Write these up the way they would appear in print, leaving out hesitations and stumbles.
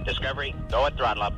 Discovery, go at throttle up.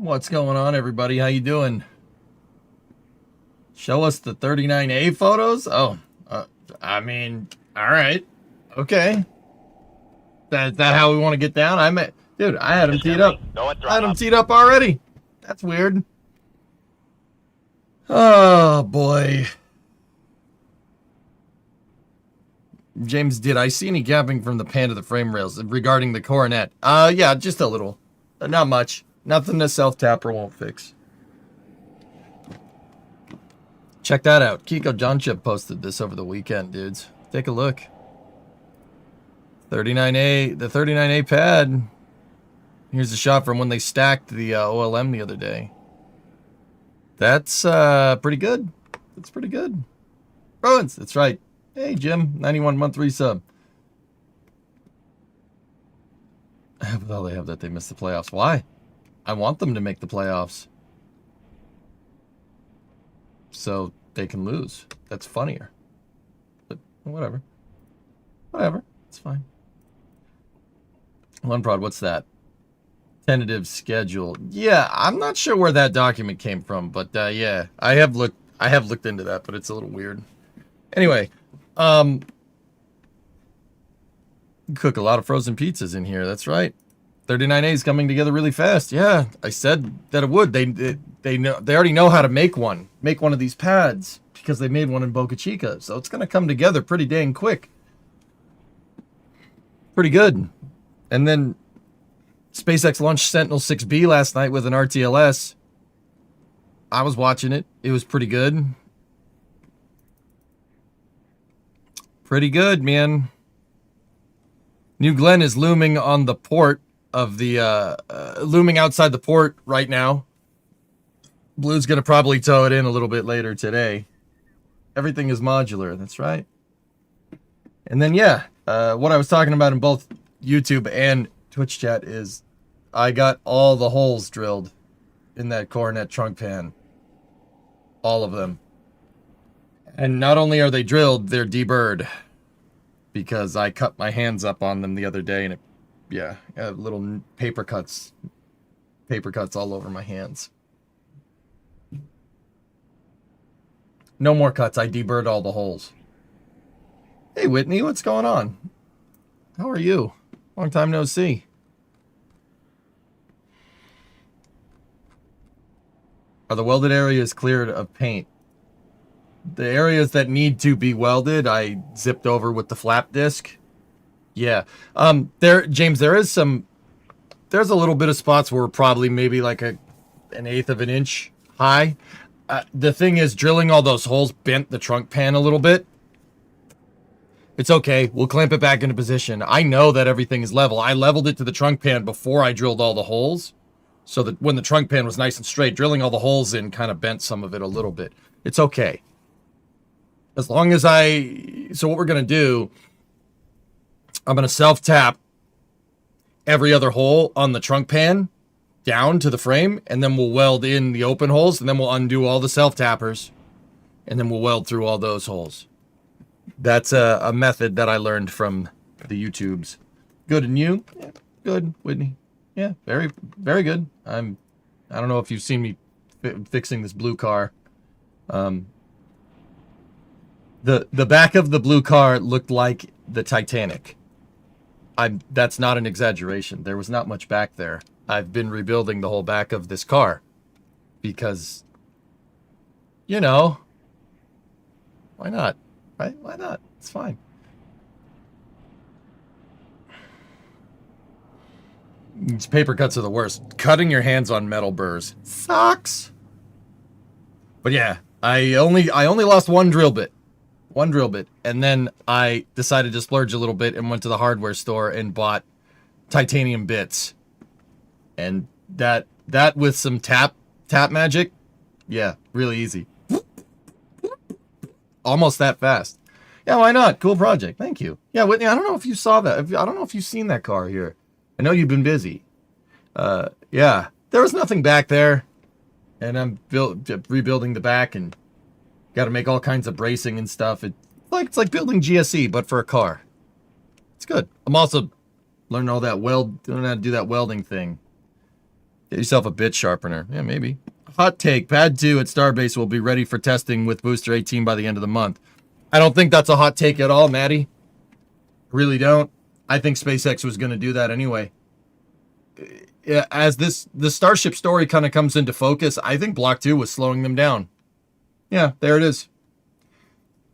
What's going on, everybody? How you doing? Show us the 39A photos? Oh, I mean, all right. Okay. That how we want to get down? Dude, I had him teed up. I had him teed up already. That's weird. Oh, boy. James, did I see any gapping from the pan to the frame rails regarding the Coronet? Yeah, just a little. Not much. Nothing the self-tapper won't fix. Check that out. Kiko John Chip posted this over the weekend, dudes. Take a look. 39A, the 39A pad. Here's a shot from when they stacked the OLM the other day. That's pretty good. That's pretty good. Bruins, that's right. Hey, Jim, 91-month resub. Well, they have that they missed the playoffs. Why? I want them to make the playoffs. So they can lose. That's funnier. But whatever. Whatever. It's fine. Lunprod, what's that? Tentative schedule. Yeah, I'm not sure where that document came from, but yeah, I have looked into that, but it's a little weird. Anyway, cook a lot of frozen pizzas in here. That's right. 39A is coming together really fast. Yeah, I said that it would. They already know how to make one of these pads because they made one in Boca Chica. So it's going to come together pretty dang quick. Pretty good. And then SpaceX launched Sentinel 6B last night with an RTLS. I was watching it. It was pretty good. Pretty good, man. New Glenn is looming on the port of the looming outside the port right now. Blue's gonna probably tow it in a little bit later today. Everything is modular. That's right. And then yeah, what I was talking about in both YouTube and Twitch chat is I got all the holes drilled in that Coronet trunk pan. All of them. And not only are they drilled, they're deburred. Because I cut my hands up on them the other day and it, yeah, little paper cuts all over my hands. No more cuts. I deburred all the holes. Hey, Whitney, what's going on? How are you? Long time no see. Are the welded areas cleared of paint? The areas that need to be welded, I zipped over with the flap disc. Yeah. James, there's a little bit of spots where we're probably maybe like an eighth of an inch high. The thing is, drilling all those holes bent the trunk pan a little bit. It's okay. We'll clamp it back into position. I know that everything is level. I leveled it to the trunk pan before I drilled all the holes. So that when the trunk pan was nice and straight, drilling all the holes in kind of bent some of it a little bit. It's okay. As long as so what we're going to do, I'm going to self-tap every other hole on the trunk pan down to the frame, and then we'll weld in the open holes, and then we'll undo all the self-tappers, and then we'll weld through all those holes. That's a method that I learned from the YouTubes. Good, and you? Yeah, good, Whitney. Yeah, very, very good. I don't know if you've seen me fixing this blue car. The back of the blue car looked like the Titanic. That's not an exaggeration. There was not much back there. I've been rebuilding the whole back of this car because, you know, why not? Right? Why not? It's fine. These paper cuts are the worst. Cutting your hands on metal burrs sucks. But yeah, I only lost one drill bit. And then I decided to splurge a little bit and went to the hardware store and bought titanium bits. And that with some tap magic, yeah, really easy. Almost that fast. Yeah, why not? Cool project. Thank you. Yeah, Whitney, I don't know if you saw that. I don't know if you've seen that car here. I know you've been busy. Yeah, there was nothing back there. And I'm rebuilding the back and got to make all kinds of bracing and stuff. It's like building GSE, but for a car. It's good. I'm also learning all that doing how to do that welding thing. Get yourself a bit sharpener. Yeah, maybe. Hot take. Pad 2 at Starbase will be ready for testing with Booster 18 by the end of the month. I don't think that's a hot take at all, Maddie. Really don't. I think SpaceX was going to do that anyway. As the Starship story kind of comes into focus, I think Block 2 was slowing them down. Yeah, there it is.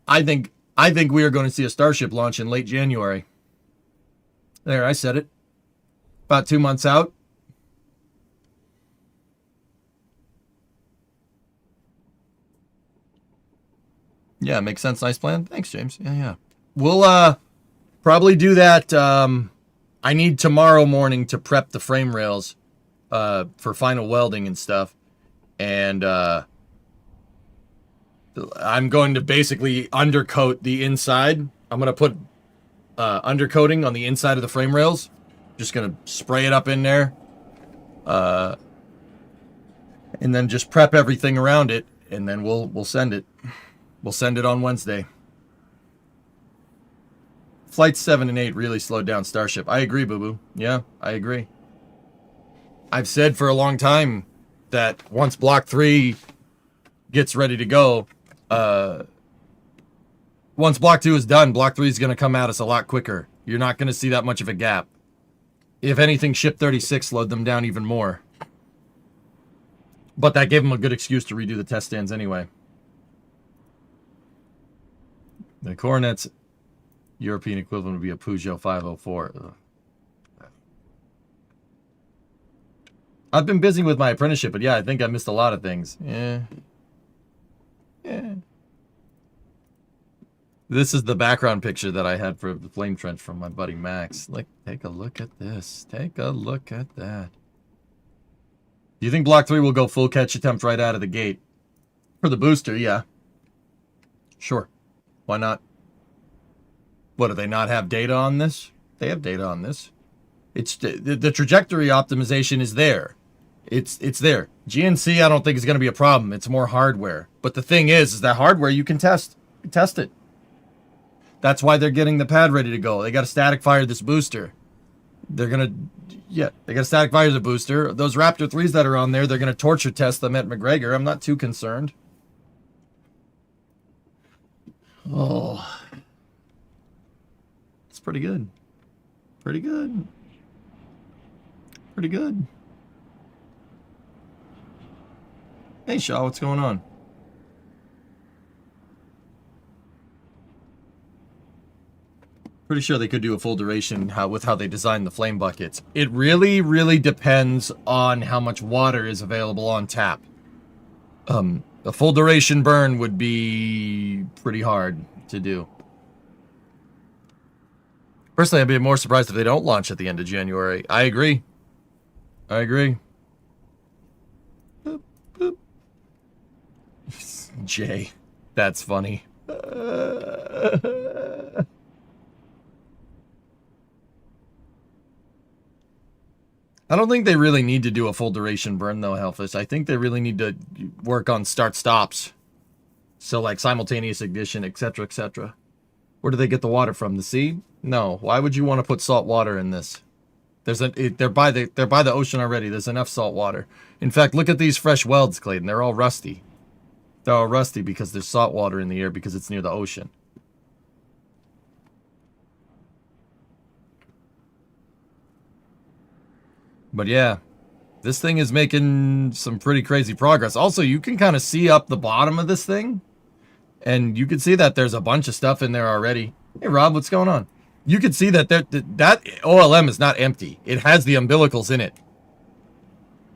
I think we are going to see a Starship launch in late January. There, I said it. About 2 months out. Yeah, makes sense. Nice plan. Thanks, James. Yeah. We'll probably do that. I need tomorrow morning to prep the frame rails for final welding and stuff. And I'm going to basically undercoat the inside. I'm going to put undercoating on the inside of the frame rails. Just going to spray it up in there. And then just prep everything around it. And then we'll send it. We'll send it on Wednesday. Flights 7 and 8 really slowed down Starship. I agree, boo-boo. Yeah, I agree. I've said for a long time that once Block 3 gets ready to go, once Block 2 is done, Block 3 is going to come at us a lot quicker. You're not going to see that much of a gap. If anything, Ship 36 slowed them down even more. But that gave them a good excuse to redo the test stands anyway. The Coronet's European equivalent would be a Peugeot 504. Ugh. I've been busy with my apprenticeship, but yeah, I think I missed a lot of things. Yeah. This is the background picture that I had for the flame trench from my buddy Max. Like, take a look at this. Take a look at that. Do you think Block 3 will go full catch attempt right out of the gate? For the booster, yeah. Sure. Why not? What, do they not have data on this? They have data on this. It's the trajectory optimization is there. It's there. GNC, I don't think is going to be a problem. It's more hardware. But the thing is that hardware you can test. You test it. That's why they're getting the pad ready to go. They got to static fire this booster. They're going to, they got to static fire the booster. Those Raptor 3s that are on there, they're going to torture test them at McGregor. I'm not too concerned. Oh. It's pretty good. Pretty good. Pretty good. Hey, Shaw, what's going on? Pretty sure they could do a full duration with how they design the flame buckets. It really, really depends on how much water is available on tap. A full duration burn would be pretty hard to do. Personally, I'd be more surprised if they don't launch at the end of January. I agree. I agree. Boop, boop. Jay, that's funny. I don't think they really need to do a full duration burn, though, Hellfish. I think they really need to work on start-stops. So, like, simultaneous ignition, etc., etc. Where do they get the water from? The sea? No. Why would you want to put salt water in this? They're by the ocean already. There's enough salt water. In fact, look at these fresh welds, Clayton. They're all rusty. They're all rusty because there's salt water in the air because it's near the ocean. But yeah, this thing is making some pretty crazy progress. Also, you can kind of see up the bottom of this thing. And you can see that there's a bunch of stuff in there already. Hey, Rob, what's going on? You can see that that OLM is not empty. It has the umbilicals in it.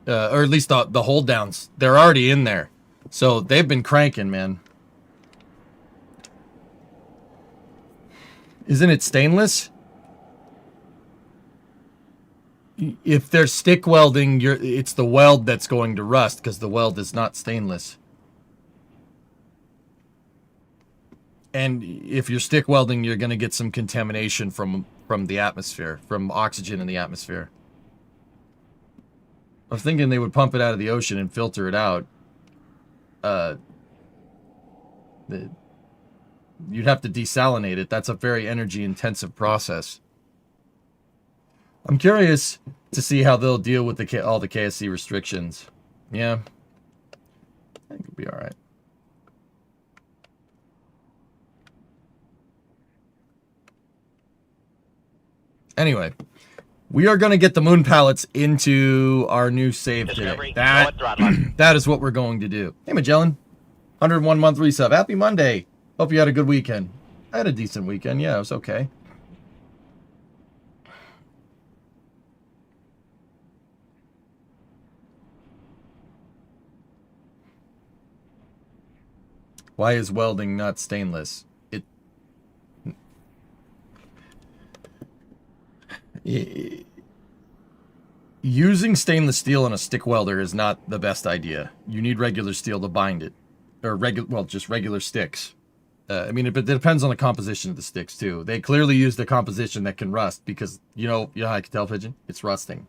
Or at least the hold downs. They're already in there. So they've been cranking, man. Isn't it stainless? If they're stick welding, it's the weld that's going to rust because the weld is not stainless. And if you're stick welding, you're going to get some contamination from the atmosphere, from oxygen in the atmosphere. I was thinking they would pump it out of the ocean and filter it out. You'd have to desalinate it. That's a very energy-intensive process. I'm curious to see how they'll deal with all the KSC restrictions. Yeah. I think it'll be all right. Anyway, we are going to get the moon pallets into our new save today. That is what we're going to do. Hey, Magellan. 101 month resub. Happy Monday. Hope you had a good weekend. I had a decent weekend. Yeah, it was okay. Why is welding not stainless? Using stainless steel in a stick welder is not the best idea. You need regular steel to bind it. Or just regular sticks. I mean, it depends on the composition of the sticks, too. They clearly used a composition that can rust because, you know how I can tell, Pigeon? It's rusting.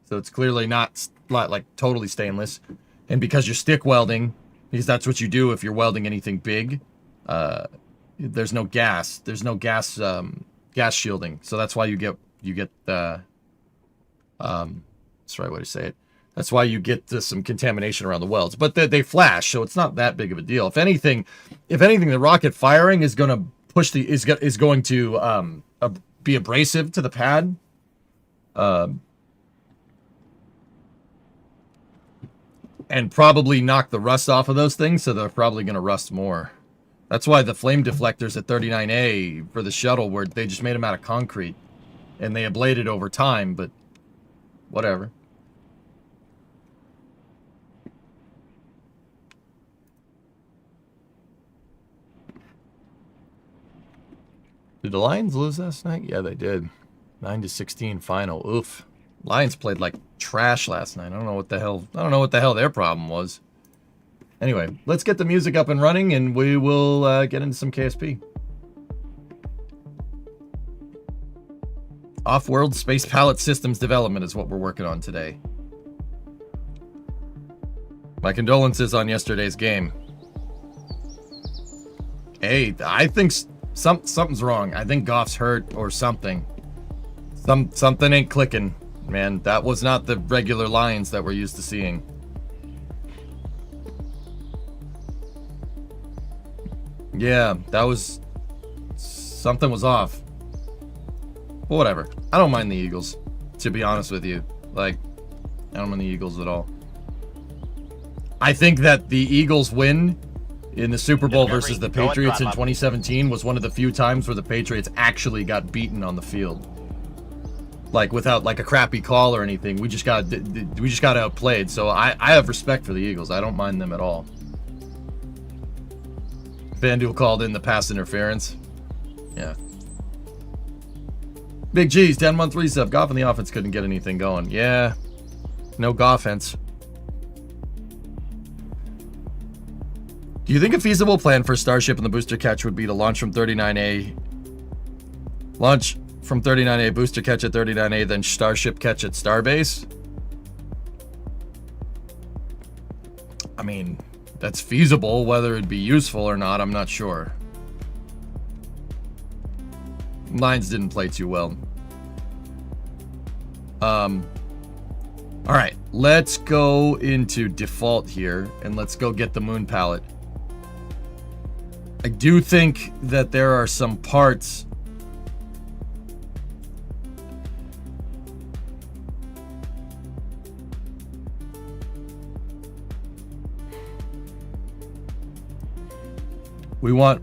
So it's clearly not, like, totally stainless. And because you're stick welding, because that's what you do if you're welding anything big, there's no gas. There's no gas shielding. So that's why you get that's the right way to say it. That's why you get some contamination around the welds. But they flash, so it's not that big of a deal. If anything, the rocket firing is going to push is going to be abrasive to the pad. And probably knock the rust off of those things, so they're probably going to rust more. That's why the flame deflectors at 39A for the shuttle they just made them out of concrete. And they ablated over time, but whatever. Did the Lions lose last night? Yeah, they did. 9-16 final. Oof. Lions played like trash last night. I don't know what the hell their problem was. Anyway, let's get the music up and running, and we will get into some KSP. Off-world space pallet systems development is what we're working on today. My condolences on yesterday's game. Hey, I think something's wrong. I think Goff's hurt or something. Something ain't clicking, man. That was not the regular Lions that we're used to seeing. Yeah, something was off. But whatever. I don't mind the Eagles, to be honest with you. Like, I don't mind the Eagles at all. I think that the Eagles win in the Super Bowl versus the Patriots in 2017 was one of the few times where the Patriots actually got beaten on the field. Like, without like a crappy call or anything. We just got outplayed. So I have respect for the Eagles. I don't mind them at all. FanDuel called in the pass interference. Yeah. Big G's, 10-month resub. Goff and the offense couldn't get anything going. Yeah. No Goffense. Do you think a feasible plan for Starship and the booster catch would be to launch from 39A? Launch from 39A, booster catch at 39A, then Starship catch at Starbase? I mean, that's feasible. Whether it'd be useful or not, I'm not sure. Lions didn't play too well. Alright, let's go into default here, and let's go get the moon pallet. I do think that there are some parts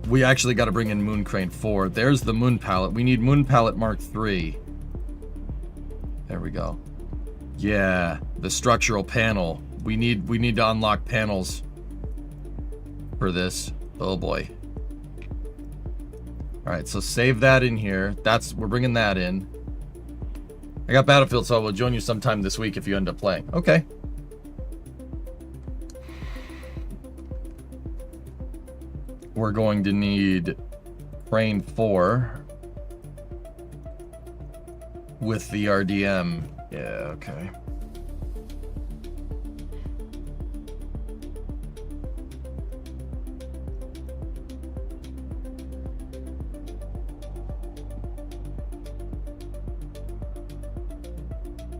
we actually got to bring in Moon Crane 4. There's the moon pallet. We need Moon Pallet Mark 3. There we go. Yeah, the structural panel. We need to unlock panels for this. Oh boy. All right, so save that in here. We're bringing that in. I got Battlefield, so I will join you sometime this week if you end up playing. Okay. We're going to need Crane 4 with the RDM. Yeah, okay.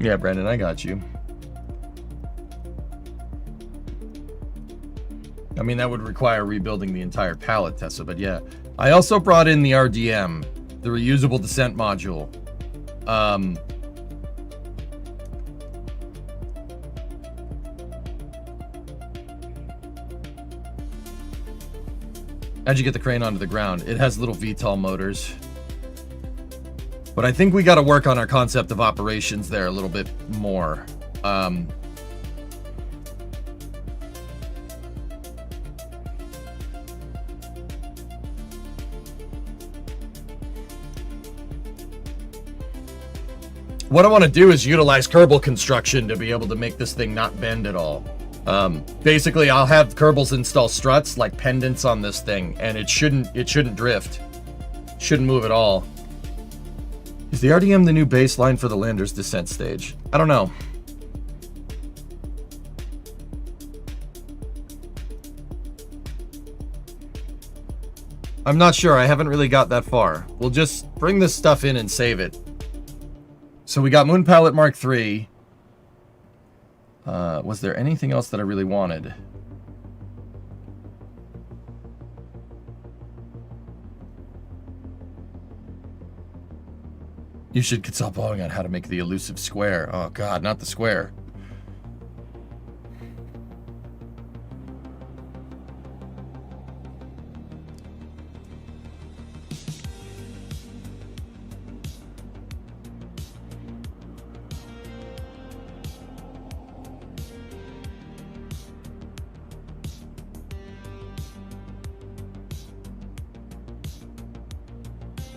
Yeah, Brandon, I got you. I mean, that would require rebuilding the entire pallet, Tessa, but yeah. I also brought in the RDM, the reusable descent module. How'd you get the crane onto the ground? It has little VTOL motors. But I think we got to work on our concept of operations there a little bit more. What I want to do is utilize Kerbal construction to be able to make this thing not bend at all. Basically, I'll have Kerbals install struts like pendants on this thing, and it shouldn't drift. Shouldn't move at all. Is the RDM the new baseline for the lander's descent stage? I don't know. I'm not sure. I haven't really got that far. We'll just bring this stuff in and save it. So we got Moon Pallet Mark III. Was there anything else that I really wanted? You should consult Boeing on how to make the elusive square. Oh god, not the square.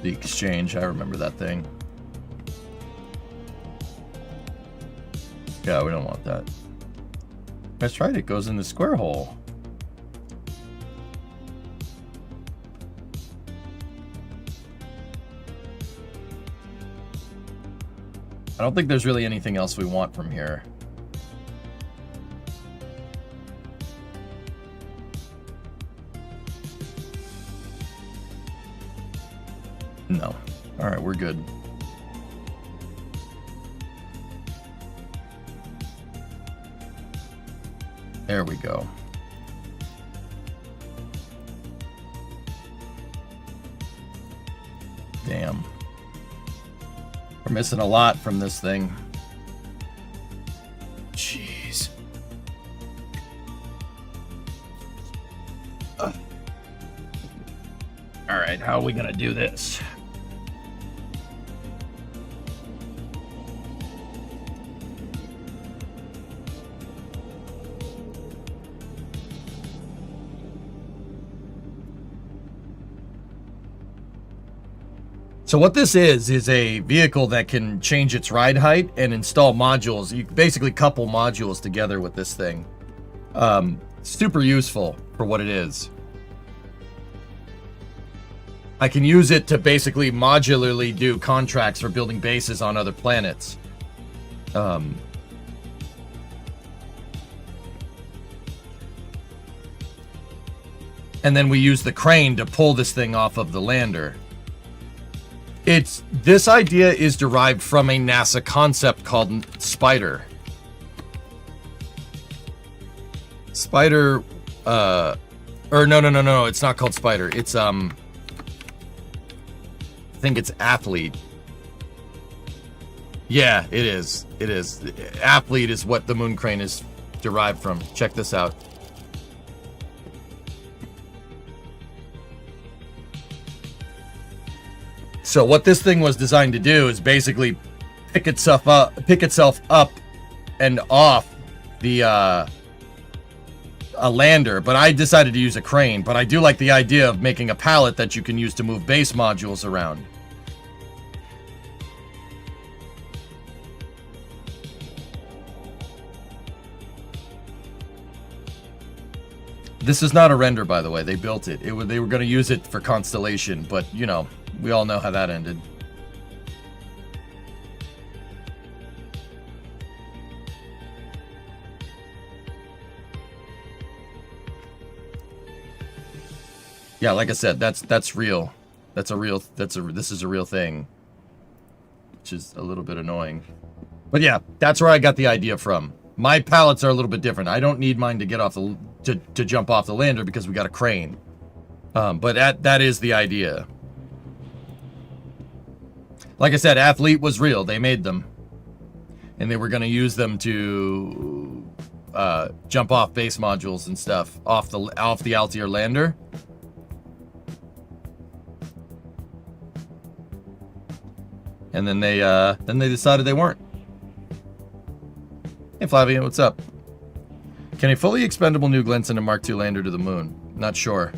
The exchange, I remember that thing. Yeah, we don't want that. That's right, it goes in the square hole. I don't think there's really anything else we want from here. No. Alright, we're good. There we go. Damn. We're missing a lot from this thing. Jeez. Alright, how are we gonna do this? So what this is a vehicle that can change its ride height and install modules. You basically couple modules together with this thing. Super useful for what it is. I can use it to basically modularly do contracts for building bases on other planets. And then we use the crane to pull this thing off of the lander. This idea is derived from a NASA concept called Spider. Spider, or no, it's not called Spider. It's, I think it's Athlete. Yeah, it is. It is. Athlete is what the moon crane is derived from. Check this out. So what this thing was designed to do is basically pick itself up and off the a lander, but I decided to use a crane. But I do like the idea of making a pallet that you can use to move base modules around. This is not a render, by the way. They built it. They were going to use it for Constellation, but, you know, we all know how that ended. Yeah, like I said, that's real. This is a real thing. Which is a little bit annoying. But yeah, that's where I got the idea from. My pallets are a little bit different. I don't need mine to get off the to jump off the lander because we got a crane. But that is the idea. Like I said, Athlete was real. They made them, and they were going to use them to jump off base modules and stuff off the Altier lander. And then they decided they weren't. Hey Flavia, what's up? Can a fully expendable new Glenn send a Mark II lander to the moon? Not sure.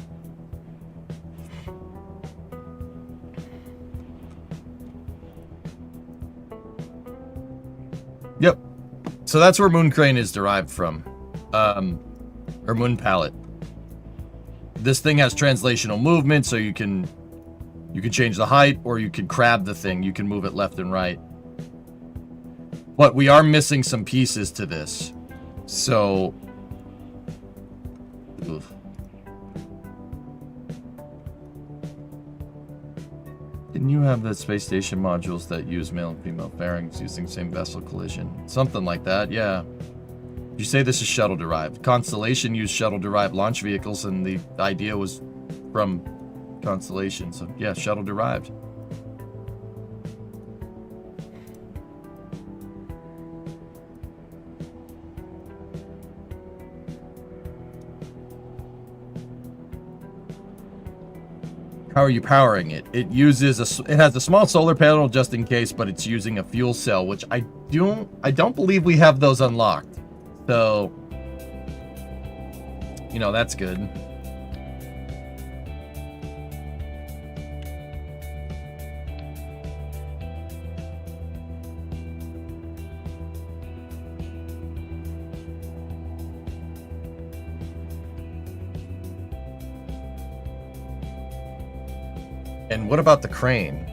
Yep. So that's where Moon Crane is derived from. Or Moon Pallet. This thing has translational movement, so you can change the height, or you can crab the thing. You can move it left and right. But we are missing some pieces to this. So... Oof. Didn't you have the space station modules that use male and female fairings using same vessel collision? Something like that, yeah. You say this is shuttle-derived. Constellation used shuttle-derived launch vehicles, and the idea was from Constellation. So, yeah, shuttle-derived. How are you powering it? It uses it has a small solar panel just in case, but it's using a fuel cell, which I don't believe we have those unlocked. So, you know, that's good. And what about the crane?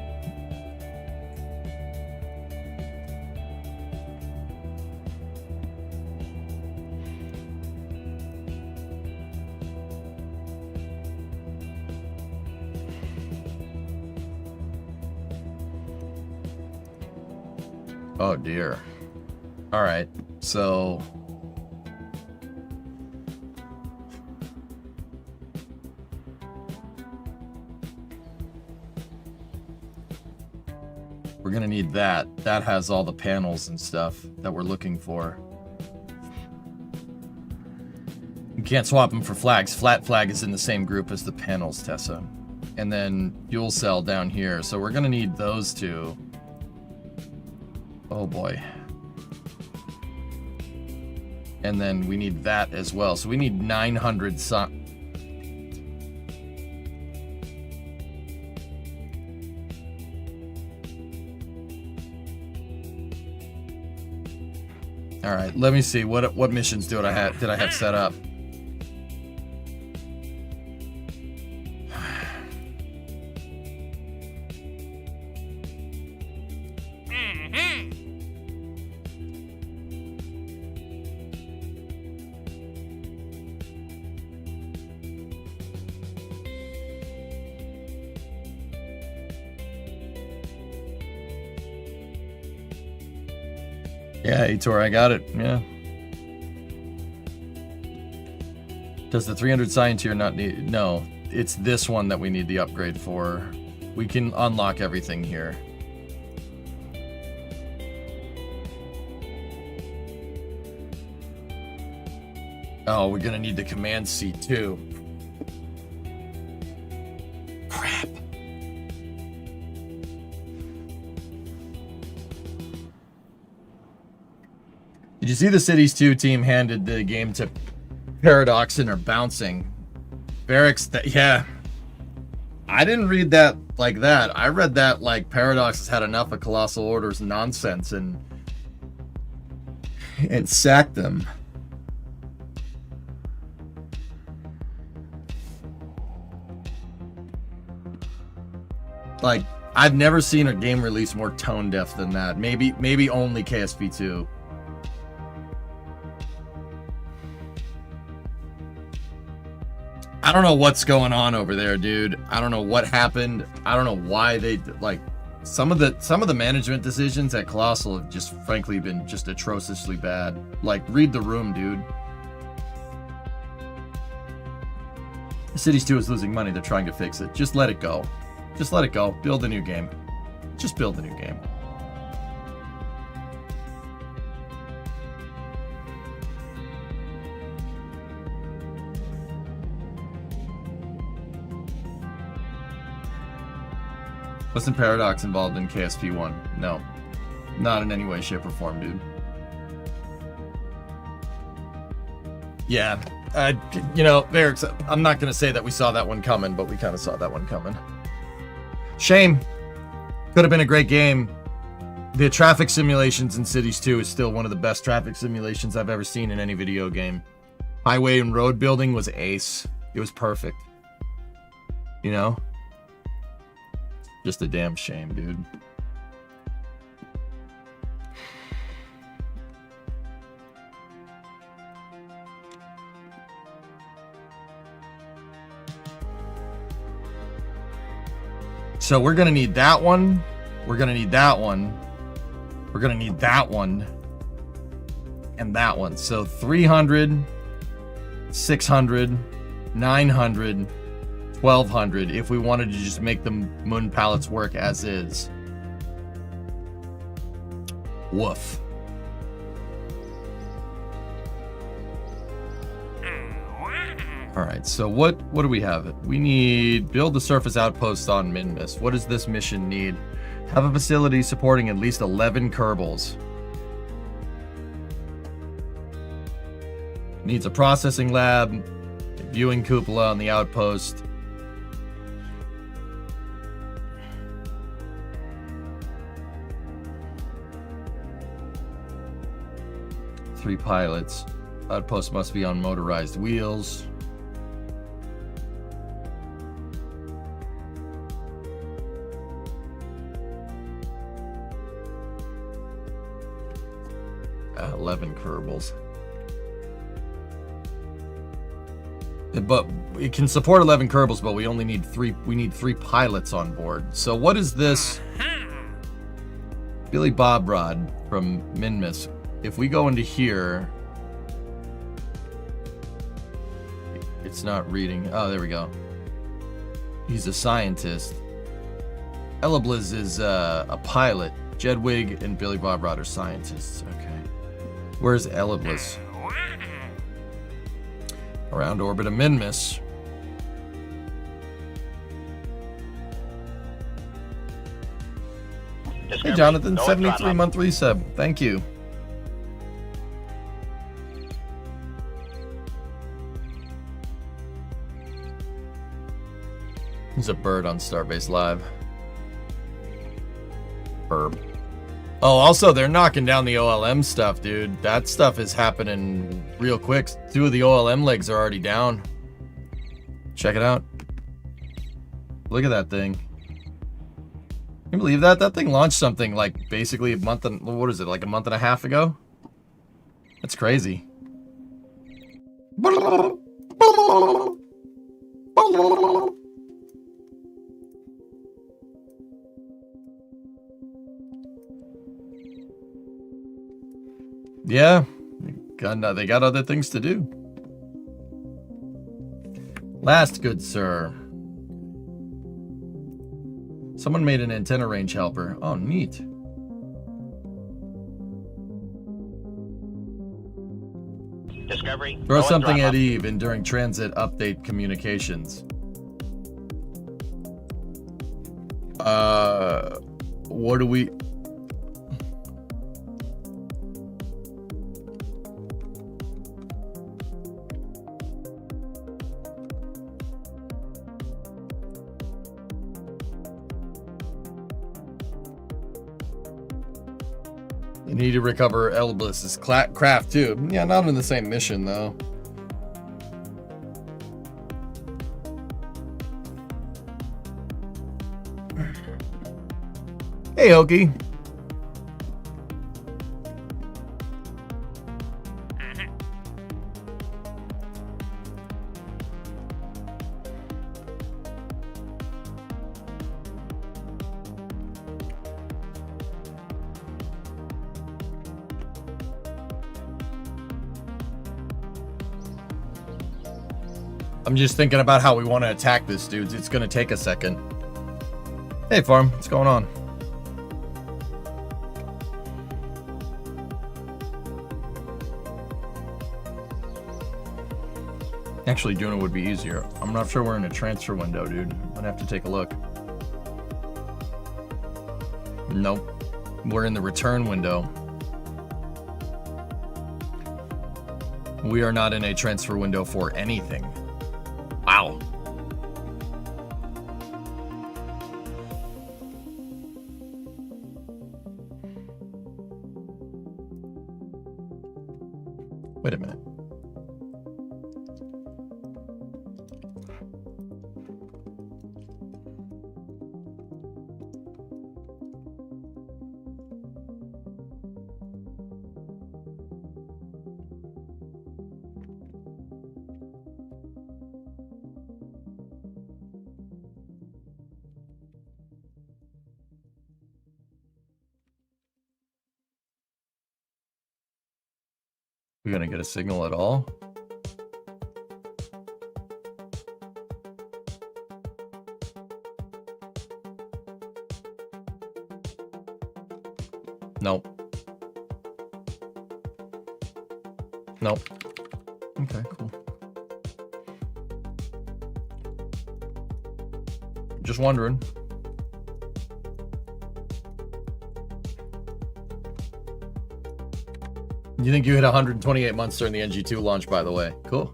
Oh dear. All right, so we're gonna need that. That has all the panels and stuff that we're looking for. You can't swap them for flags. Flat flag is in the same group as the panels, Tessa. And then fuel cell down here. So we're gonna need those two. Oh boy. And then we need that as well. So we need 900 All right, let me see what missions did I have set up. Yeah, Etor, I got it. Yeah. Does the 300 science tier not need... No, it's this one that we need the upgrade for. We can unlock everything here. Oh, we're gonna need the command seat too. Crap. Did you see the Cities 2 team handed the game to Paradox and are bouncing? Barracks, yeah. I didn't read that like that. I read that like Paradox has had enough of Colossal Order's nonsense and sacked them. Like, I've never seen a game release more tone deaf than that. Maybe only KSP 2. I don't know what's going on over there, dude. I don't know what happened. I don't know why they, like, Some of the management decisions at Colossal have just frankly been just atrociously bad. Like, read the room, dude. Cities 2 is losing money. They're trying to fix it. Just let it go. Just let it go. Build a new game. Just build a new game. Wasn't Paradox involved in KSP 1? No. Not in any way, shape, or form, dude. Yeah. You know, Eric's, I'm not going to say that we saw that one coming, but we kind of saw that one coming. Shame. Could have been a great game. The traffic simulations in Cities 2 is still one of the best traffic simulations I've ever seen in any video game. Highway and road building was ace. It was perfect. You know? Just a damn shame, dude. So we're gonna need that one. We're gonna need that one. We're gonna need that one. And that one. So 300, 600, 900, 1200 if we wanted to just make the moon pallets work as is. Woof. All right, so what do we have? We need build the surface outpost on Minmus. What does this mission need? Have a facility supporting at least 11 Kerbals. Needs a processing lab, a viewing cupola on the outpost. Three pilots. Outpost must be on motorized wheels. Uh, 11 Kerbals. But it can support 11 Kerbals, but we only need three. We need 3 pilots on board. So what is this? Billy Bob Rod from Minmus. If we go into here, it's not reading. Oh, there we go. He's a scientist. Elabliz is a pilot. Jedwig and Billy Bob Rod are scientists. Okay. Where's Elabliz? Around orbit of Minmus. Hey, Jonathan, 73 month resub. Thank you. There's a bird on Starbase Live. Burb. Oh, also, they're knocking down the OLM stuff, dude. That stuff is happening real quick. 2 of the OLM legs are already down. Check it out. Look at that thing. Can you believe that? That thing launched something like basically a month and... What is it? Like a month and a half ago? That's crazy. Yeah, they got other things to do. Last, good sir. Someone made an antenna range helper. Oh, neat. Discovery. Throw something at Eve and during transit update communications. What do we... You need to recover Eliblis's craft too. Yeah, not in the same mission though. Hey, Okie. I'm just thinking about how we want to attack this, dude. It's gonna take a second. Hey, Farm, what's going on? Actually, doing it would be easier. I'm not sure we're in a transfer window, dude. I'd have to take a look. Nope. We're in the return window. We are not in a transfer window for anything. Wow. Wait a minute. We gonna get a signal at all? Nope. Nope. Okay, cool. Just wondering. You think you hit 128 months during the NG2 launch, by the way. Cool.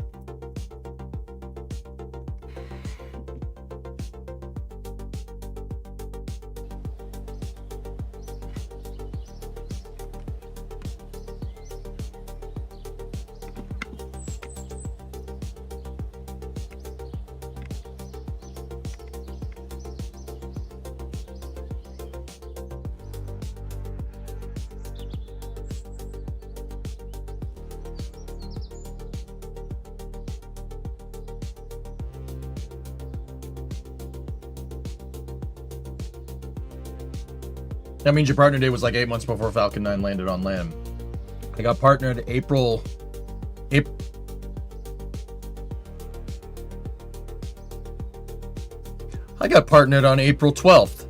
That means your partner day was like 8 months before Falcon 9 landed on land. I got partnered April. I got partnered on April 12th.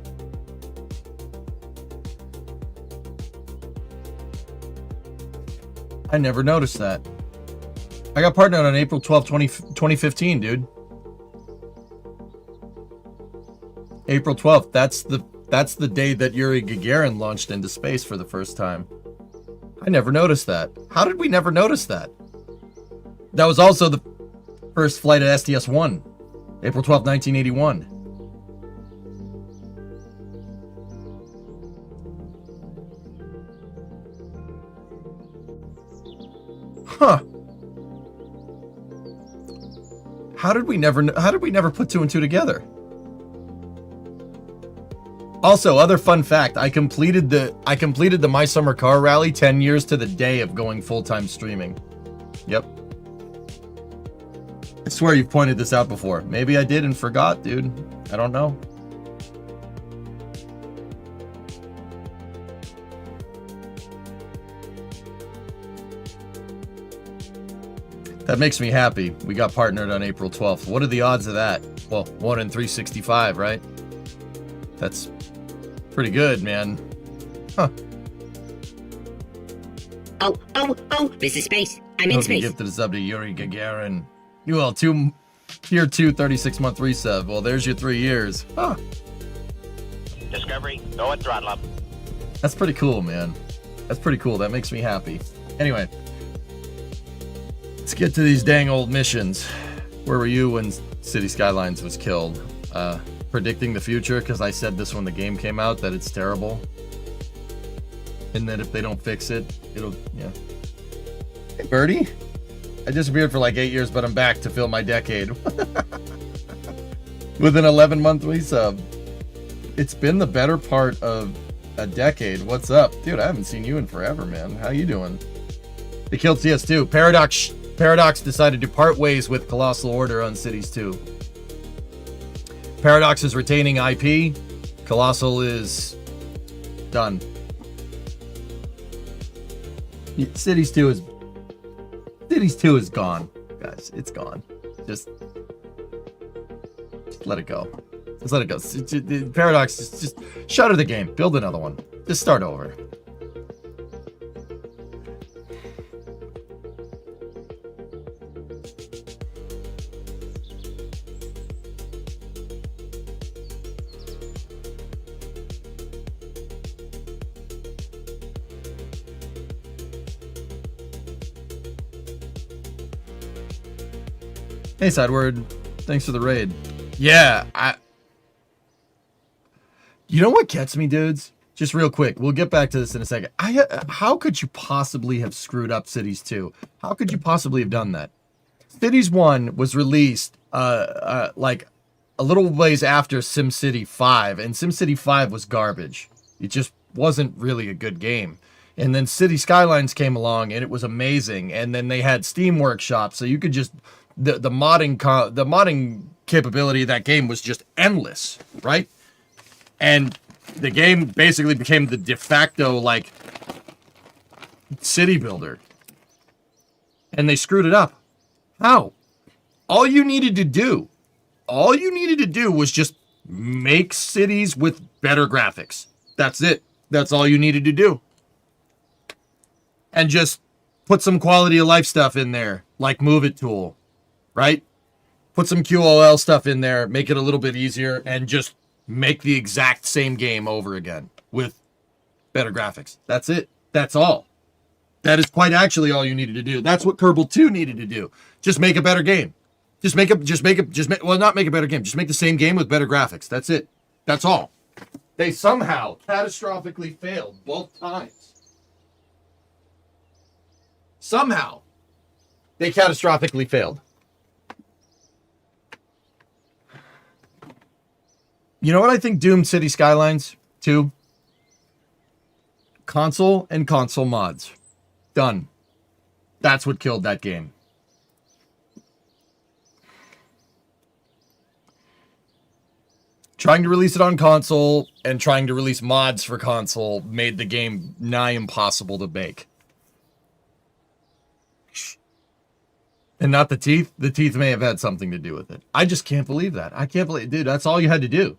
I never noticed that. I got partnered on April 12th, 2015, dude. April 12th. That's the day that Yuri Gagarin launched into space for the first time. I never noticed that. How did we never notice that? That was also the first flight at STS-1, April 12th, 1981. Huh. How did we never put two and two together? Also, other fun fact, I completed the My Summer Car Rally 10 years to the day of going full-time streaming. Yep. I swear you've pointed this out before. Maybe I did and forgot, dude. I don't know. That makes me happy. We got partnered on April 12th. What are the odds of that? Well, 1 in 365, right? That's pretty good, man. Huh. Oh, this is Space. I'm in Hope you space. gifted a sub to Yuri Gagarin. Well, tier 2 36-month resub. Well, there's your 3 years. Huh. Discovery, go at throttle up. That's pretty cool, man. That's pretty cool. That makes me happy. Anyway, let's get to these dang old missions. Where were you when City Skylines was killed? Predicting the future, because I said this when the game came out, that it's terrible. And that if they don't fix it, it'll, yeah. Hey, Birdie. I disappeared for like 8 years, but I'm back to fill my decade. With an 11-month resub. It's been the better part of a decade. What's up? Dude, I haven't seen you in forever, man. How you doing? They killed CS2. Paradox decided to part ways with Colossal Order on Cities 2. Paradox is retaining IP. Colossal is done. Cities 2 is gone, guys. It's gone. Just Just let it go. Just let it go. Paradox, just shutter the game. Build another one. Just start over. Hey, Sideward. Thanks for the raid. Yeah, you know what gets me, dudes? Just real quick. We'll get back to this in a second. How could you possibly have screwed up Cities 2? How could you possibly have done that? Cities 1 was released like a little ways after SimCity 5, and SimCity 5 was garbage. It just wasn't really a good game. And then City Skylines came along, and it was amazing. And then they had Steam Workshop, so you could just the modding capability of that game was just endless, right? And the game basically became the de facto like city builder. And they screwed it up. How? All you needed to do was just make cities with better graphics. That's it. That's all you needed to do. And just put some quality of life stuff in there, like Move It Tool, right? Put some QOL stuff in there, make it a little bit easier, and just make the exact same game over again with better graphics. That's it. That's all. That is quite actually all you needed to do. That's what Kerbal 2 needed to do. Just make a better game. Well, not make a better game. Just make the same game with better graphics. That's it. That's all. They somehow catastrophically failed both times. Somehow, they catastrophically failed. You know what I think doomed City Skylines 2? Console and console mods. Done. That's what killed that game. Trying to release it on console and trying to release mods for console made the game nigh impossible to make. And not the teeth. The teeth may have had something to do with it. I just can't believe that. I can't believe, dude, that's all you had to do.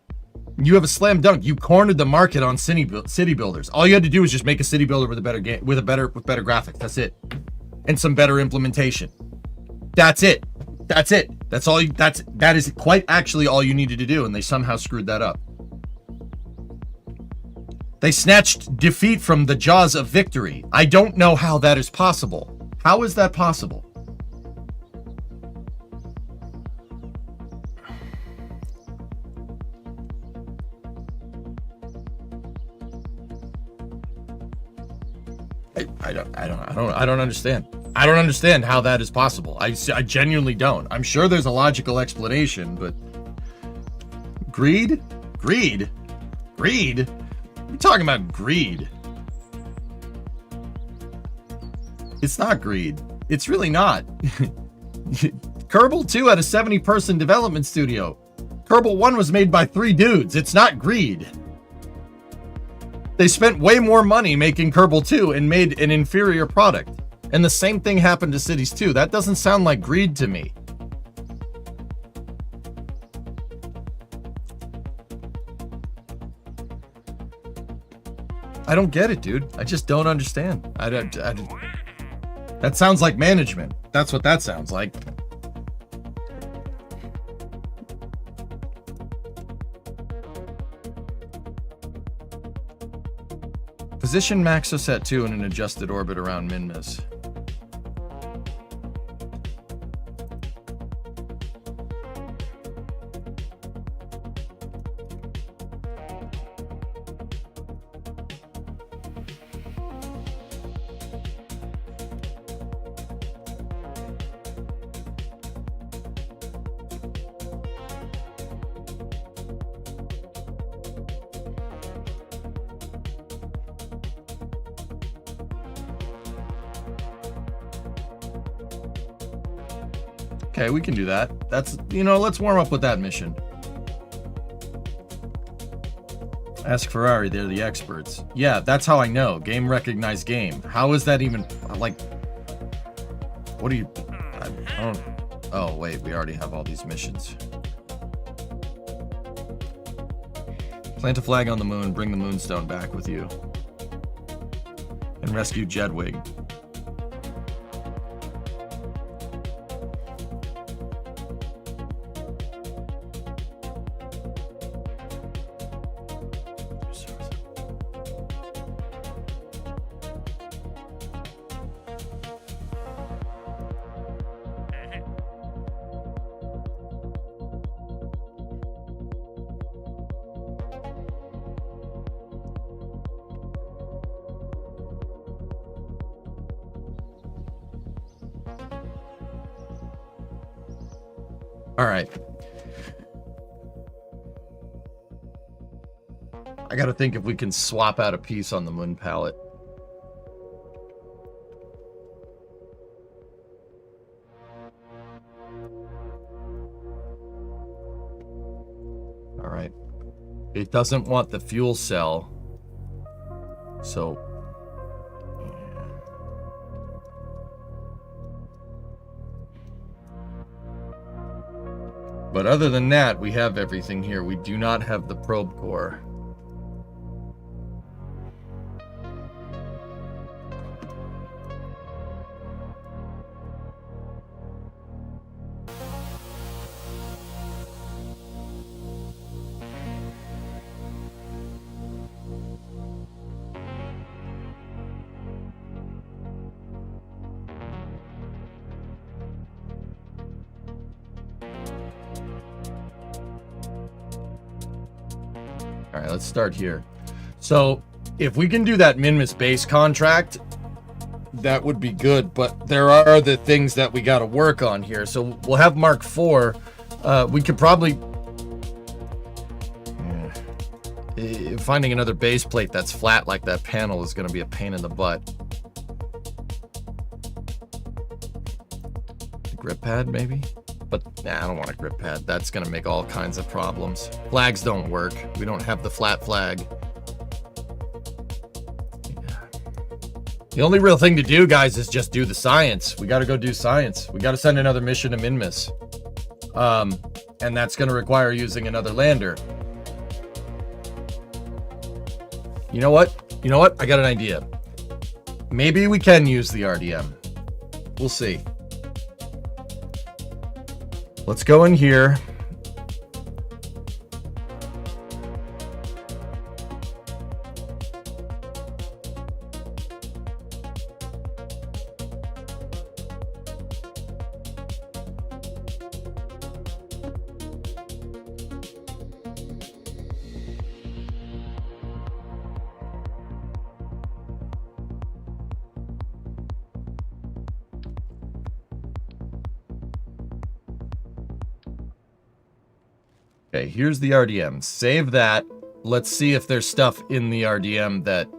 You have a slam dunk. You cornered the market on city builders. All you had to do was just make a city builder with a better game, with better graphics. That's it. And some better implementation. That's it. That's it. That's all you, that is quite actually all you needed to do, and they somehow screwed that up. They snatched defeat from the jaws of victory. I don't know how that is possible. How is that possible? I don't understand. I don't understand how that is possible. I genuinely don't. I'm sure there's a logical explanation, but greed? Greed? Greed? We're talking about greed. It's not greed. It's really not. Kerbal 2 had a 70-person development studio. Kerbal 1 was made by 3 dudes. It's not greed. They spent way more money making Kerbal 2 and made an inferior product. And the same thing happened to Cities 2. That doesn't sound like greed to me. I don't get it, dude. I just don't understand. That sounds like management. That's what that sounds like. Position Maxoset 2 in an adjusted orbit around Minmus. Okay, we can do that. That's, you know, let's warm up with that mission. Ask Ferrari, they're the experts. Yeah, that's how I know. Game recognized game. How is that even, like, what do you, I don't, oh wait, we already have all these missions. Plant a flag on the moon, bring the moonstone back with you. And rescue Jedwig. All right. I gotta think if we can swap out a piece on the moon pallet. All right. It doesn't want the fuel cell. So but other than that, we have everything here. We do not have the probe core. All right, let's start here. So if we can do that Minmus base contract, that would be good. But there are other things that we got to work on here. So we'll have Mark IV. We could probably... finding another base plate that's flat like that panel is going to be a pain in the butt. The grip pad, maybe? But nah, I don't want a grip pad. That's going to make all kinds of problems. Flags don't work. We don't have the flat flag. The only real thing to do, guys, is just do the science. We got to go do science. We got to send another mission to Minmus. And that's going to require using another lander. You know what? I got an idea. Maybe we can use the RDM. We'll see. Let's go in here. Okay, here's the RDM. Save that. Let's see if there's stuff in the RDM that...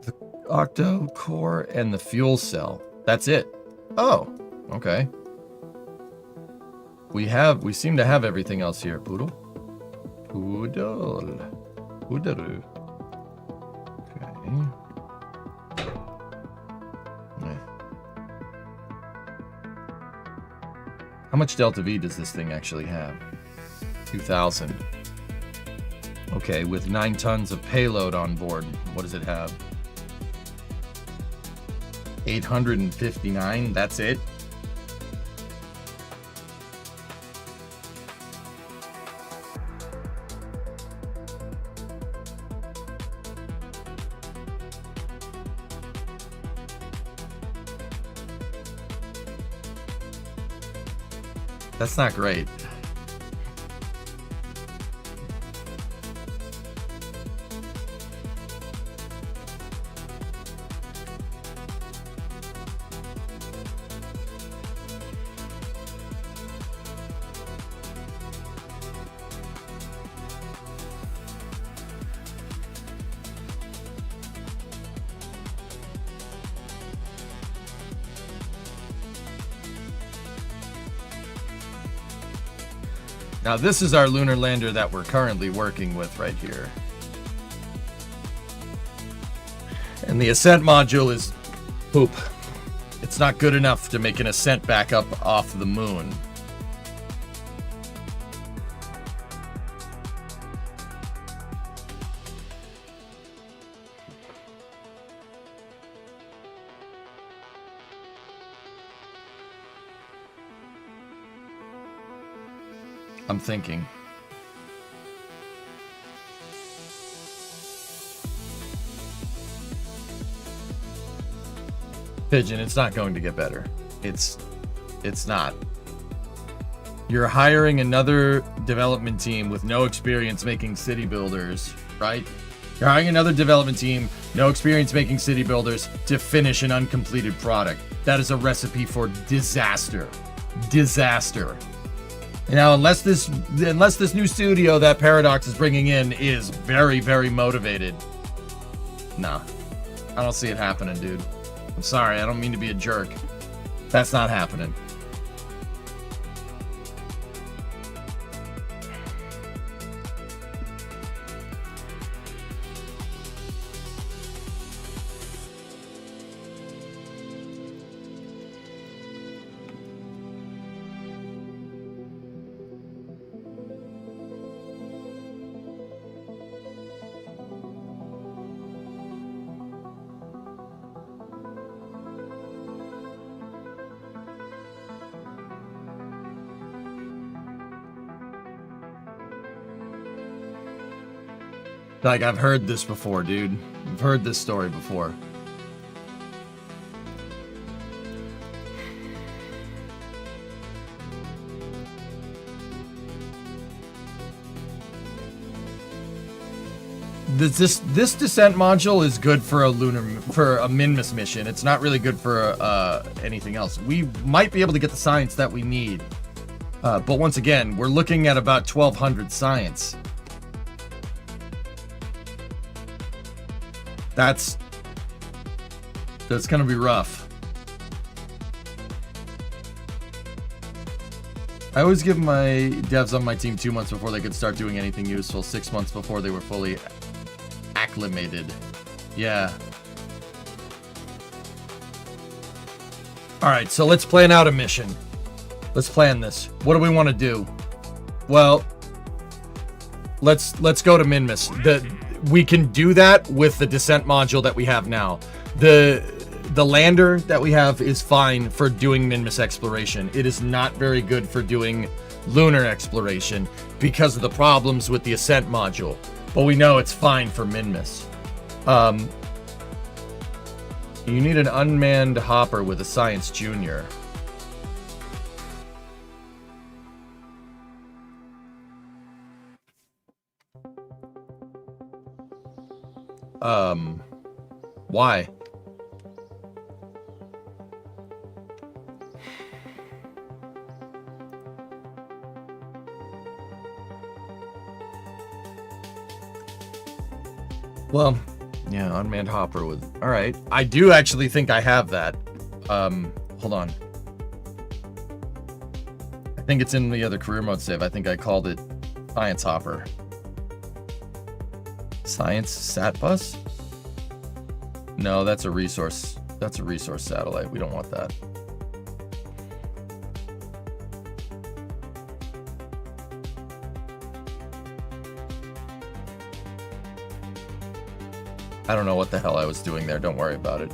The octo core and the fuel cell. That's it. Oh, okay. We seem to have everything else here. Poodle? Poodle. Poodle. Okay. How much Delta V does this thing actually have? 2,000. Okay, with 9 tons of payload on board, what does it have? 859, that's it? That's not great. Now this is our lunar lander that we're currently working with right here. And the ascent module is poop. It's not good enough to make an ascent back up off the moon. I'm thinking. Pigeon, it's not going to get better. It's not. You're hiring another development team with no experience making city builders, right? You're hiring another development team, no experience making city builders, to finish an uncompleted product. That is a recipe for disaster. Disaster. Now, unless this new studio that Paradox is bringing in is very, very motivated, nah, I don't see it happening, dude. I'm sorry, I don't mean to be a jerk. That's not happening. Like, I've heard this before, dude. I've heard this story before. This descent module is good for a Minmus mission. It's not really good for anything else. We might be able to get the science that we need. But once again, we're looking at about 1,200 science. That's gonna be rough. I always give my devs on my team 2 months before they could start doing anything useful, 6 months before they were fully acclimated. Yeah. Alright, so let's plan out a mission. Let's plan this. What do we want to do? Well, let's go to Minmus. We can do that with the descent module that we have now. The lander that we have is fine for doing Minmus exploration. It is not very good for doing lunar exploration because of the problems with the ascent module. But we know it's fine for Minmus. You need an unmanned hopper with a science junior. Why? Well, yeah, unmanned hopper with... Alright. I do actually think I have that. Hold on. I think it's in the other career mode save. I think I called it Science Hopper. Science Sat Bus? No, that's a resource. That's a resource satellite. We don't want that. I don't know what the hell I was doing there. Don't worry about it.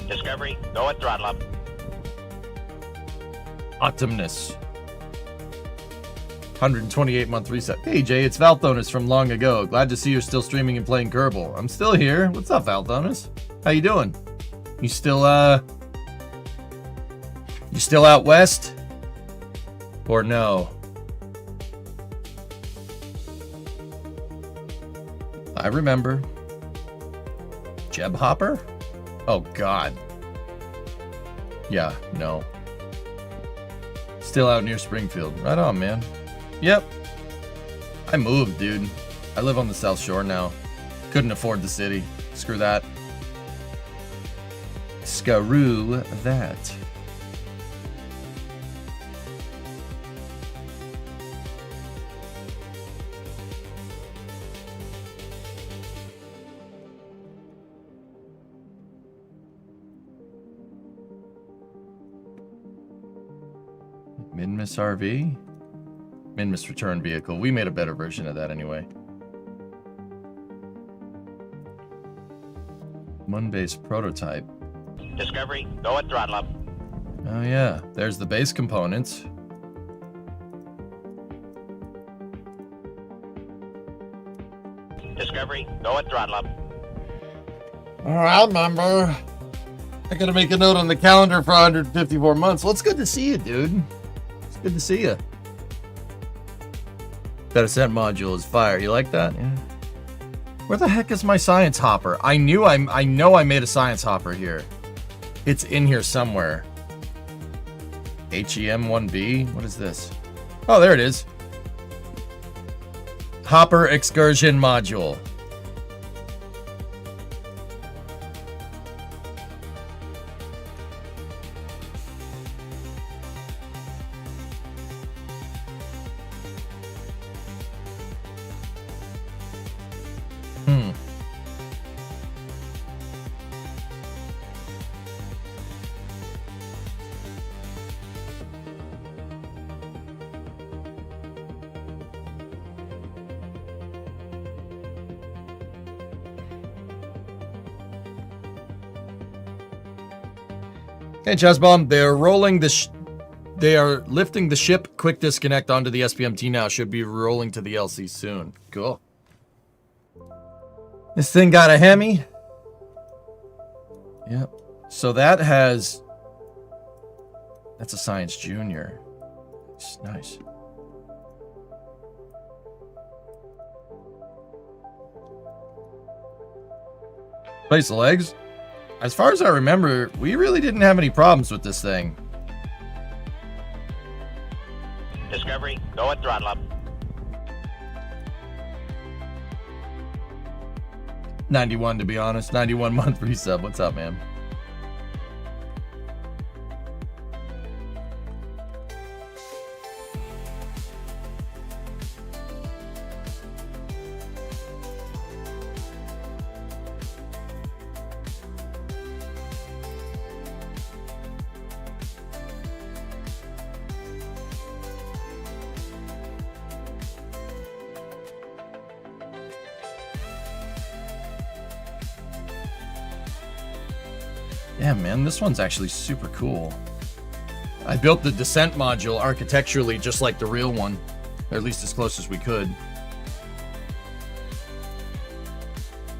Discovery, go at throttle up. Optimus. 128-month reset. Hey Jay, it's Valthonus from long ago. Glad to see you're still streaming and playing Kerbal. I'm still here. What's up, Valthonus? How you doing? You still out west? Or no? I remember. Jeb Hopper? Oh god. Yeah, no. Still out near Springfield. Right on, man. Yep. I moved, dude. I live on the South Shore now. Couldn't afford the city. Screw that. Screw that. Minmus RV? Minmus return vehicle. We made a better version of that anyway. Moon-based prototype. Discovery, go at throttle up. Oh yeah, there's the base components. Discovery, go at throttle up. I remember. I gotta make a note on the calendar for 154 months. Well, it's good to see you, dude. It's good to see you. That ascent module is fire. You like that? Yeah. Where the heck is my science hopper? I know I made a science hopper here. It's in here somewhere. HEM1B? What is this? Oh, there it is. Hopper excursion module. Hey, Chessbomb, they are lifting the ship quick disconnect onto the SPMT now. Should be rolling to the LC soon. Cool. This thing got a Hemi. Yep. So that has... That's a Science Junior. It's nice. Place the legs. As far as I remember, we really didn't have any problems with this thing. Discovery, go at throttle up. 91 to be honest. 91 month resub. What's up, man? Yeah, man, this one's actually super cool. I built the descent module architecturally just like the real one, or at least as close as we could.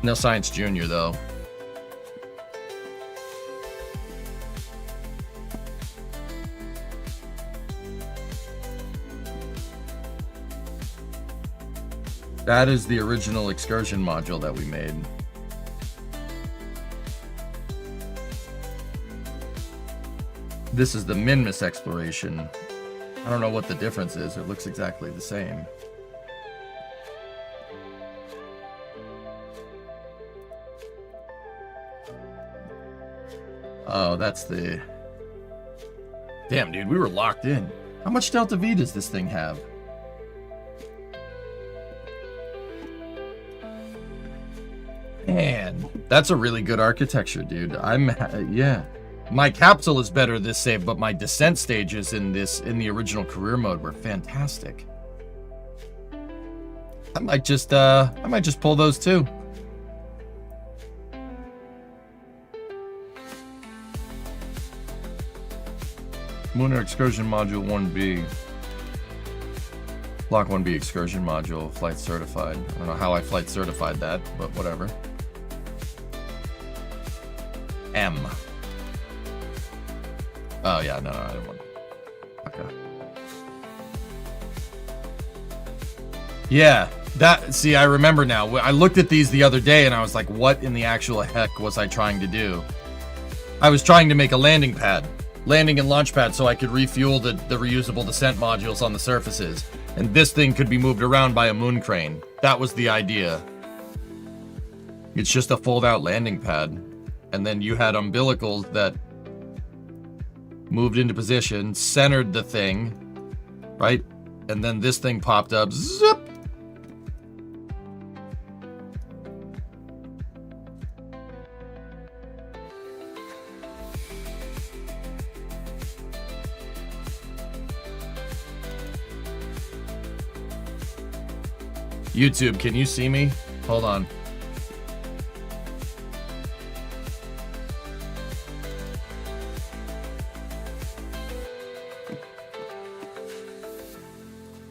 No Science Junior, though. That is the original excursion module that we made. This is the Minmus exploration. I don't know what the difference is. It looks exactly the same. Oh, that's the... Damn, dude, we were locked in. How much Delta V does this thing have? Man, that's a really good architecture, dude. Yeah. My capsule is better this save, but my descent stages in the original career mode were fantastic. I might just pull those too. Lunar Excursion Module 1B. Block 1B Excursion Module, flight certified. I don't know how I flight certified that, but whatever. M. Oh, yeah, no, I didn't want to. Okay. Yeah, see, I remember now. I looked at these the other day and I was like, what in the actual heck was I trying to do? I was trying to make a landing and launch pad so I could refuel the reusable descent modules on the surfaces. And this thing could be moved around by a moon crane. That was the idea. It's just a fold-out landing pad. And then you had umbilicals that moved into position, centered the thing, right? And then this thing popped up, zip! YouTube, can you see me? Hold on.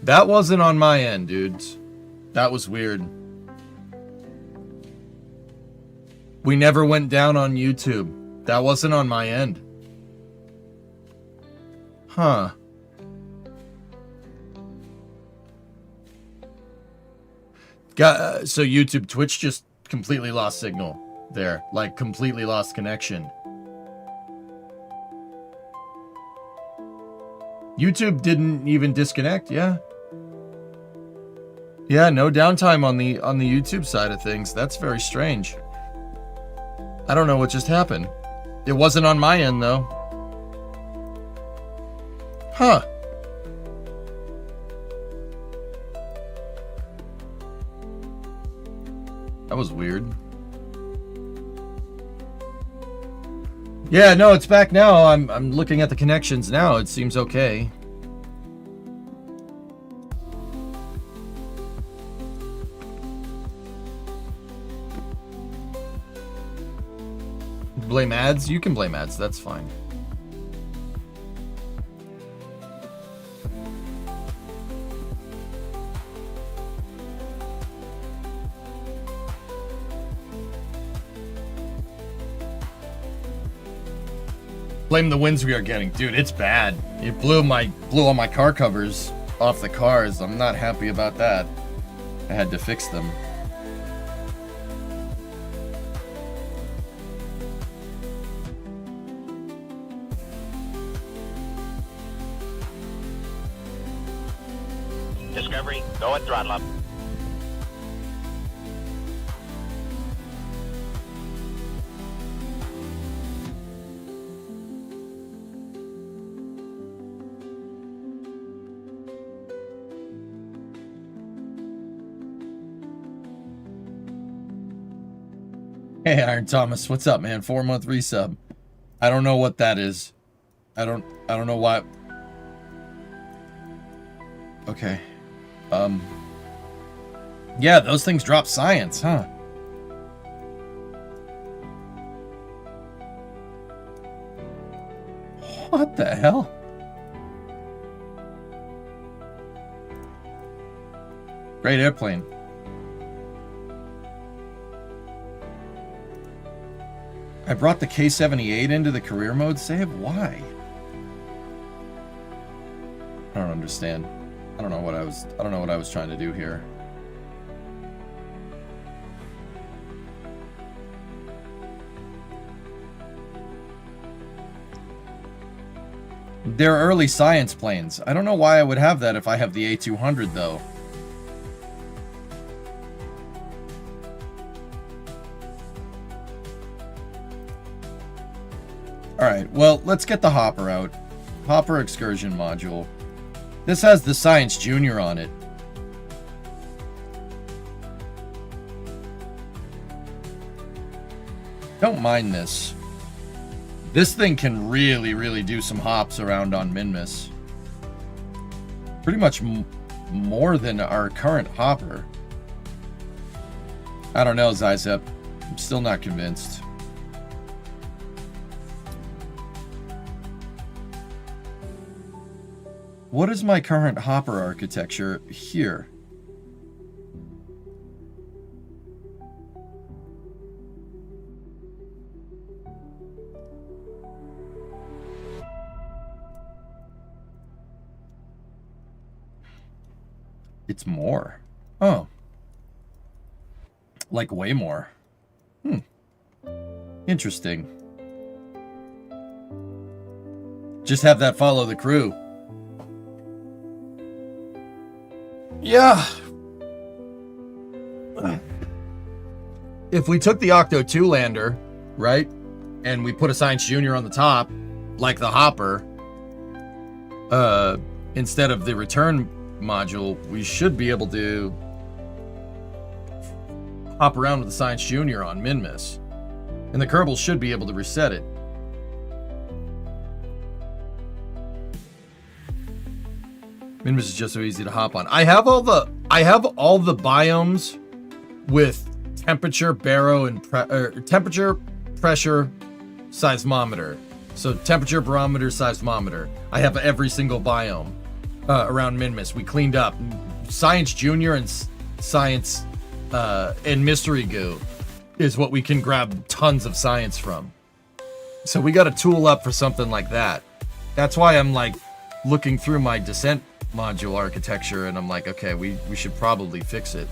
That wasn't on my end, dudes. That was weird. We never went down on YouTube. That wasn't on my end. Huh. So YouTube, Twitch just completely lost signal there. Like, completely lost connection. YouTube didn't even disconnect, yeah. Yeah, no downtime on the YouTube side of things. That's very strange. I don't know what just happened. It wasn't on my end, though. Huh. That was weird. Yeah, no, it's back now. I'm looking at the connections now. It seems okay. Blame ads? You can blame ads. That's fine. Blame the winds we are getting. Dude, it's bad. It blew all my car covers off the cars. I'm not happy about that. I had to fix them. Discovery, go at throttle up. Hey, Iron Thomas, what's up, man? 4-month resub. I don't know what that is. I don't know why. Okay. Yeah, those things drop science, huh? What the hell? Great airplane. I brought the K-78 into the career mode save? Why? I don't understand. I don't know what I was trying to do here. They're early science planes. I don't know why I would have that if I have the A200 though. Alright, well, let's get the hopper out. Hopper excursion module. This has the Science Junior on it. Don't mind this. This thing can really, really do some hops around on Minmus. Pretty much more than our current hopper. I don't know, Zizep. I'm still not convinced. What is my current hopper architecture here? It's more. Oh. Like way more. Interesting. Just have that follow the crew. Yeah. If we took the Octo 2 lander, right, and we put a Science Junior on the top, like the hopper, instead of the return module, we should be able to hop around with the Science Junior on Minmus. And the Kerbal should be able to reset it. Minmus is just so easy to hop on. I have all the biomes with temperature, baro, and temperature, pressure, seismometer. So temperature, barometer, seismometer. I have every single biome. around Minmus. We cleaned up. Science Junior and Science and Mystery Goo is what we can grab tons of science from. So we got to tool up for something like that. That's why I'm like looking through my descent module architecture and I'm like, okay, we should probably fix it.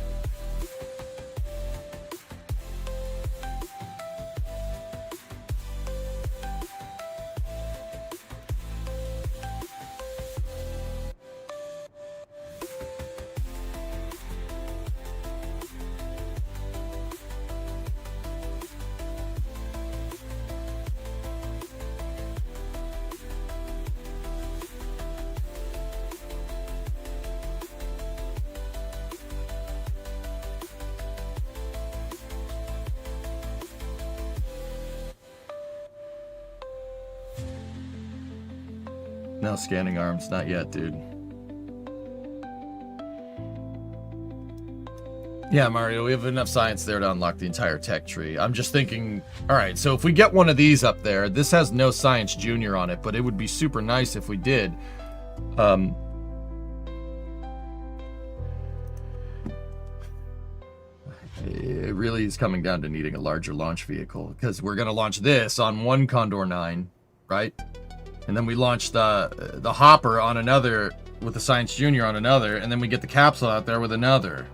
No scanning arms, not yet, dude. Yeah, Mario, we have enough science there to unlock the entire tech tree. I'm just thinking, all right, so if we get one of these up there, this has no Science Junior on it, but it would be super nice if we did. It really is coming down to needing a larger launch vehicle, because we're going to launch this on one Condor 9, right? And then we launch the hopper on another with the Science Junior on another, and then we get the capsule out there with another.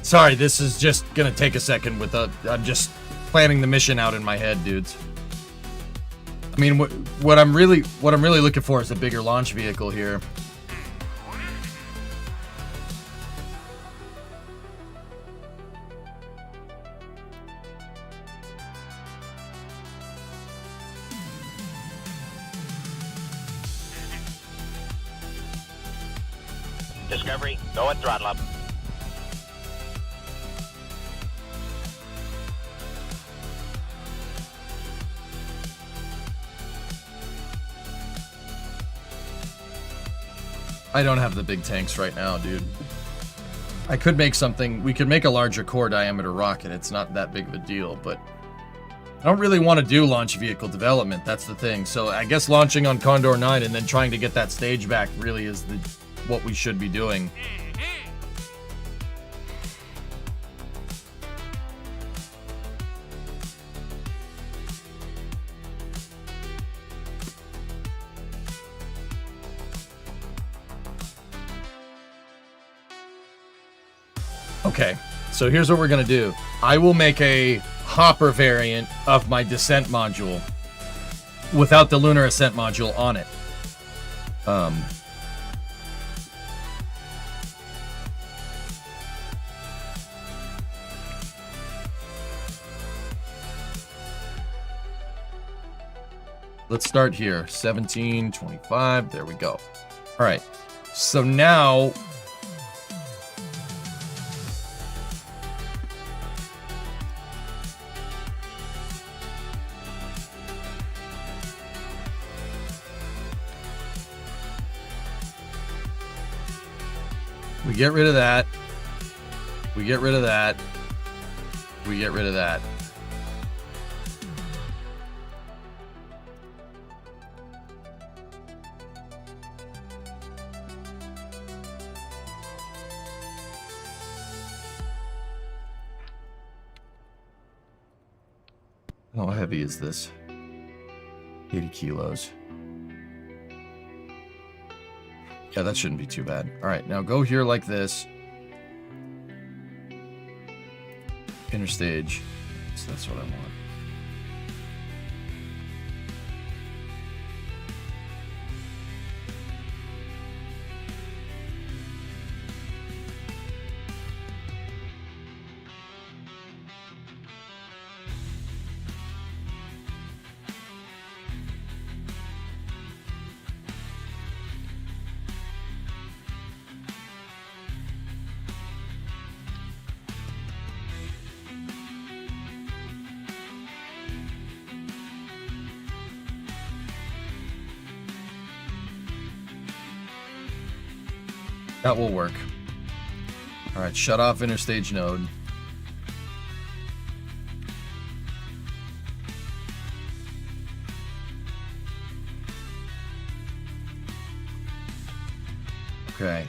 Sorry, this is just gonna take a second with I'm just planning the mission out in my head, dudes. I mean, what I'm really looking for is a bigger launch vehicle here. Discovery, go and throttle up. I don't have the big tanks right now, dude. I could make something. We could make a larger core diameter rocket. It's not that big of a deal, but I don't really want to do launch vehicle development. That's the thing. So I guess launching on Condor 9 and then trying to get that stage back really is what we should be doing. Okay, so here's what we're gonna do. I will make a hopper variant of my descent module without the lunar ascent module on it. Let's start here. 17, 25, there we go. All right, so now we get rid of that. We get rid of that. We get rid of that. How heavy is this? 80 kilos. Yeah, that shouldn't be too bad. All right, now go here like this. Inner stage. So that's what I want. That will work. All right, shut off interstage node. Okay.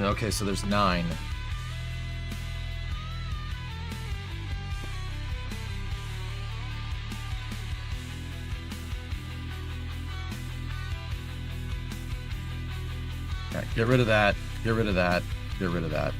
Okay, so there's 9. Okay, get rid of that, get rid of that, get rid of that.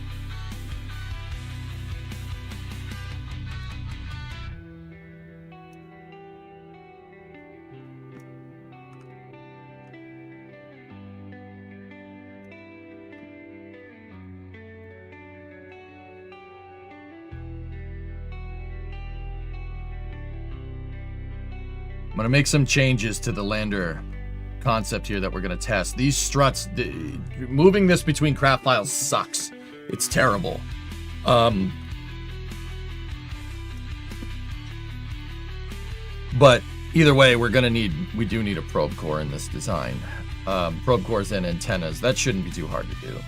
I'm going to make some changes to the lander concept here that we're going to test. These struts, moving this between craft files sucks. It's terrible. But either way, we do need a probe core in this design. Probe cores and antennas. That shouldn't be too hard to do.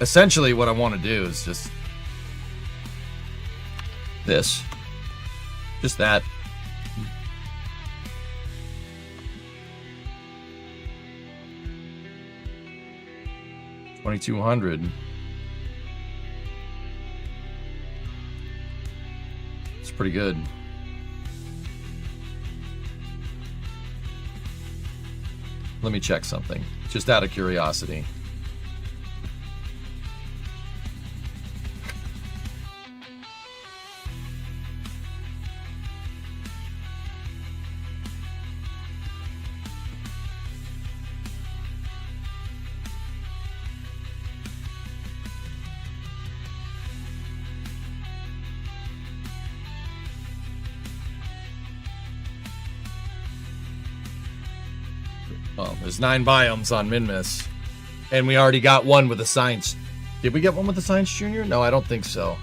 Essentially, what I want to do is just this. Just that. $2,200. It's pretty good. Let me check something, just out of curiosity. Well, there's 9 biomes on Minmus, and we already got one with a science. Did we get one with a science junior? No, I don't think so.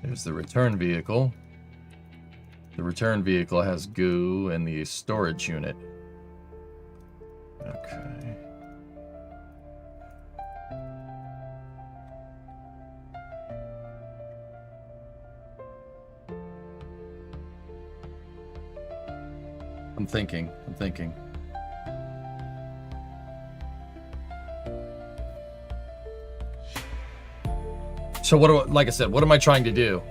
There's the return vehicle. The return vehicle has goo and the storage unit. Okay. I'm thinking. So like I said, what am I trying to do?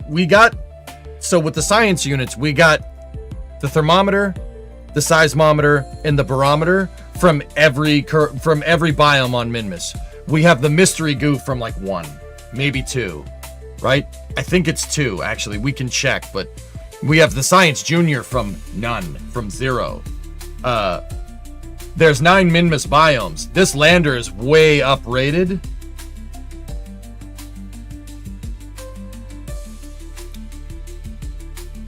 We got, so with the science units, we got the thermometer, the seismometer, and the barometer from every biome on Minmus. We have the mystery goo from like 1, maybe 2, right? I think it's 2, actually. We can check, but we have the science junior from none, from 0. There's 9 Minmus biomes. This lander is way uprated.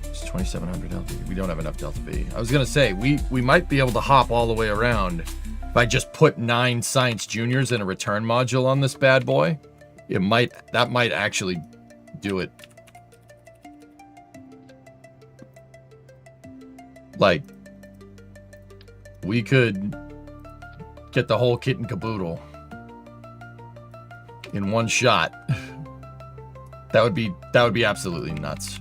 It's 2,700 Delta V. We don't have enough Delta V. I was gonna say we might be able to hop all the way around if I just put 9 science juniors in a return module on this bad boy. That might actually do it. Like, we could get the whole kit and caboodle in one shot. That would be absolutely nuts.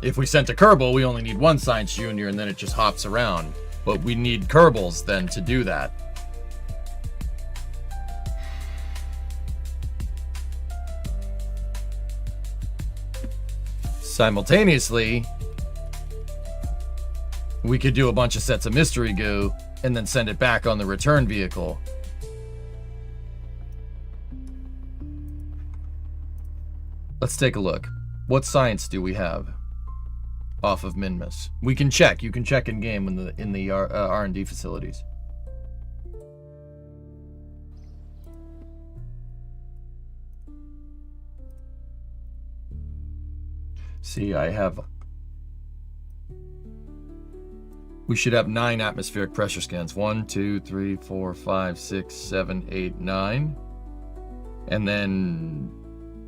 If we sent a Kerbal, we only need 1 science junior and then it just hops around. But we need Kerbals then to do that. Simultaneously, we could do a bunch of sets of mystery goo and then send it back on the return vehicle. Let's take a look. What science do we have off of Minmus? We can check. You can check in game in the R&D facilities. See, we should have 9 atmospheric pressure scans. 1, 2, 3, 4, 5, 6, 7, 8, 9. And then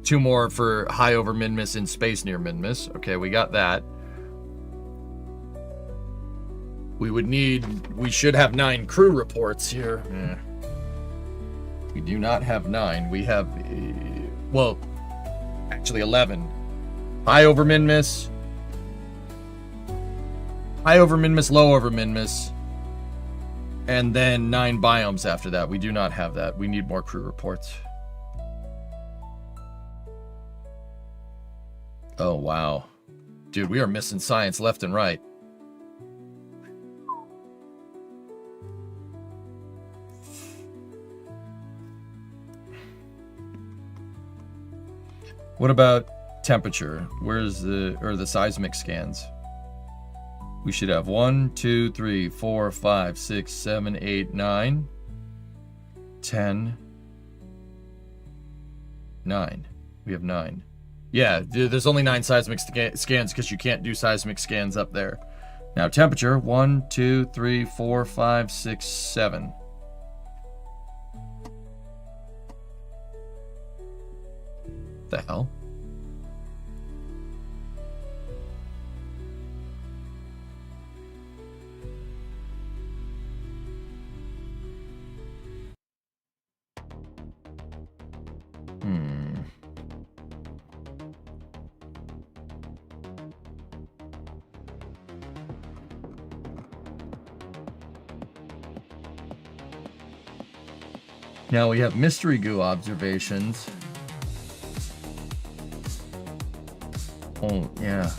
2 more for high over Minmus in space near Minmus. Okay, we got that. We should have 9 crew reports here. We do not have 9. We have, well, actually 11. High over Minmus. High over Minmus, low over Minmus. And then 9 biomes after that. We do not have that. We need more crew reports. Oh, wow. Dude, we are missing science left and right. What about temperature? Where's the seismic scans? We should have 1, 2, 3, 4, 5, 6, 7, 8, 9, 10, 9. We have 9. Yeah, there's only 9 seismic scans because you can't do seismic scans up there. Now temperature, 1, 2, 3, 4, 5, 6, 7. The hell? Now we have mystery goo observations. Oh yeah,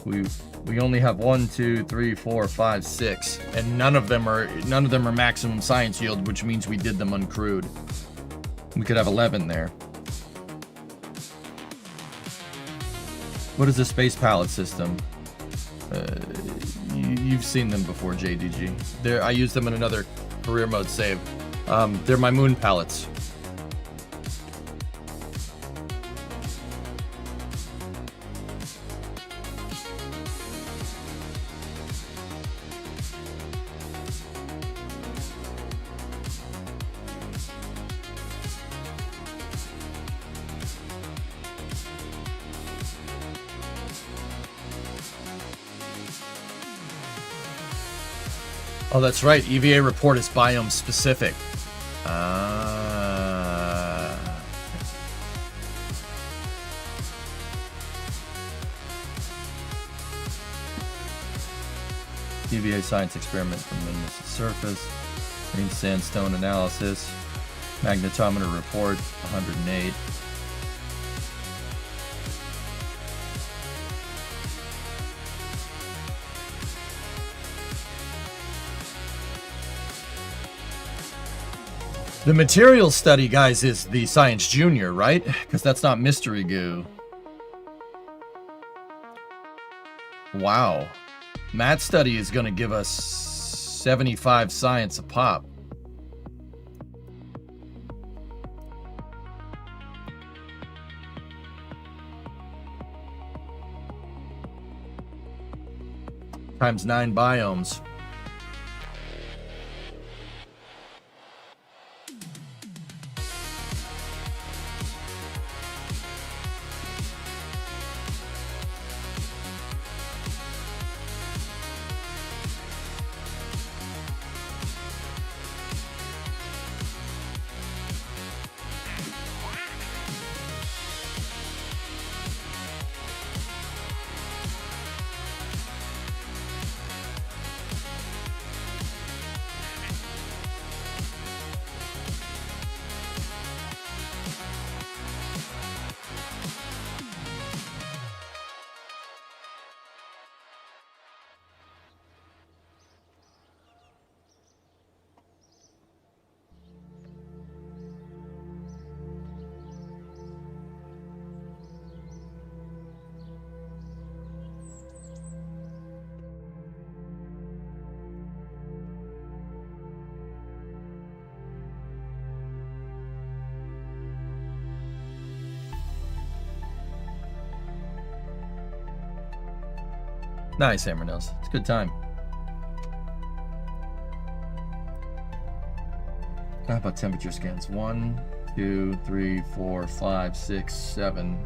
we only have 1, 2, 3, 4, 5, 6, and none of them are maximum science yield, which means we did them uncrewed. We could have 11 there. What is a space pallet system? You've seen them before, JDG. I used them in another career mode save. They're my moon pallets. Oh, that's right. EVA report is biome specific. EVA science experiment from Minmus surface. Green sandstone analysis. Magnetometer report 108. The material study, guys, is the Science Junior, right? Because that's not mystery goo. Wow. Mat study is going to give us 75 science a pop. Times 9 biomes. Nice, Hammer Nails. It's a good time. How about temperature scans? 1, 2, 3, 4, 5, 6, 7.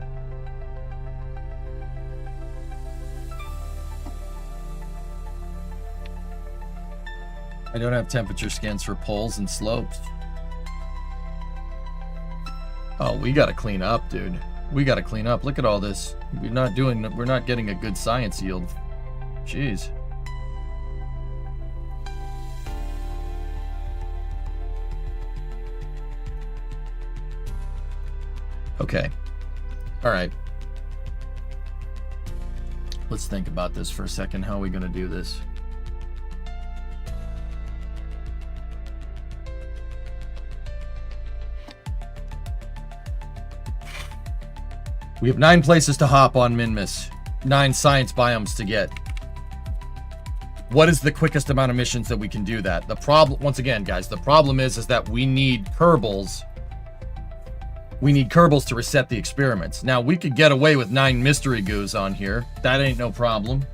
I don't have temperature scans for poles and slopes. Oh, we gotta clean up, dude. We gotta clean up. Look at all this. We're not getting a good science yield. Jeez. Okay. All right. Let's think about this for a second. How are we gonna do this? We have 9 places to hop on Minmus. 9 science biomes to get. What is the quickest amount of missions that we can do that? The problem, once again, guys, the problem is that we need Kerbals. We need Kerbals to reset the experiments. Now, we could get away with 9 mystery goos on here. That ain't no problem.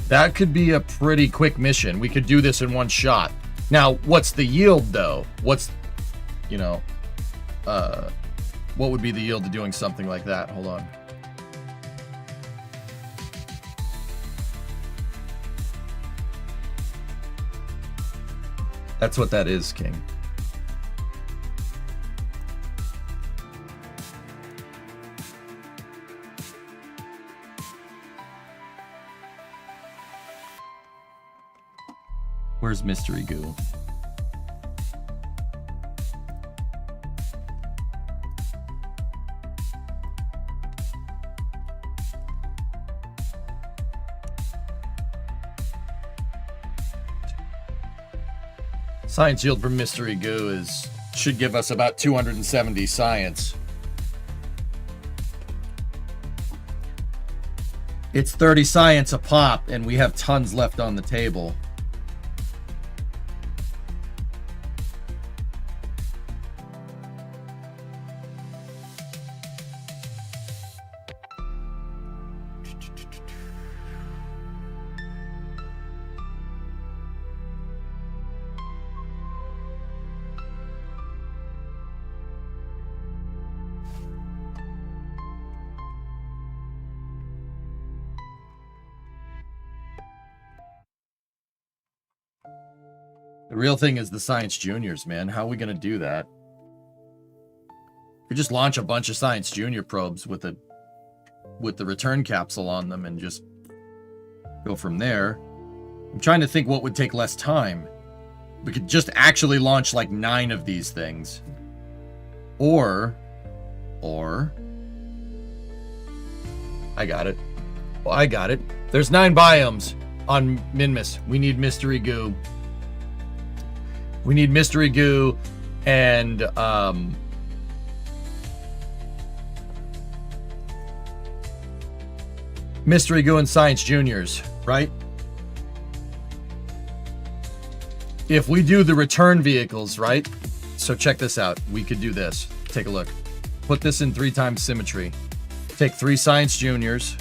That could be a pretty quick mission. We could do this in one shot. Now, what's the yield, though? What's, you know, what would be the yield to doing something like that? Hold on. That's what that is, King. Where's Mystery Goo? Science yield from Mystery Goo should give us about 270 science. It's 30 science a pop, and we have tons left on the table. The real thing is the Science Juniors, man. How are we going to do that? We just launch a bunch of Science Junior probes with the return capsule on them and just go from there. I'm trying to think what would take less time. We could just actually launch like 9 of these things. Or I got it. Well, I got it. There's 9 biomes on Minmus. We need Mystery Goo. We need Mystery Goo and Mystery Goo and Science Juniors, right? If we do the return vehicles, right? So check this out. We could do this. Take a look. Put this in 3 times symmetry. Take 3 Science Juniors.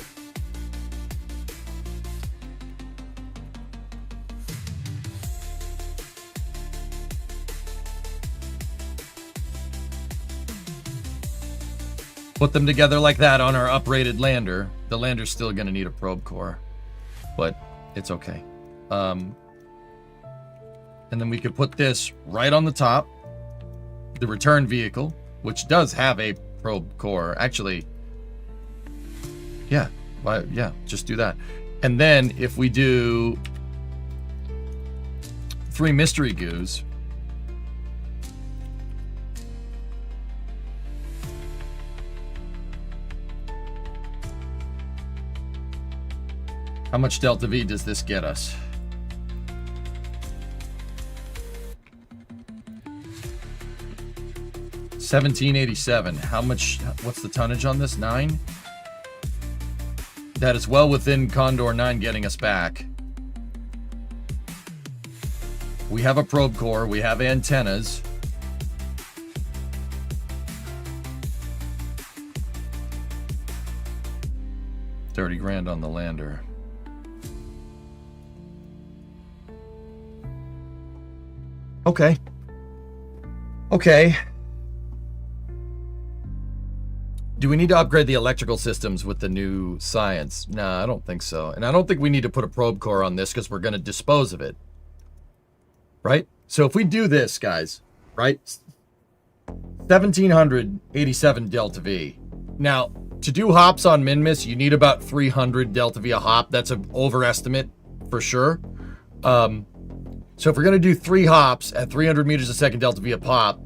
Put them together like that on our uprated lander. The lander's still going to need a probe core, but it's okay. And then we could put this right on the top, the return vehicle, which does have a probe core. Actually, yeah, just do that. And then if we do 3 Mystery Goos, how much Delta V does this get us? 1787. How much? What's the tonnage on this? 9? That is well within Condor 9 getting us back. We have a probe core. We have antennas. $30,000 on the lander. Okay. Okay. Do we need to upgrade the electrical systems with the new science? Nah, I don't think so. And I don't think we need to put a probe core on this because we're going to dispose of it. Right? So if we do this, guys, right? 1787 Delta V. Now, to do hops on Minmus, you need about 300 Delta V a hop. That's an overestimate for sure. So if we're going to do 3 hops at 300 meters a second Delta V a pop,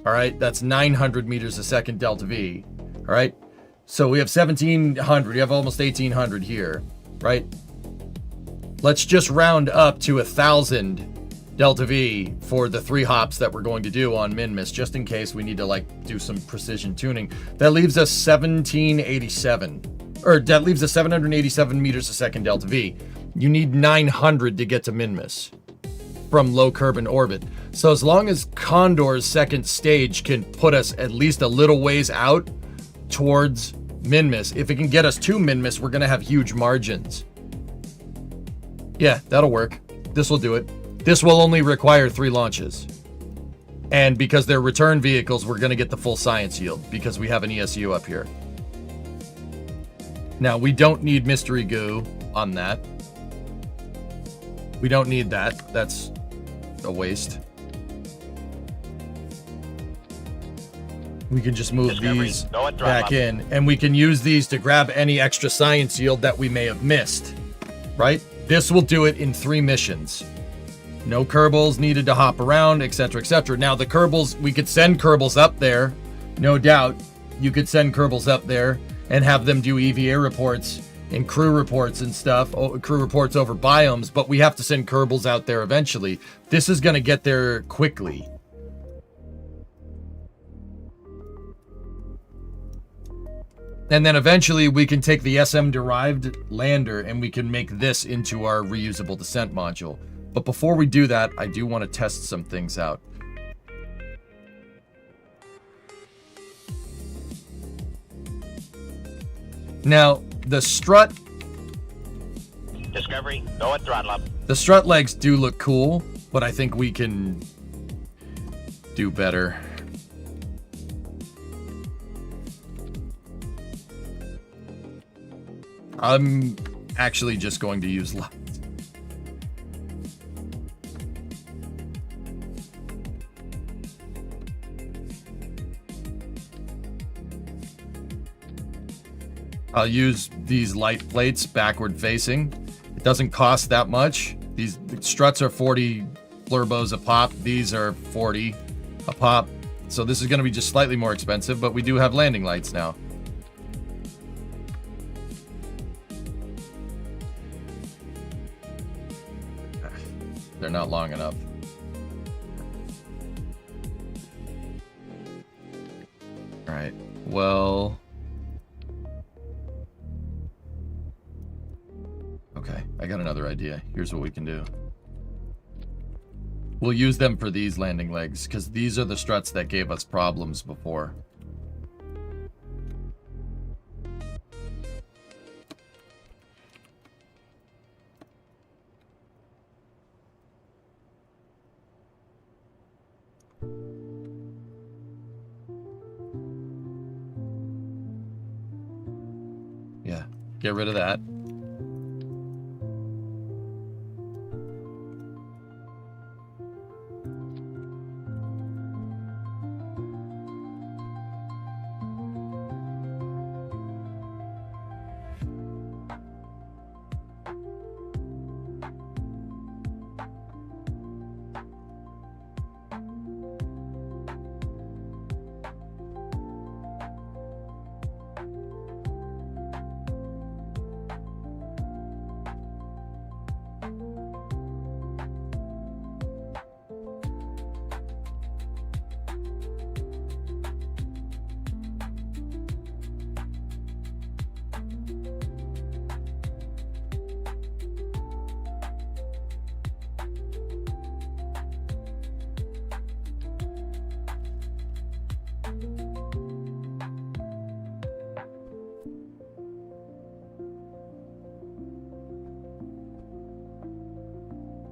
all right, that's 900 meters a second Delta V, all right? So we have 1,700. We have almost 1,800 here, right? Let's just round up to 1,000 Delta V for the 3 hops that we're going to do on Minmus, just in case we need to, like, do some precision tuning. That leaves us 1787, or that leaves us 787 meters a second Delta V. You need 900 to get to Minmus from low Kerbin orbit. So as long as Condor's second stage can put us at least a little ways out towards Minmus, if it can get us to Minmus, we're going to have huge margins. Yeah, that'll work. This will do it. This will only require 3 launches. And because they're return vehicles, we're going to get the full science yield because we have an ESU up here. Now, we don't need mystery goo on that. We don't need that. That's a waste. We can just move these back in, and we can use these to grab any extra science yield that we may have missed, right? This will do it in 3 missions. No Kerbals needed to hop around, etc., etc. Now, the Kerbals, we could send Kerbals up there, no doubt. You could send Kerbals up there and have them do EVA reports and crew reports and stuff, crew reports over biomes, but we have to send Kerbals out there eventually. This is going to get there quickly. And then eventually we can take the SM-derived lander and we can make this into our reusable descent module. But before we do that, I do want to test some things out. Now, the strut... Discovery, go at throttle up. The strut legs do look cool, but I think we can do better. I'm actually just going to use lights. I'll use these light plates backward facing. It doesn't cost that much. These struts are 40 flurbos a pop. These are 40 a pop. So this is going to be just slightly more expensive, but we do have landing lights now. They're not long enough. All right. Well... Okay, I got another idea. Here's what we can do. We'll use them for these landing legs, because these are the struts that gave us problems before. Yeah, get rid of that.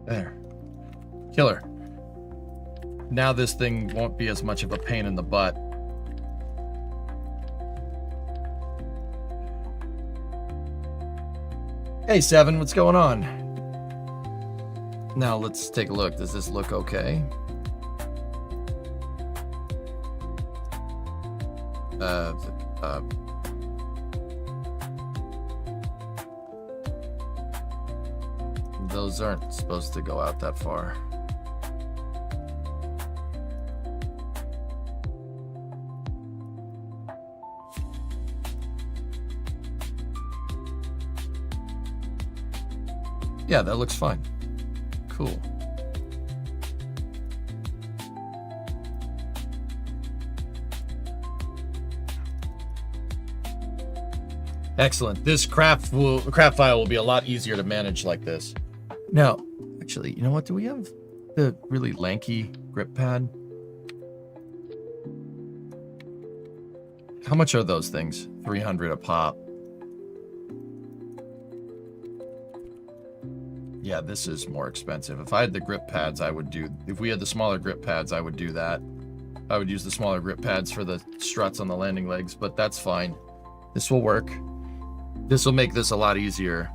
There. Killer. Now this thing won't be as much of a pain in the butt. Hey, Seven, what's going on? Now let's take a look. Does this look okay? Those aren't supposed to go out that far. Yeah, that looks fine. Cool. Excellent. This craft file will be a lot easier to manage like this. Now, actually, you know what? Do we have the really lanky grip pad? How much are those things? 300 a pop. Yeah, this is more expensive. If I had the grip pads, I would do... If we had the smaller grip pads, I would do that. I would use the smaller grip pads for the struts on the landing legs, but that's fine. This will work. This will make this a lot easier.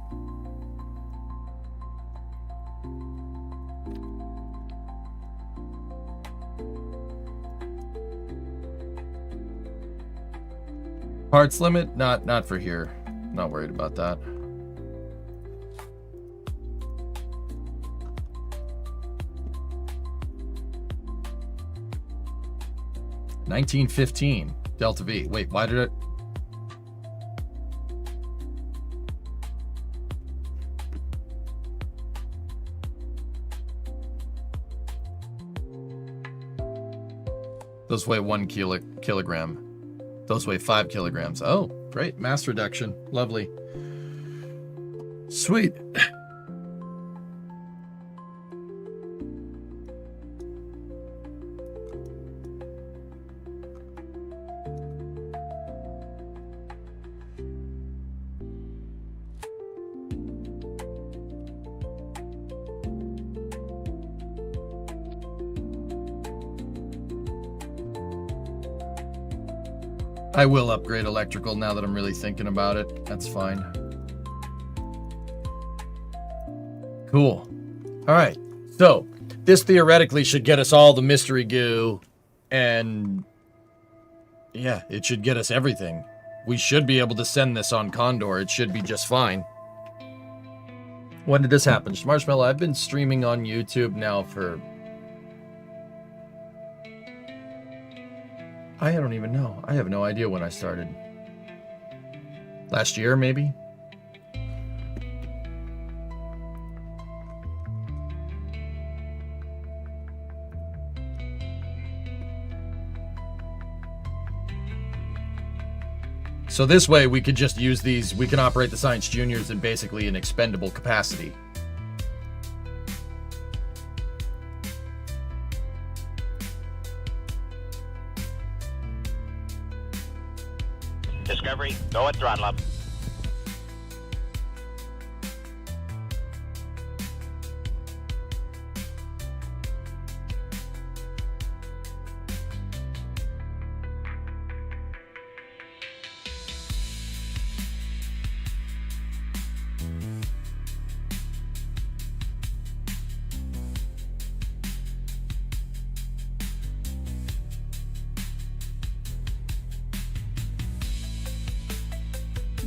Parts limit? Not for here. Not worried about that. $19.15 Delta V. Wait, why did it? Those weigh 1 kilogram. Those weigh 5 kilograms. Oh, great. Mass reduction. Lovely. Sweet. I will upgrade electrical now that I'm really thinking about it. That's fine. Cool. All right. So this theoretically should get us all the mystery goo, and yeah, it should get us everything. We should be able to send this on Condor. It should be just fine. When did this happen? Marshmallow, I've been streaming on YouTube now for... I don't even know. I have no idea when I started. Last year, maybe? So this way, we could just use these. We can operate the Science Juniors in basically an expendable capacity. Discovery, go at throttle up.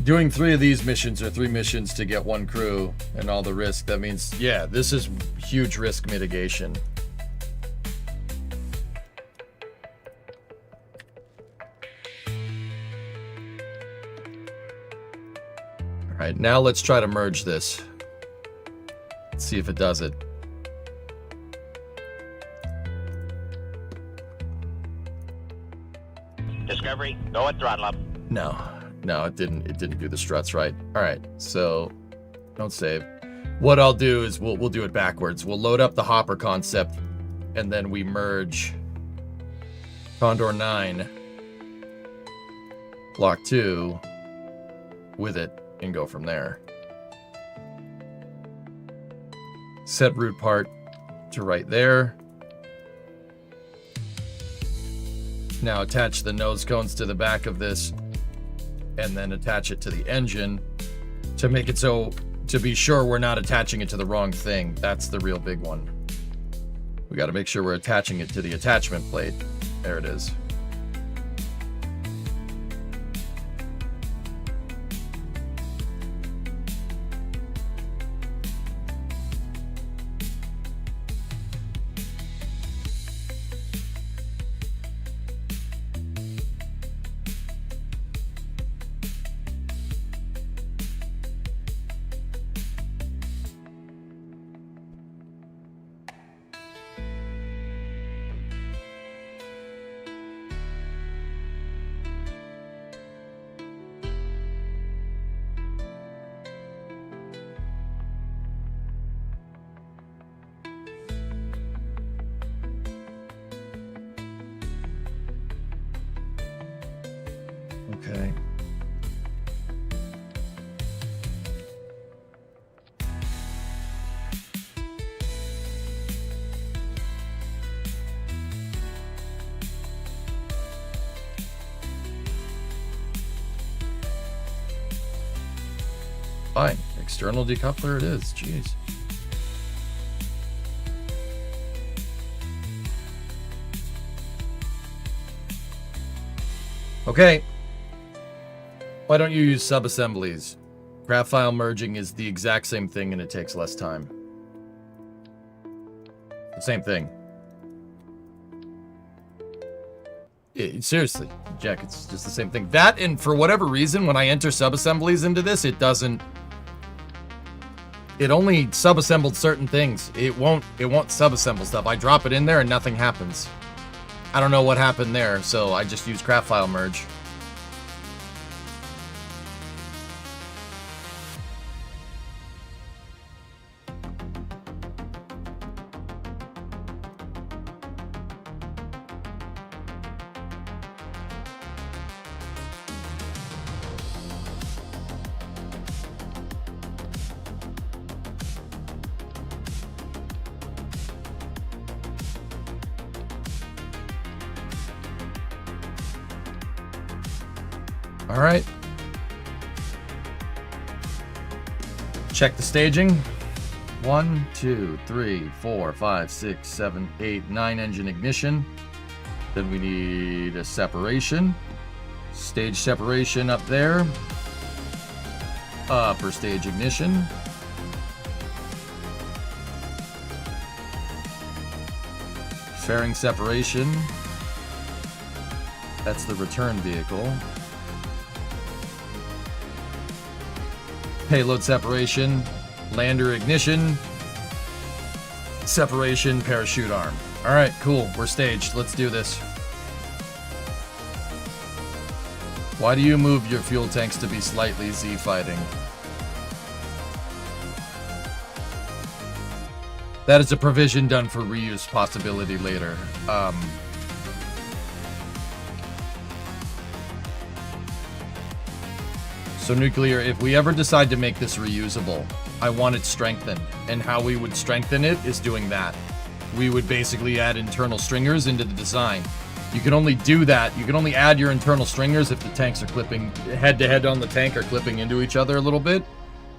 Doing 3 of these missions or 3 missions to get 1 crew and all the risk, that means, yeah, this is huge risk mitigation. All right, now let's try to merge this. Let's see if it does it. Discovery, go at throttle up. No, it didn't do the struts right. All right, so don't save. What I'll do is we'll do it backwards. We'll load up the hopper concept, and then we merge Condor 9 Block 2 with it and go from there. Set root part to right there. Now attach the nose cones to the back of this and then attach it to the engine to make it so, to be sure we're not attaching it to the wrong thing. That's the real big one. We got to make sure we're attaching it to the attachment plate. There it is. Okay. Fine. External decoupler it is. Jeez. Okay. Why don't you use sub-assemblies? Craft file merging is the exact same thing and it takes less time. The same thing. Seriously, Jack, it's just the same thing. That, and for whatever reason, when I enter sub-assemblies into this, it doesn't... It only sub-assembled certain things. It won't sub-assemble stuff. I drop it in there and nothing happens. I don't know what happened there, so I just use craft file merge. All right. Check the staging. 1, 2, 3, 4, 5, 6, 7, 8, 9 engine ignition. Then we need a separation. Stage separation up there. Upper stage ignition. Fairing separation. That's the return vehicle. Payload separation, lander ignition, separation, parachute arm. All right, cool. We're staged. Let's do this. Why do you move your fuel tanks to be slightly Z fighting? That is a provision done for reuse possibility later. So nuclear, if we ever decide to make this reusable, I want it strengthened. And how we would strengthen it is doing that. We would basically add internal stringers into the design. You can only do that. You can only add your internal stringers if the tanks are clipping head to head on the tank or clipping into each other a little bit.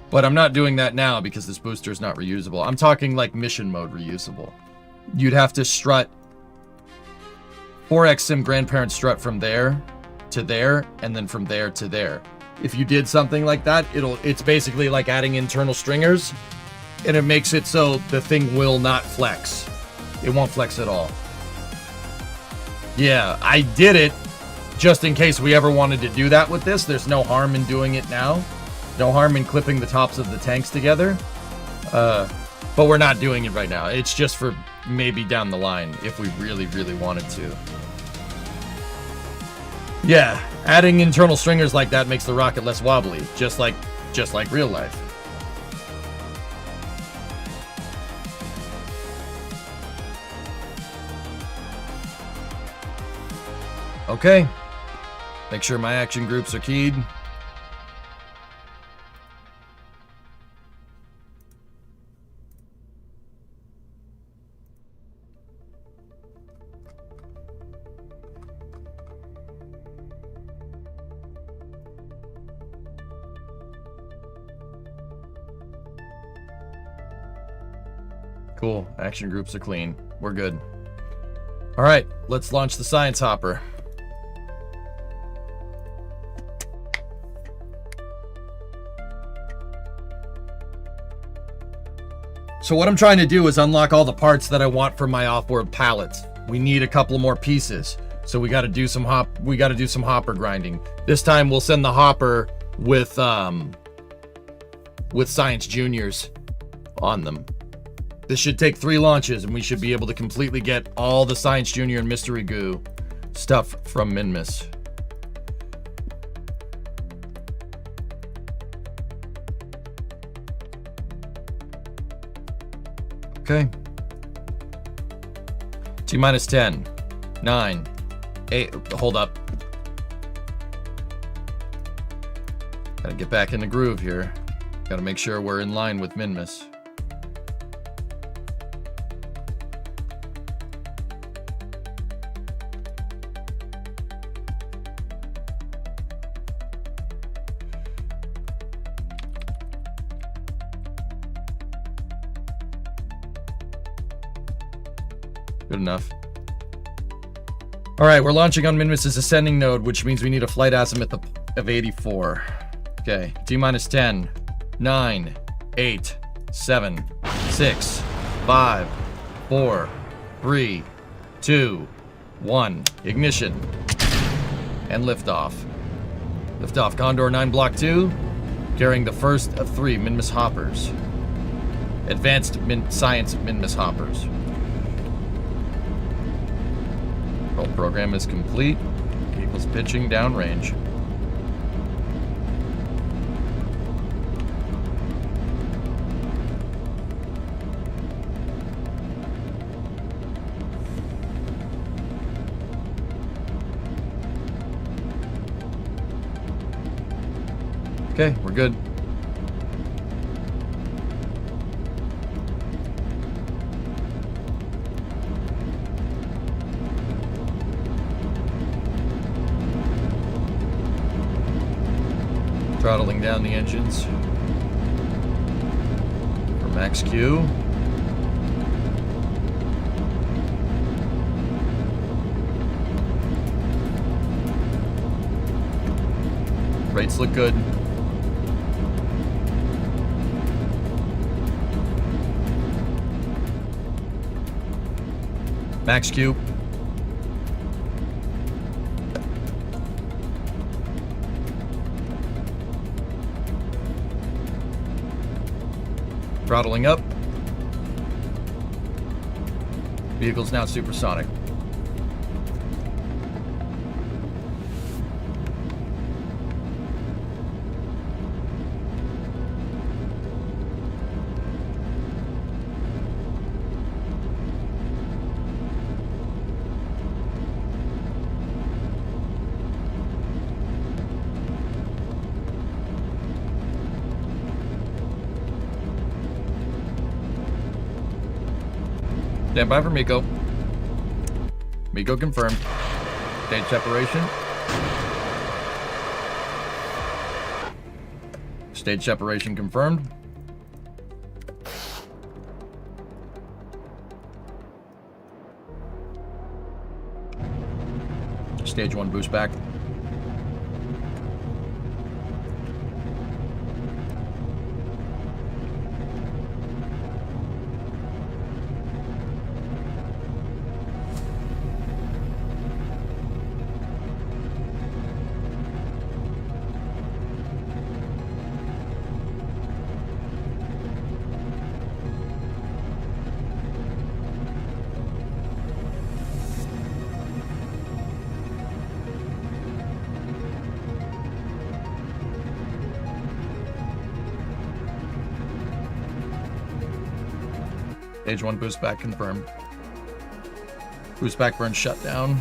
But I'm not doing that now because this booster is not reusable. I'm talking like mission mode reusable. You'd have to strut 4X Sim grandparent strut from there to there and then from there to there. If you did something like that, it's basically like adding internal stringers, and it makes it so the thing will not flex. It won't flex at all. Yeah, I did it just in case we ever wanted to do that with this. There's no harm in doing it now. No harm in clipping the tops of the tanks together. But we're not doing it right now. It's just for maybe down the line if we really, really wanted to. Yeah, adding internal stringers like that makes the rocket less wobbly, just like real life. Okay. Make sure my action groups are keyed. Cool. Action groups are clean. We're good. All right, let's launch the science hopper. So what I'm trying to do is unlock all the parts that I want for my off-world pallets. We need a couple more pieces. So we got to do some hopper grinding. This time we'll send the hopper with Science Juniors on them. This should take 3 launches and we should be able to completely get all the Science Junior and Mystery Goo stuff from Minmus. Okay. T-minus 10, 9, 8, hold up. Gotta get back in the groove here. Gotta make sure we're in line with Minmus. Good enough. All right, we're launching on Minmus's ascending node, which means we need a flight azimuth of 84. Okay, T-minus 10, 9, 8, 7, 6, 5, 4, 3, 2, 1. Ignition. And liftoff. Liftoff, Condor 9 Block 2, carrying the first of 3 Minmus hoppers. Advanced Science Minmus hoppers. Roll program is complete. Vehicle's pitching downrange. Okay, we're good. Throttling down the engines for max Q. Rates look good. Max Q. Throttling up. Vehicle's now supersonic. Stand by for Miko. Miko confirmed. Stage separation. Stage separation confirmed. Stage 1 boost back. Stage 1 boost back confirmed. Boost back burn shut down.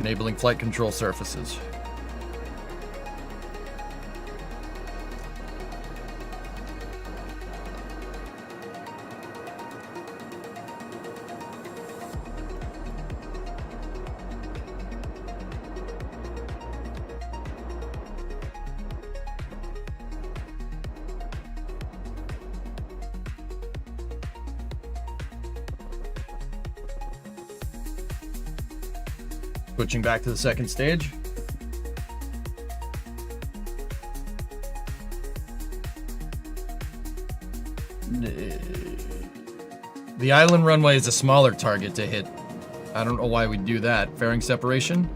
Enabling flight control surfaces. Switching back to the second stage. The island runway is a smaller target to hit. I don't know why we do that. Fairing separation.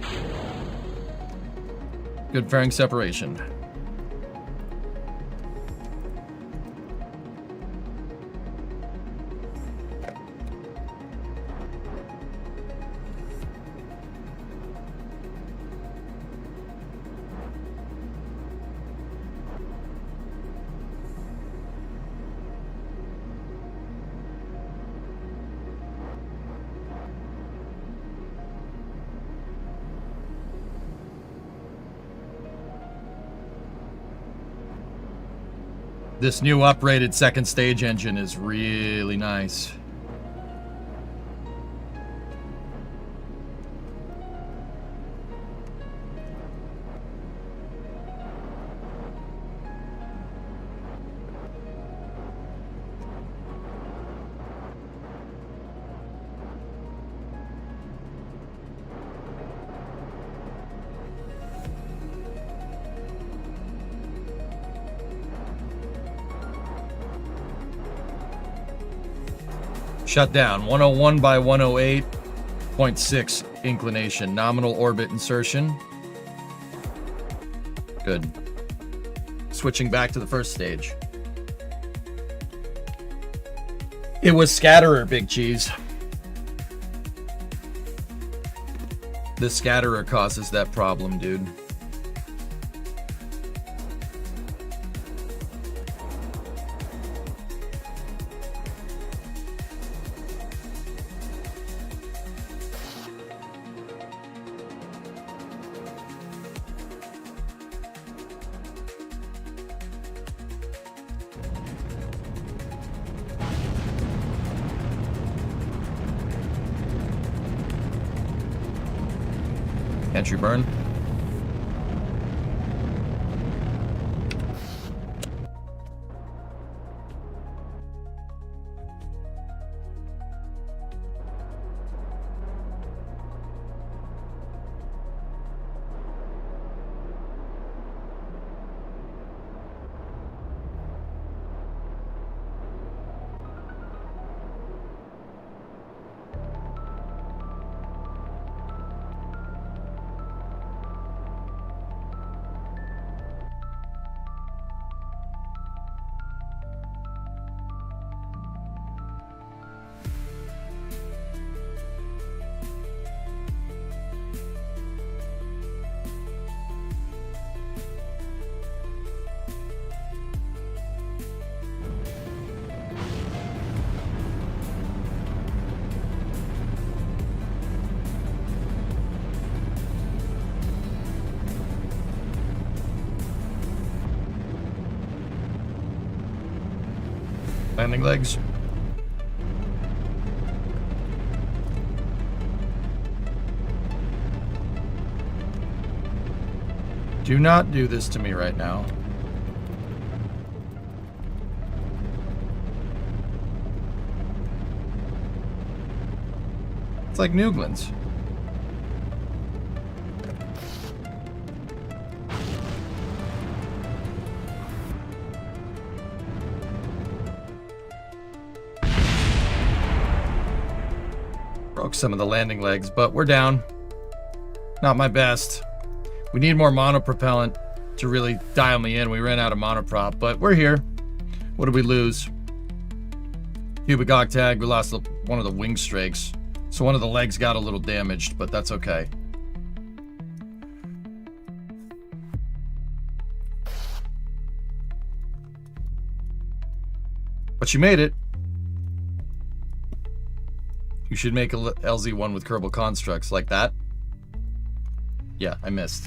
Good fairing separation. This new uprated second stage engine is really nice. Shut down. 101 by 108.6 inclination. Nominal orbit insertion. Good. Switching back to the first stage. It was scatterer, Big Cheese. The scatterer causes that problem, dude. Entry burn. Landing legs. Do not do this to me right now. It's like Newglands. Broke some of the landing legs, but we're down. Not my best. We need more monopropellant to really dial me in. We ran out of monoprop, but we're here. What did we lose? Cubic octag, we lost one of the wing strakes. So one of the legs got a little damaged, but that's okay. But you made it. You should make a LZ1 with Kerbal constructs like that. Yeah, I missed.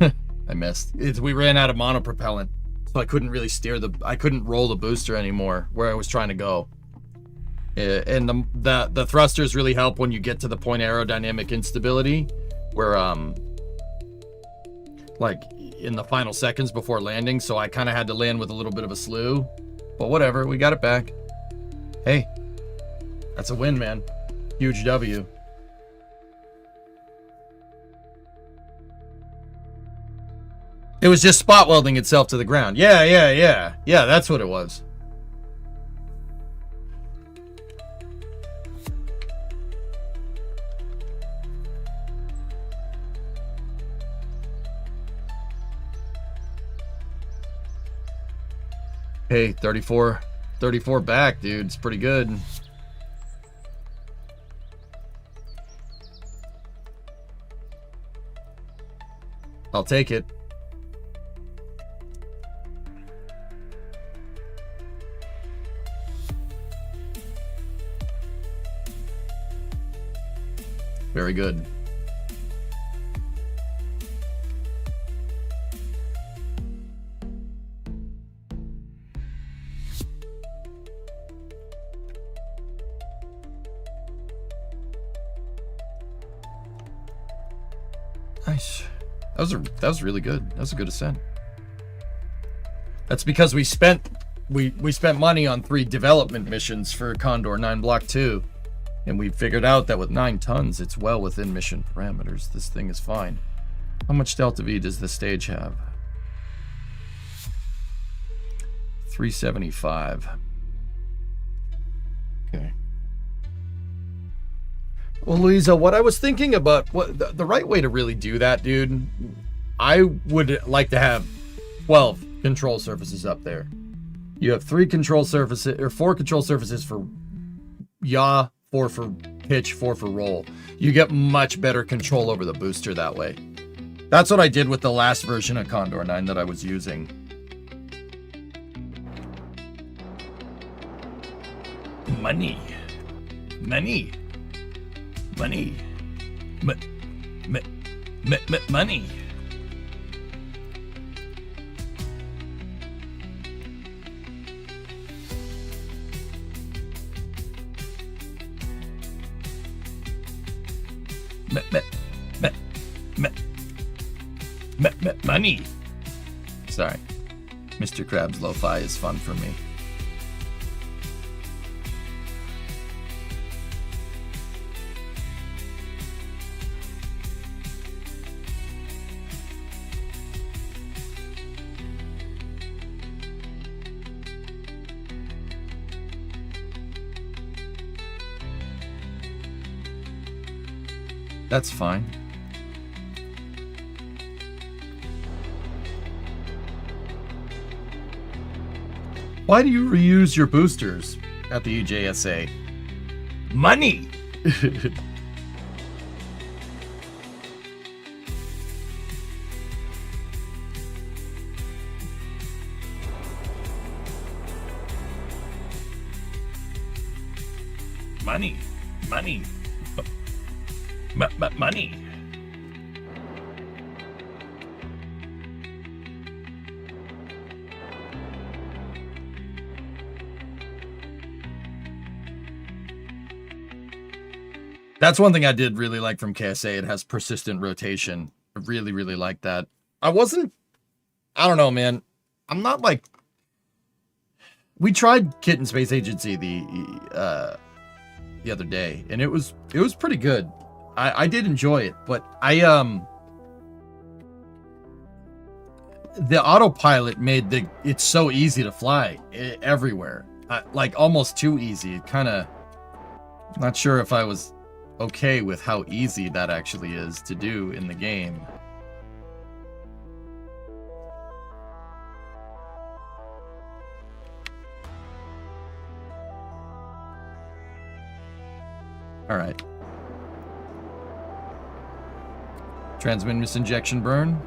I missed. We ran out of monopropellant, so I couldn't really I couldn't roll the booster anymore where I was trying to go. And the thrusters really help when you get to the point aerodynamic instability, where like in the final seconds before landing. So I kind of had to land with a little bit of a slew, but whatever, we got it back. Hey, that's a win, man. Huge W. It was just spot welding itself to the ground. Yeah, that's what it was. Hey, 34 back, dude. It's pretty good. I'll take it. Very good. Nice. That was really good. That was a good ascent. That's because we spent money on 3 development missions for Condor 9 Block 2. And we figured out that with 9 tons, it's well within mission parameters. This thing is fine. How much Delta V does this stage have? 375. Okay. Well, Louisa, what I was thinking about, what the right way to really do that, dude, I would like to have 12 control surfaces up there. You have 3 control surfaces, or 4 control surfaces for yaw, 4 for pitch, 4 for roll. You get much better control over the booster that way. That's what I did with the last version of Condor 9 that I was using. Money. Money. Money. Money. Money. Sorry. Mr. Krabs Lo-Fi is fun for me. That's fine. Why do you reuse your boosters at the EJSA? Money! Money. Money. Money. That's one thing I did really like from KSA. It has persistent rotation. I really, really like that. I don't know, man. I'm not like... We tried Kitten Space Agency the other day, and it was pretty good. I did enjoy it, but the autopilot made it's so easy to fly everywhere. Like almost too easy. It kind of... Not sure if I was okay with how easy that actually is to do in the game. All right. Transminmus injection burn,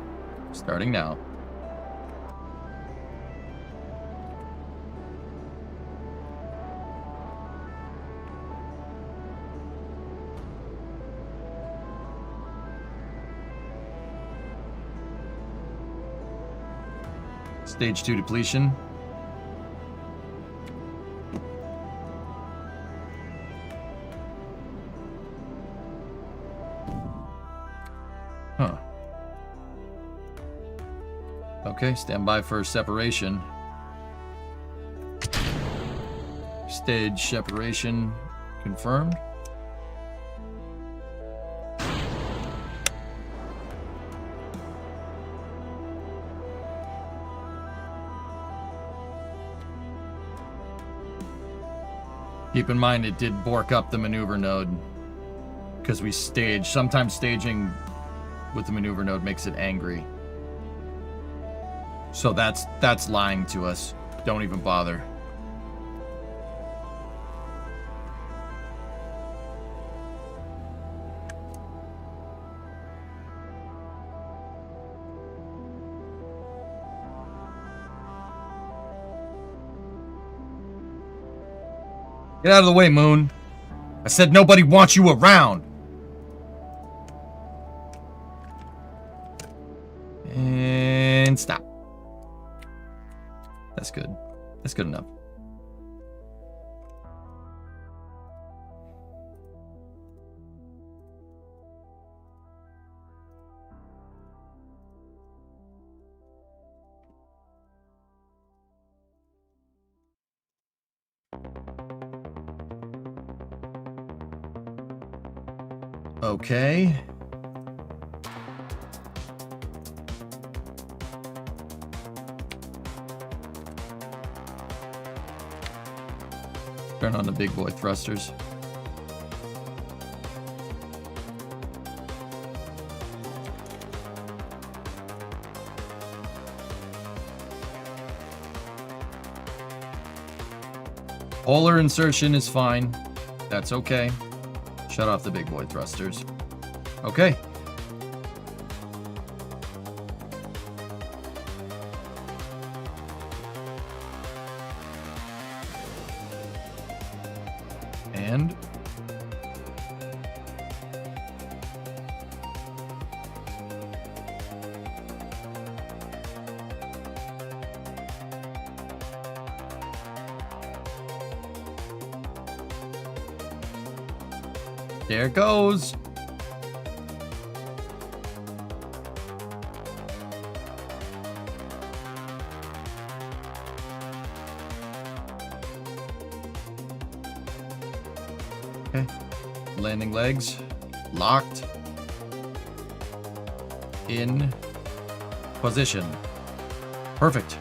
starting now. Stage 2 depletion. Huh. Okay, stand by for separation. Stage separation confirmed. Keep in mind, it did bork up the maneuver node because we staged. Sometimes staging with the maneuver node makes it angry. So that's lying to us. Don't even bother. Get out of the way, Moon. I said nobody wants you around. And stop. That's good. That's good enough. Okay. Turn on the big boy thrusters. Polar insertion is fine. That's okay. Shut off the big boy thrusters. Okay. And there it goes. Okay. Landing legs locked in position. Perfect.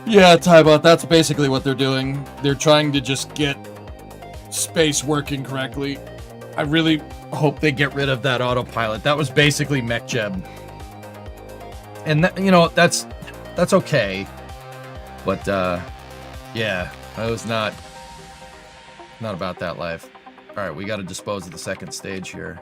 Yeah, Tybot, that's basically what they're doing. They're trying to just get space working correctly. I really hope they get rid of that autopilot. That was basically MechJeb. And that, you know, that's okay. But yeah, I was not about that life. All right, we got to dispose of the second stage here.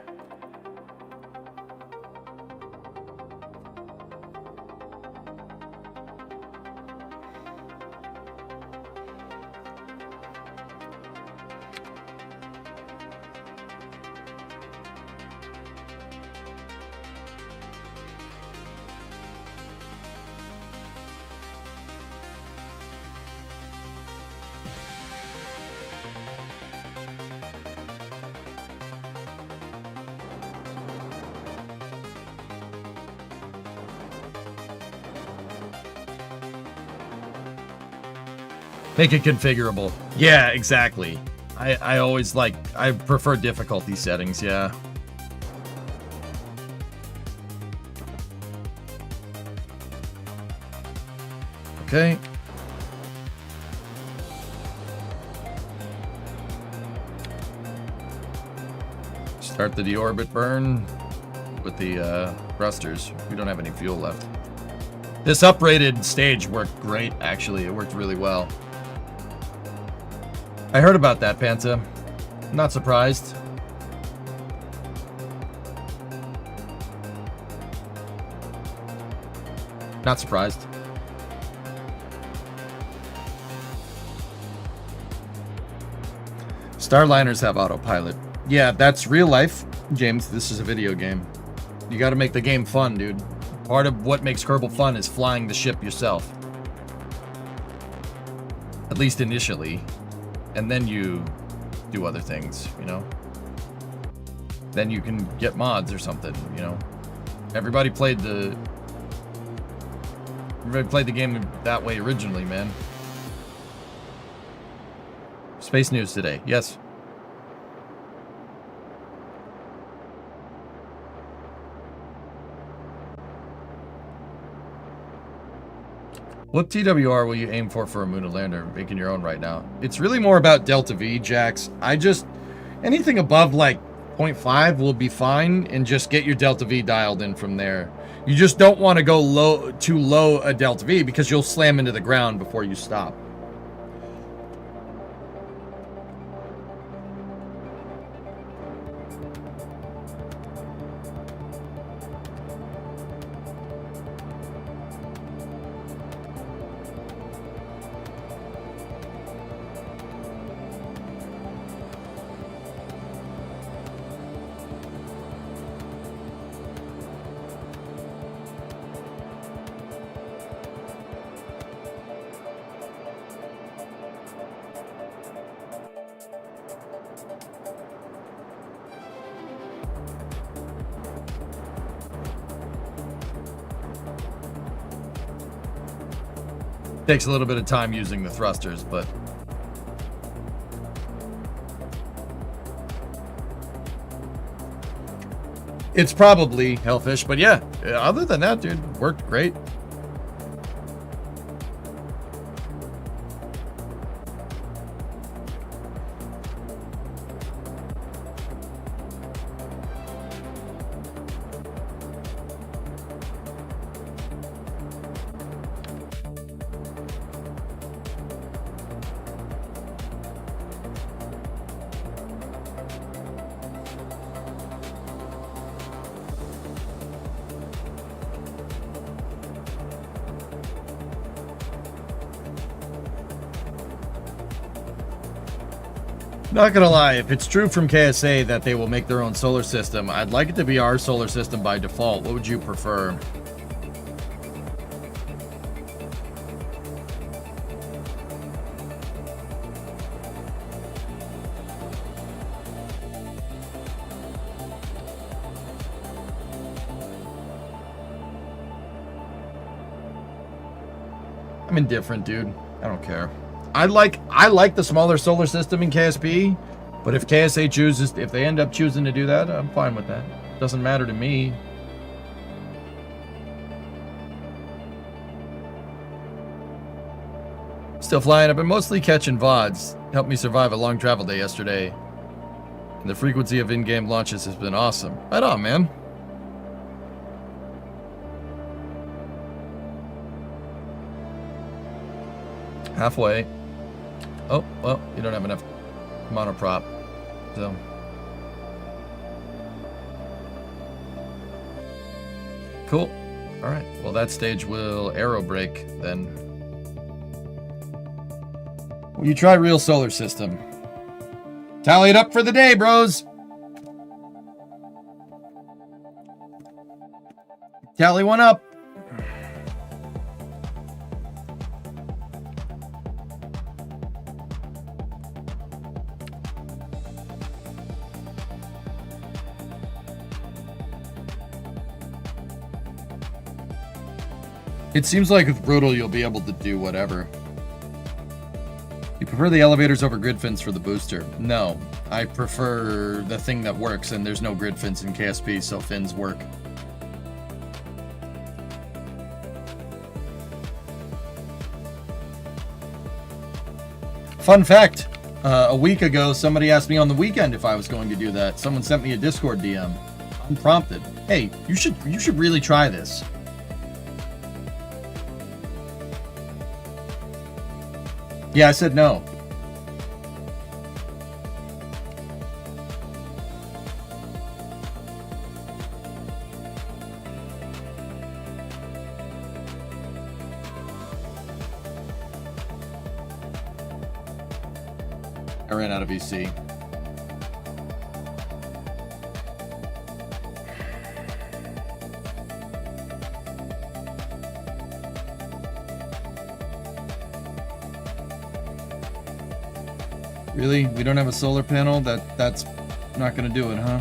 Make it configurable. Yeah, exactly. I always I prefer difficulty settings, yeah. Okay. Start the deorbit burn with the thrusters. We don't have any fuel left. This uprated stage worked great, actually. It worked really well. I heard about that, Panta. Not surprised. Not surprised. Starliners have autopilot. Yeah, that's real life, James. This is a video game. You gotta make the game fun, dude. Part of what makes Kerbal fun is flying the ship yourself. At least initially. And then you do other things, you know? Then you can get mods or something, you know? Everybody played the game that way originally, man. Space news today, yes. What TWR will you aim for a Moon lander? Making your own right now. It's really more about Delta V, Jax. Anything above like 0.5 will be fine, and just get your Delta V dialed in from there. You just don't want to go too low a Delta V because you'll slam into the ground before you stop. Takes a little bit of time using the thrusters, but it's probably hellfish. But yeah, other than that, dude, worked great. Not gonna lie, if it's true from KSA that they will make their own solar system, I'd like it to be our solar system by default. What would you prefer? I'm indifferent, dude. I don't care. I like the smaller solar system in KSP, but if KSA chooses, if they end up choosing to do that, I'm fine with that. Doesn't matter to me. Still flying. I've been mostly catching VODs. Helped me survive a long travel day yesterday. And the frequency of in-game launches has been awesome. Right on, man. Halfway. Oh, well, you don't have enough monoprop, so. Cool. All right. Well, that stage will aero brake then. Will you try real solar system? Tally it up for the day, bros. Tally one up. It seems like with Brutal, you'll be able to do whatever. You prefer the elevators over grid fins for the booster? No, I prefer the thing that works, and there's no grid fins in KSP, so fins work. Fun fact, a week ago, somebody asked me on the weekend if I was going to do that. Someone sent me a Discord DM, unprompted. Hey, you should really try this. Yeah, I said no. I ran out of EC. Really? We don't have a solar panel? That's not gonna do it, huh?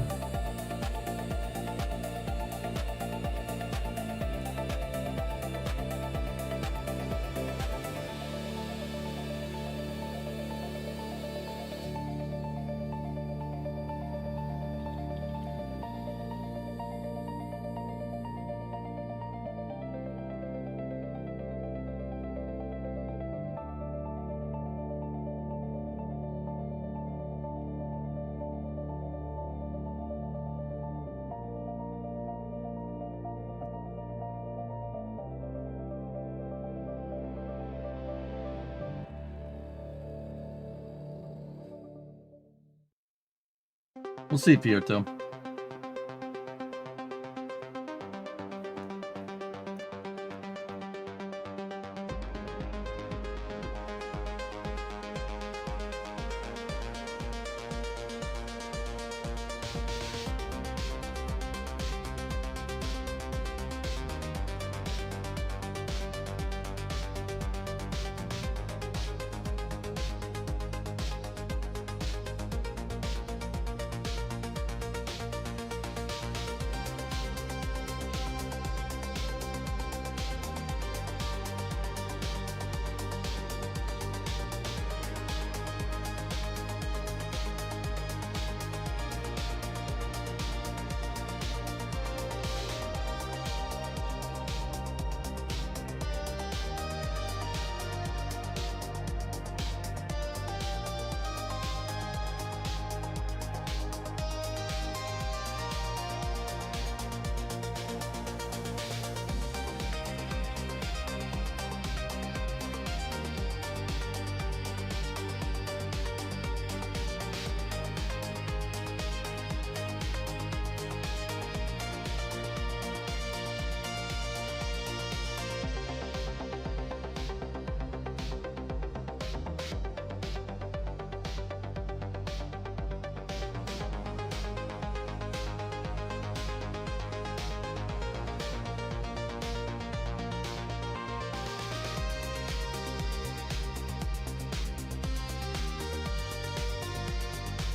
We'll see, Piotr.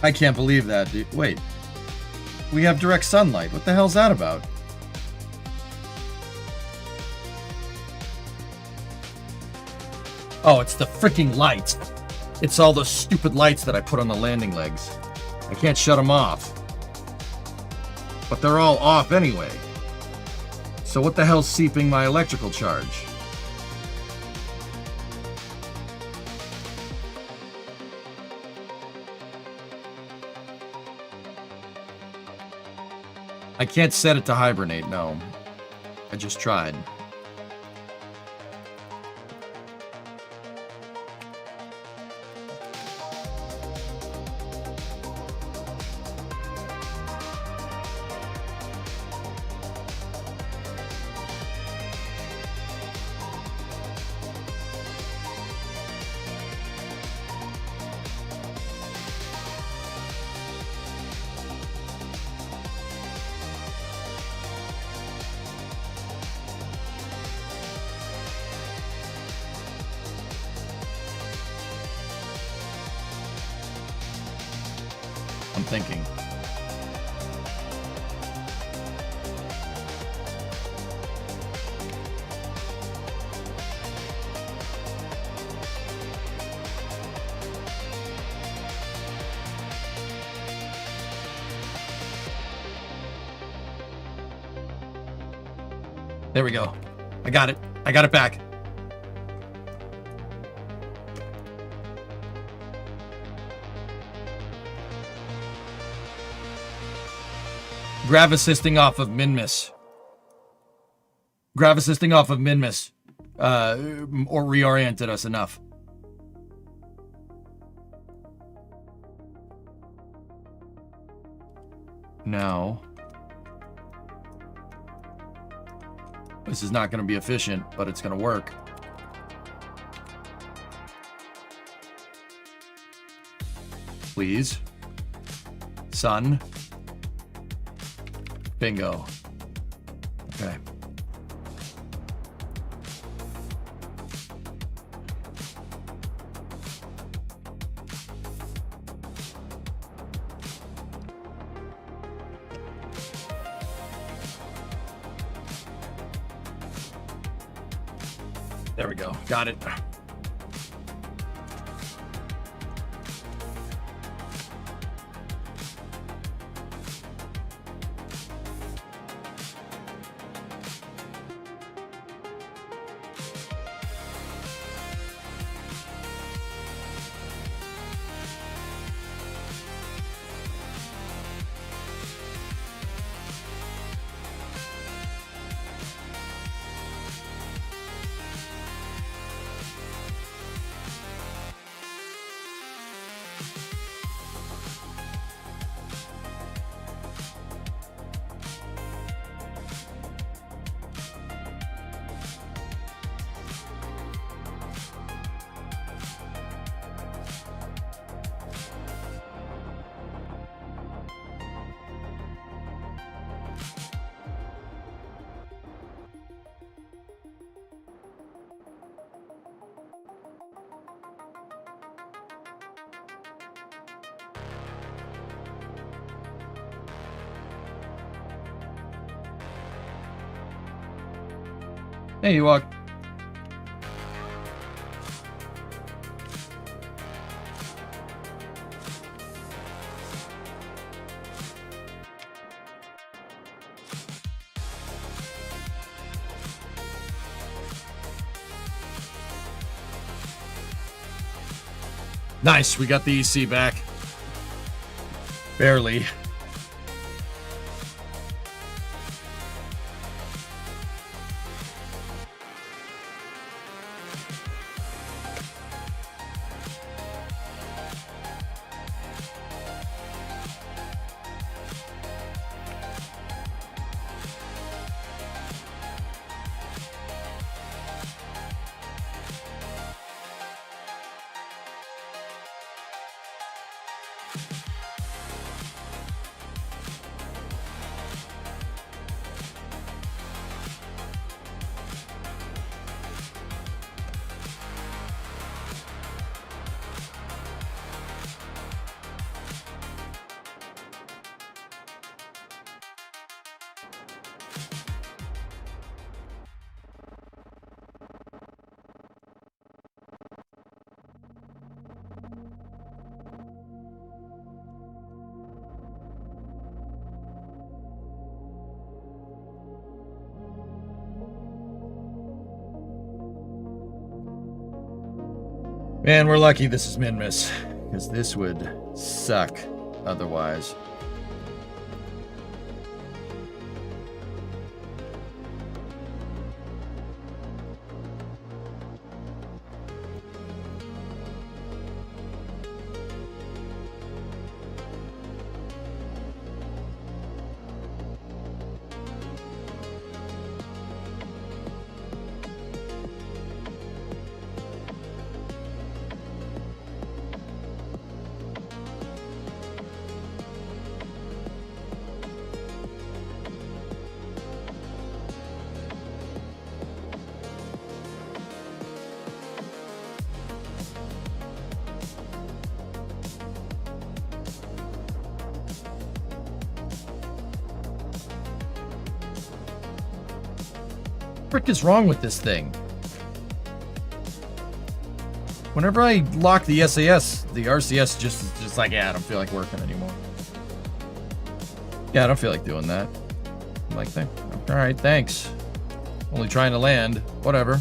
I can't believe that, dude. Wait. We have direct sunlight. What the hell's that about? Oh, it's the freaking lights. It's all those stupid lights that I put on the landing legs. I can't shut them off. But they're all off anyway. So what the hell's seeping my electrical charge? I can't set it to hibernate, no. I just tried. I'm thinking. There we go. I got it. I got it back. Grav assisting off of Minmus. Grav assisting off of Minmus. Or reoriented us enough. Now. This is not going to be efficient, but it's going to work. Please. Sun. Bingo. Okay. There we go. Got it. Hey, you walk. Nice, we got the EC back. Barely. Man, we're lucky this is Minmus, because this would suck otherwise. What the frick is wrong with this thing? Whenever I lock the SAS, the RCS just like, yeah, I don't feel like working anymore. Yeah, I don't feel like doing that. I'm like, all right, thanks. Only trying to land. Whatever.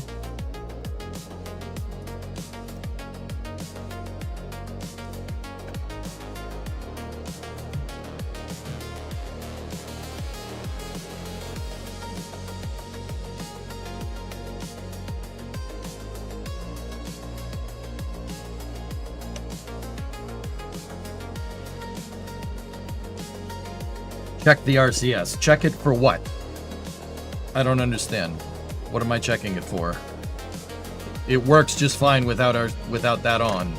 Check the RCS. Check it for what? I don't understand. What am I checking it for? It works just fine without that on.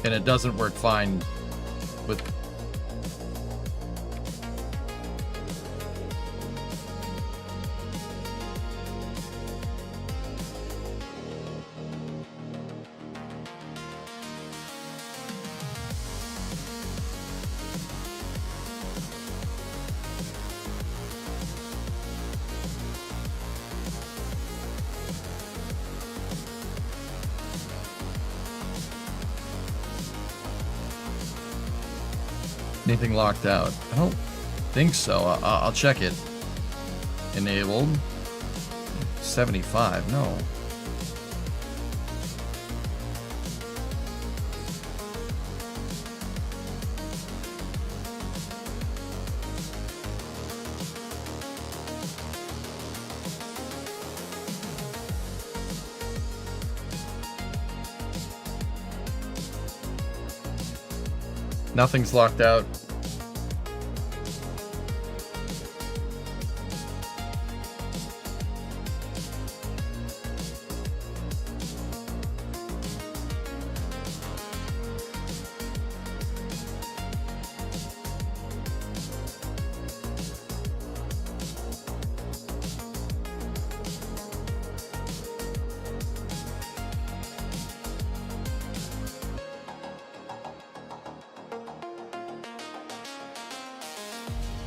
And it doesn't work fine with... Anything locked out? I don't think so. I'll check it. Enabled. 75. No. Nothing's locked out.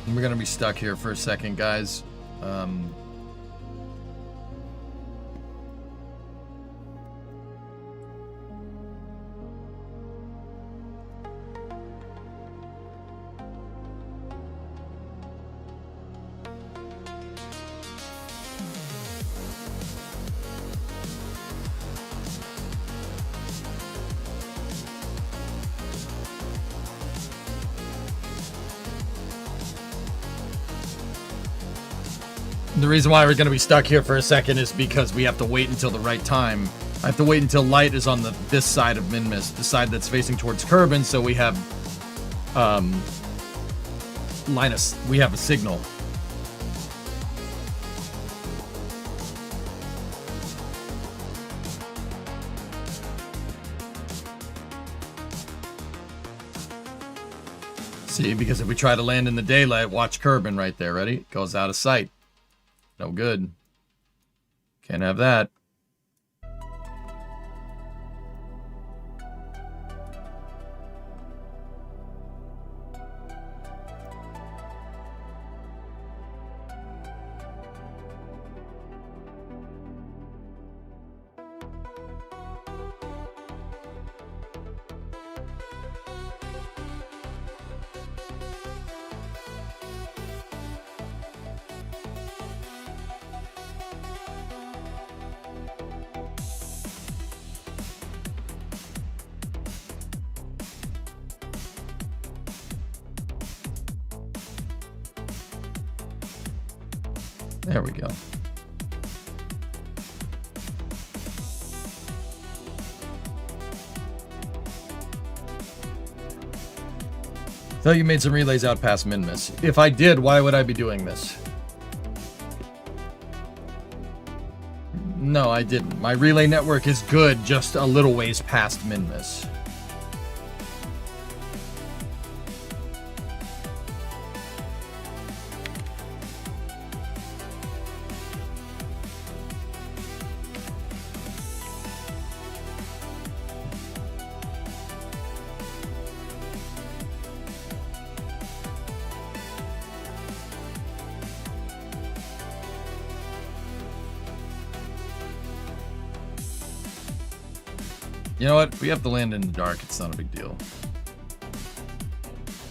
We're gonna be stuck here for a second, guys. The reason why we're going to be stuck here for a second is because we have to wait until the right time. I have to wait until light is on this side of Minmus, the side that's facing towards Kerbin, so we have we have a signal. See, because if we try to land in the daylight, watch Kerbin right there. Ready? Goes out of sight. No good. Can't have that. There we go. Thought you made some relays out past Minmus. If I did, why would I be doing this? No, I didn't. My relay network is good, just a little ways past Minmus. You know what? We have to land in the dark. It's not a big deal.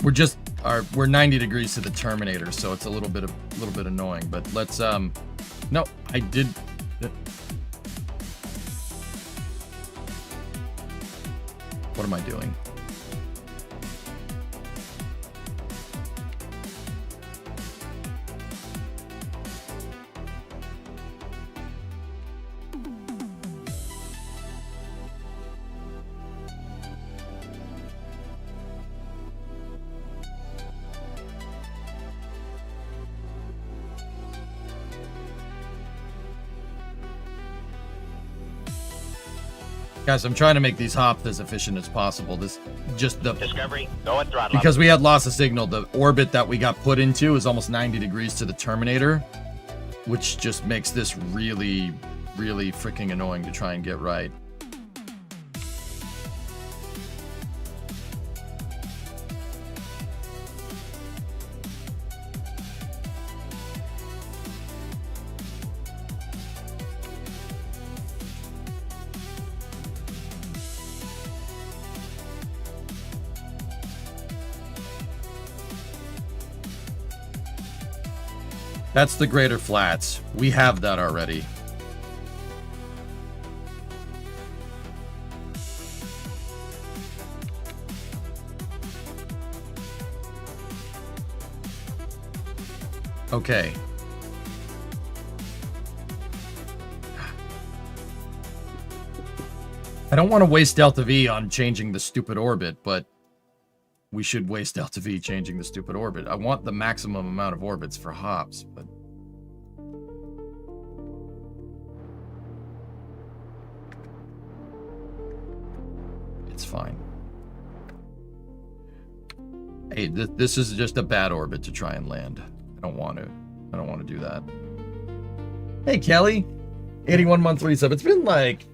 We're 90 degrees to the Terminator, so it's a little bit annoying. But let's no, I did. What am I doing? Guys, I'm trying to make these hops as efficient as possible. Discovery, go and throttle because we had loss of signal. The orbit that we got put into is almost 90 degrees to the Terminator, which just makes this really, really freaking annoying to try and get right. That's the Greater Flats. We have that already. Okay. I don't want to waste Delta V on changing the stupid orbit, but we should waste Delta V changing the stupid orbit. I want the maximum amount of orbits for hops, but... it's fine. Hey, this is just a bad orbit to try and land. I don't want to do that. Hey, Kelly! 81 month resub. It's been like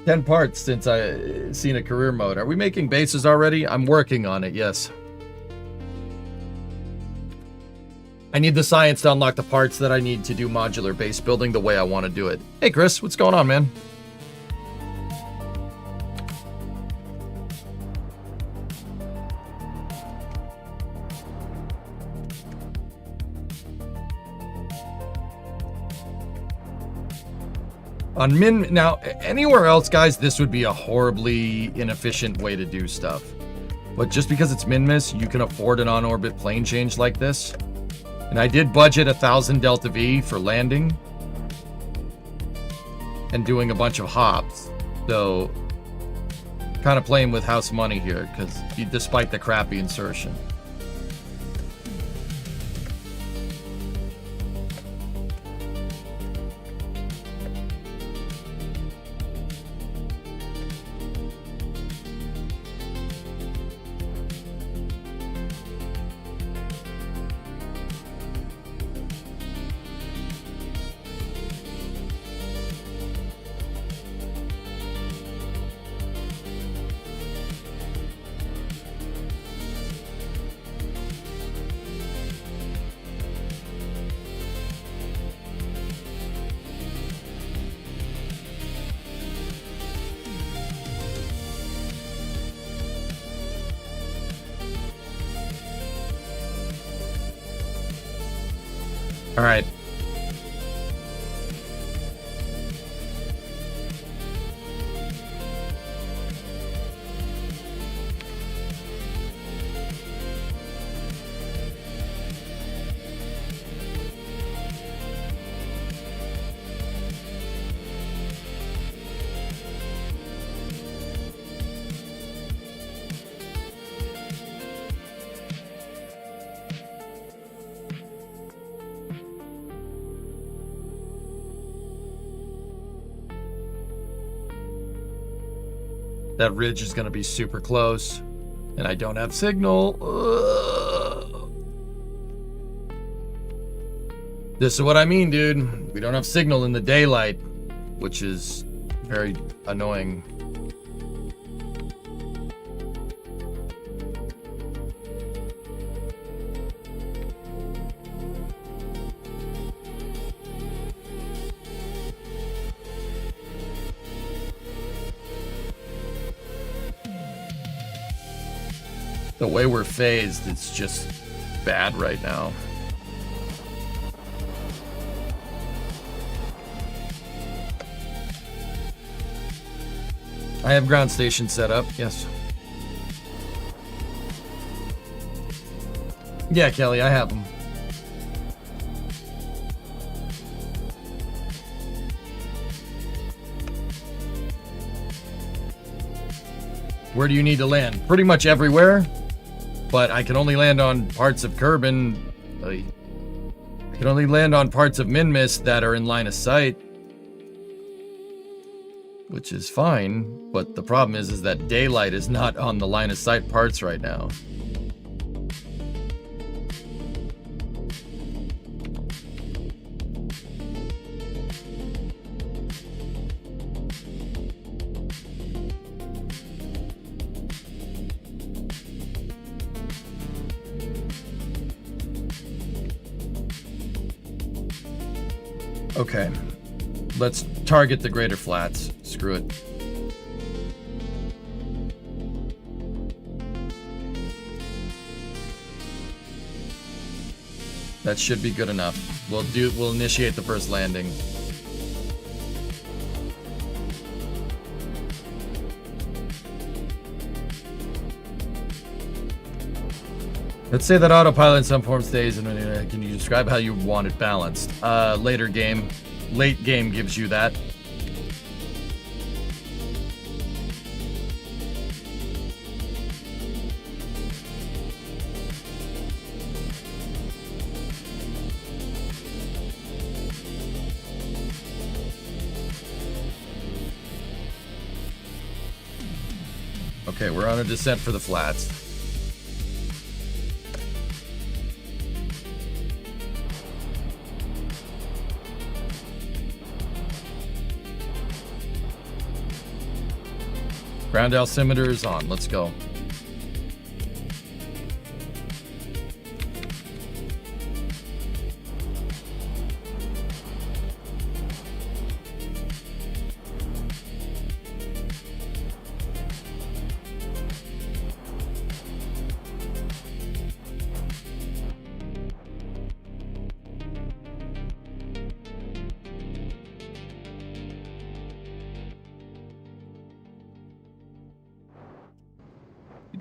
10 parts since I seen a career mode. Are we making bases already? I'm working on it, yes. I need the science to unlock the parts that I need to do modular base building the way I want to do it. Hey, Chris, what's going on, man? On now, anywhere else, guys, this would be a horribly inefficient way to do stuff. But just because it's Minmus, you can afford an on-orbit plane change like this. And I did budget 1,000 Delta V for landing and doing a bunch of hops. So, kind of playing with house money here, because despite the crappy insertion. All right. That ridge is going to be super close, and I don't have signal. Ugh. This is what I mean, dude. We don't have signal in the daylight, which is very annoying. The way we're phased, it's just bad right now. I have ground station set up, yes. Yeah, Kelly, I have them. Where do you need to land? Pretty much everywhere. But I can only land on parts of Kerbin. I can only land on parts of Minmus that are in line of sight. Which is fine, but the problem is that daylight is not on the line of sight parts right now. Okay, let's target the greater flats. Screw it. That should be good enough. We'll initiate the first landing. Let's say that autopilot in some form stays, and can you describe how you want it balanced? Later game. Late game gives you that. Okay, we're on a descent for the flats. Ground altimeter is on. Let's go.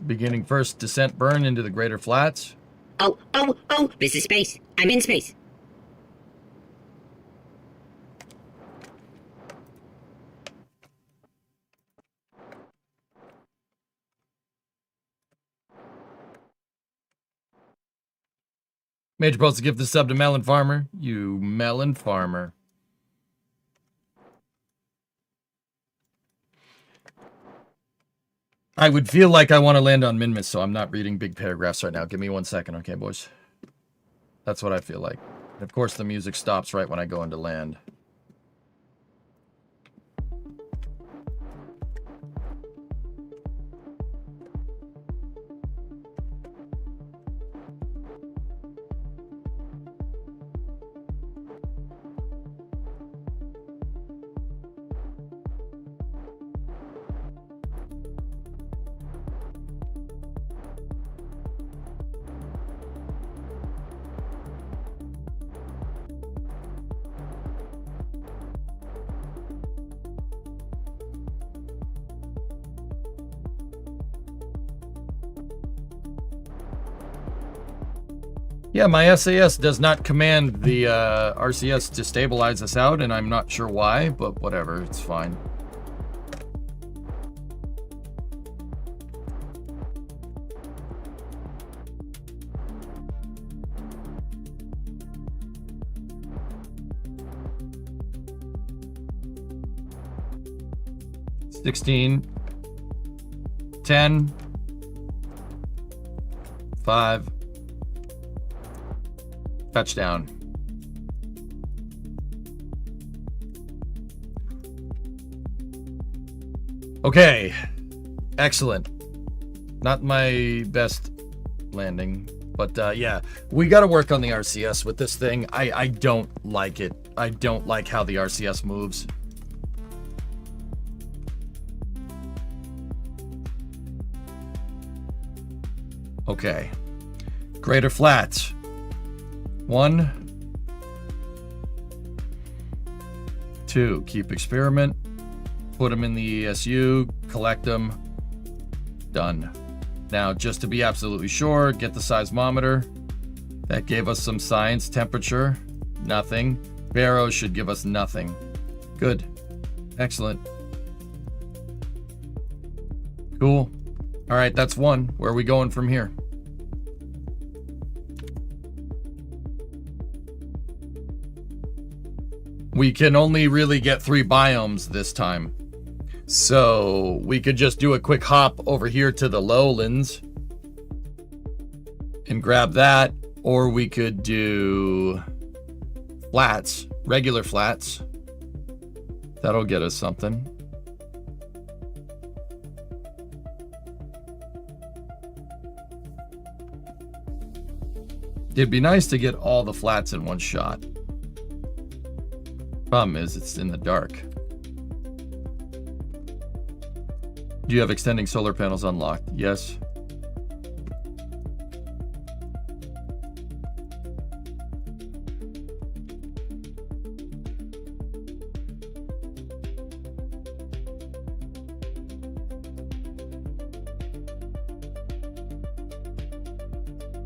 Beginning first descent burn into the greater flats. Oh, this is space. I'm in space. Major Pulse to give the sub to Melon Farmer. You Melon Farmer. I would feel like I want to land on Minmus, so I'm not reading big paragraphs right now. Give me 1 second, okay, boys? That's what I feel like. And of course, the music stops right when I go into land. Yeah, my SAS does not command the RCS to stabilize us out, and I'm not sure why, but whatever, it's fine. $16, 10, 5. Touchdown. Okay. Excellent. Not my best landing, but yeah, we got to work on the RCS with this thing. I don't like it. I don't like how the RCS moves. Okay. Greater Flats. 1, 2, keep experiment, put them in the ESU, collect them, done. Now, just to be absolutely sure, get the seismometer. That gave us some science. Temperature, nothing. Baro should give us nothing. Good. Excellent. Cool. All right, that's 1. Where are we going from here? We can only really get 3 biomes this time. So we could just do a quick hop over here to the lowlands and grab that, or we could do flats, regular flats. That'll get us something. It'd be nice to get all the flats in one shot. Problem is, it's in the dark. Do you have extending solar panels unlocked? Yes.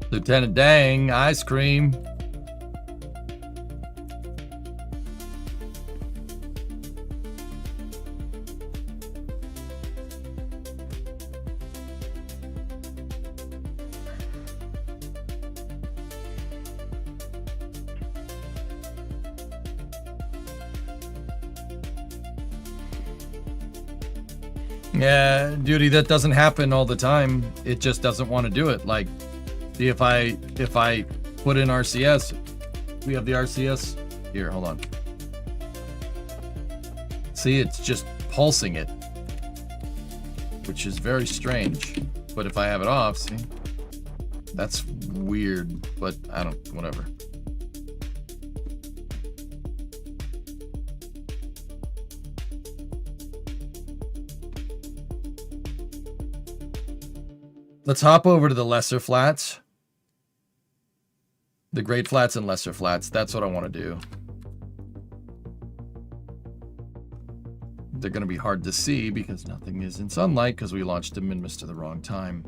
Lieutenant Dang, ice cream. Yeah, duty, that doesn't happen all the time. It just doesn't want to do it. Like, see, if I put in RCS, we have the RCS here. Hold on. See, it's just pulsing it, which is very strange. But if I have it off, see, that's weird. But I don't, whatever. Let's hop over to the lesser flats. The great flats and lesser flats. That's what I want to do. They're going to be hard to see because nothing is in sunlight because we launched the Minmus to the wrong time.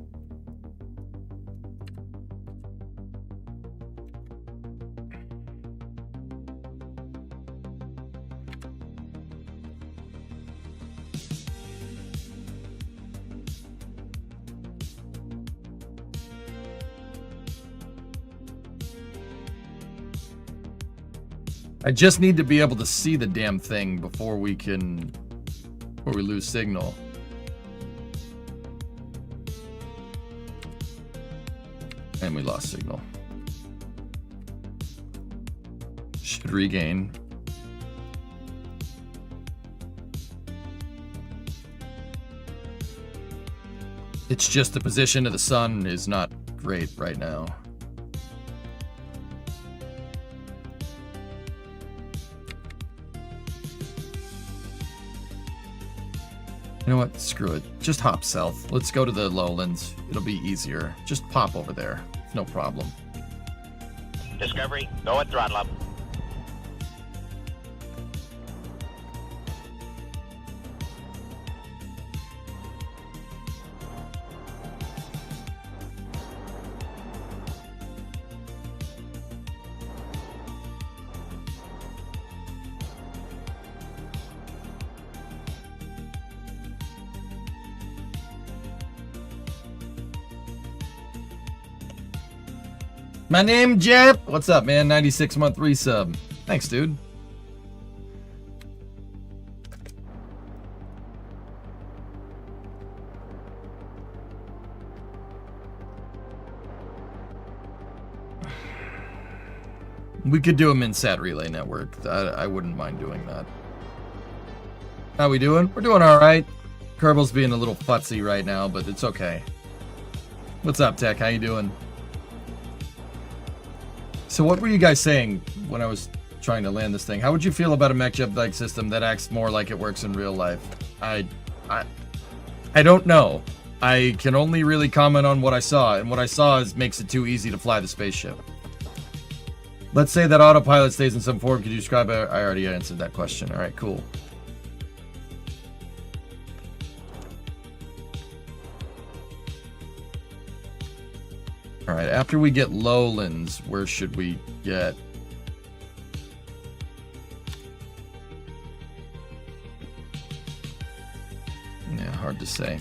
I just need to be able to see the damn thing before we lose signal. And we lost signal. Should regain. It's just the position of the sun is not great right now. You know what? Screw it. Just hop south. Let's go to the lowlands. It'll be easier. Just pop over there. It's no problem. Discovery, go at throttle up. My name, Jep. What's up, man? 96-month resub. Thanks, dude. We could do a Minsat relay network. I wouldn't mind doing that. How we doing? We're doing all right. Kerbin's being a little futzy right now, but it's okay. What's up, Tech? How you doing? So what were you guys saying when I was trying to land this thing? How would you feel about a mech jet-like system that acts more like it works in real life? I don't know. I can only really comment on what I saw, and what I saw makes it too easy to fly the spaceship. Let's say that autopilot stays in some form. Could you describe it? I already answered that question. All right, cool. All right, after we get lowlands, where should we get? Yeah, hard to say.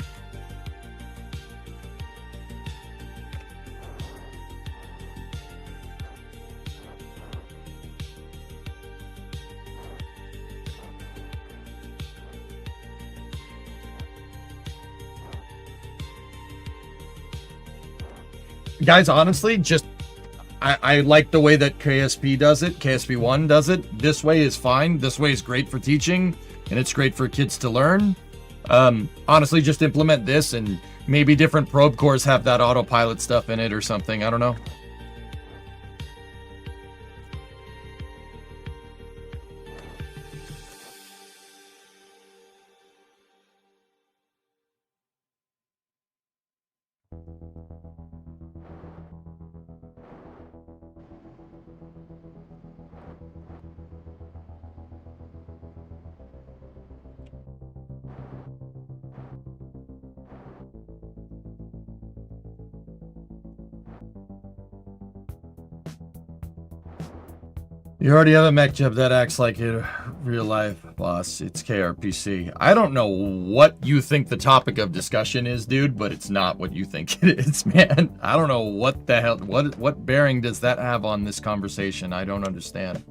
Guys, honestly, just I like the way that KSP does it. KSP1 does it. This way is fine. This way is great for teaching, and it's great for kids to learn. Honestly, just implement this, and maybe different probe cores have that autopilot stuff in it or something. I don't know. You already have a mech jet that acts like a real life, boss. It's KRPC. I don't know what you think the topic of discussion is, dude, but it's not what you think it is, man. I don't know what the hell, what bearing does that have on this conversation? I don't understand.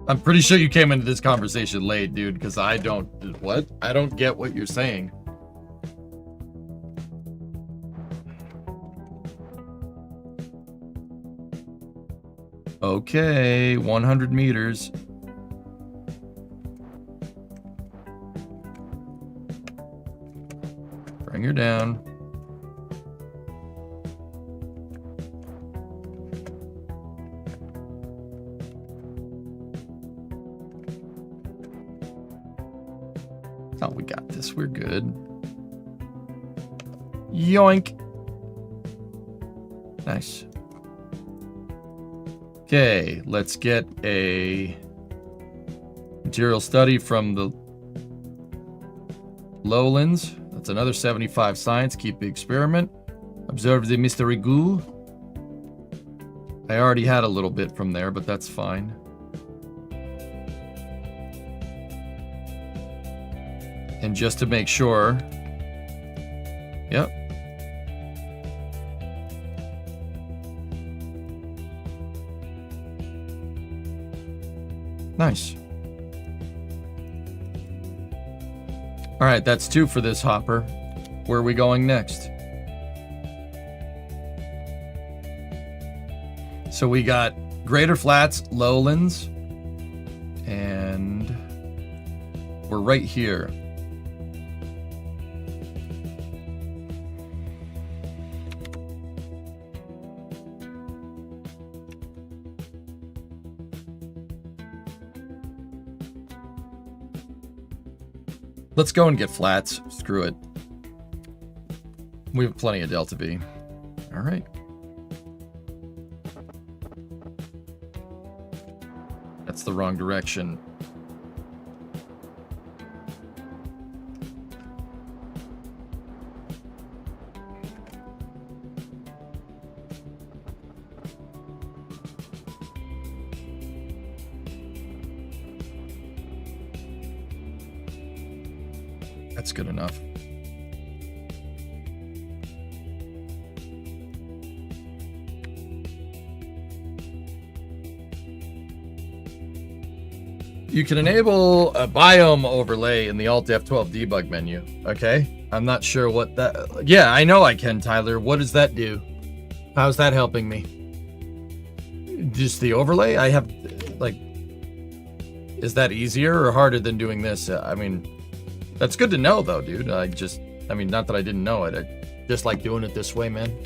I'm pretty sure you came into this conversation late, dude, because I don't... What? I don't get what you're saying. Okay, 100 meters. Bring her down. Oh, we got this. We're good. Yoink. Nice. Okay, let's get a material study from the lowlands. That's another 75 science. Keep the experiment. Observe the mystery goo. I already had a little bit from there, but that's fine. And just to make sure. Yep. Nice. All right, that's 2 for this hopper. Where are we going next? So we got Greater Flats, Lowlands, and we're right here. Let's go and get flats. Screw it. We have plenty of Delta V. All right. That's the wrong direction. That's good enough. You can enable a biome overlay in the Alt F12 debug menu. Okay, I'm not sure what that. Yeah, I know I can, Tyler. What does that do? How's that helping me? Just the overlay? I have, like, is that easier or harder than doing this? I mean, that's good to know, though, dude. I mean, not that I didn't know it. I just like doing it this way, man.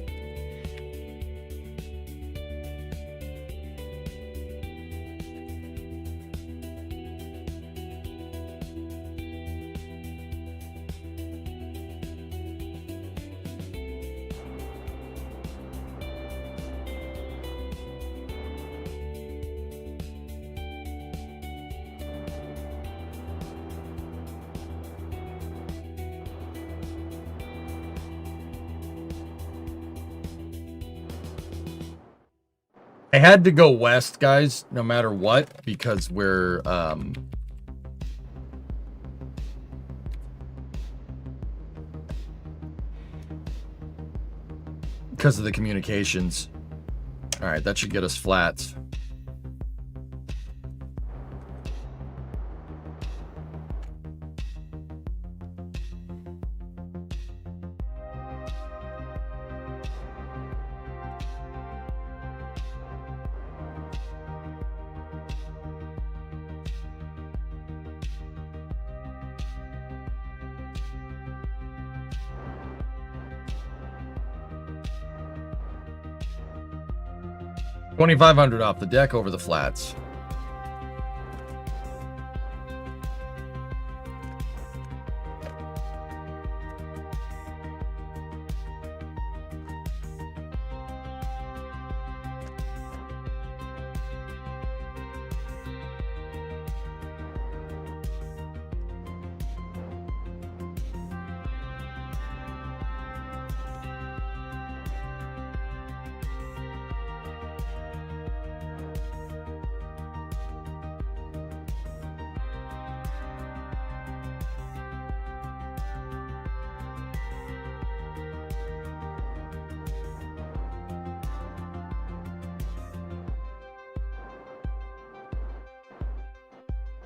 I had to go west, guys, no matter what, because we're because of the communications. All right, that should get us flats. $2,500 off the deck over the flats.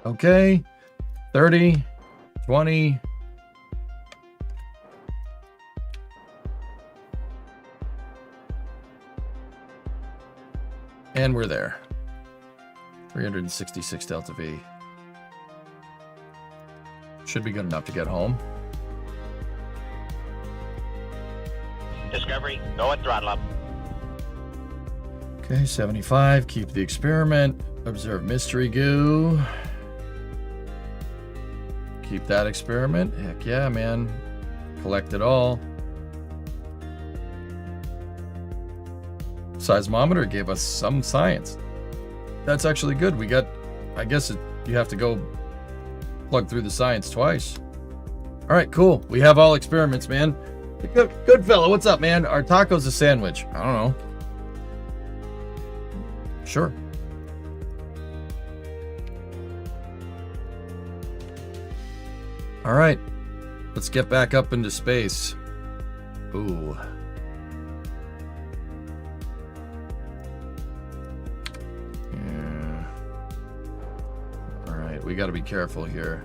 Okay, 30, 20. And we're there. 366 Delta V. Should be good enough to get home. Discovery, go at throttle up. Okay, 75. Keep the experiment. Observe mystery goo. Keep that experiment. Heck yeah, man. Collect it all. Seismometer gave us some science. That's actually good. We got, I guess you have to go plug through the science twice. All right, cool. We have all experiments, man. Good fella. What's up, man? Our taco's a sandwich. I don't know. Sure. All right. Let's get back up into space. Ooh. Yeah. All right, we got to be careful here.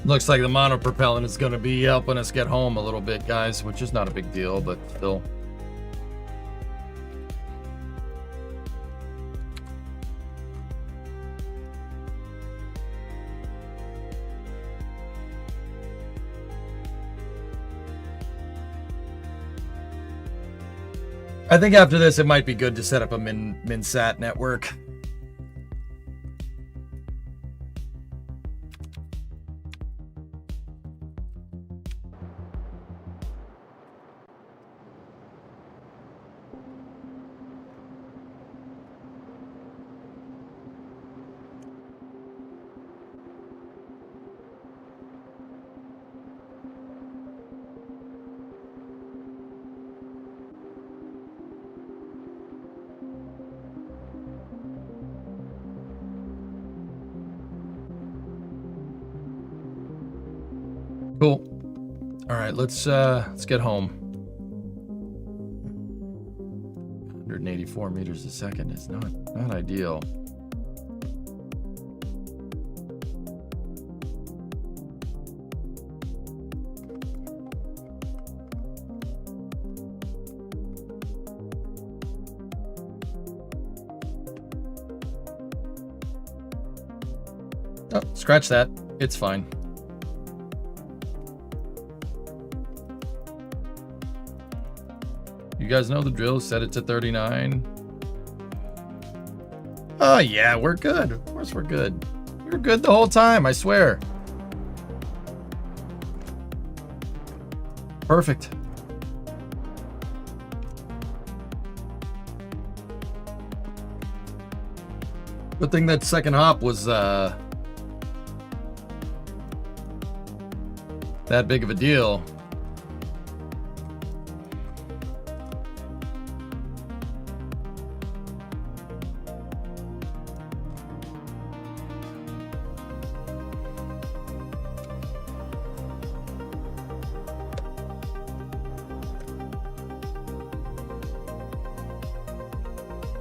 Looks like the monopropellant is going to be helping us get home a little bit, guys, which is not a big deal, but still. I think after this, it might be good to set up a MinSat network. Cool. All right, let's get home. 184 meters a second is not ideal. Oh, scratch that. It's fine. You guys know the drill. Set it to 39. Oh, yeah, we're good. Of course we're good. We were good the whole time, I swear. Perfect. Good thing that second hop was that big of a deal.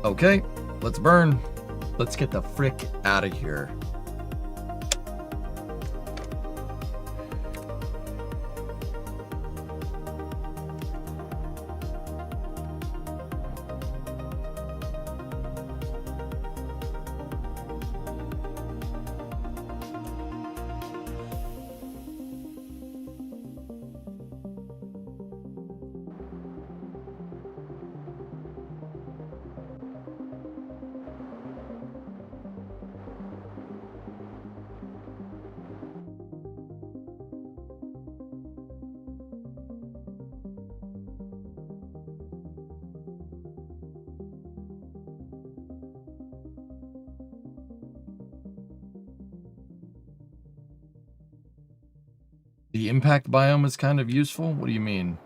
Okay, let's burn. Let's get the frick out of here. The impact biome is kind of useful? What do you mean?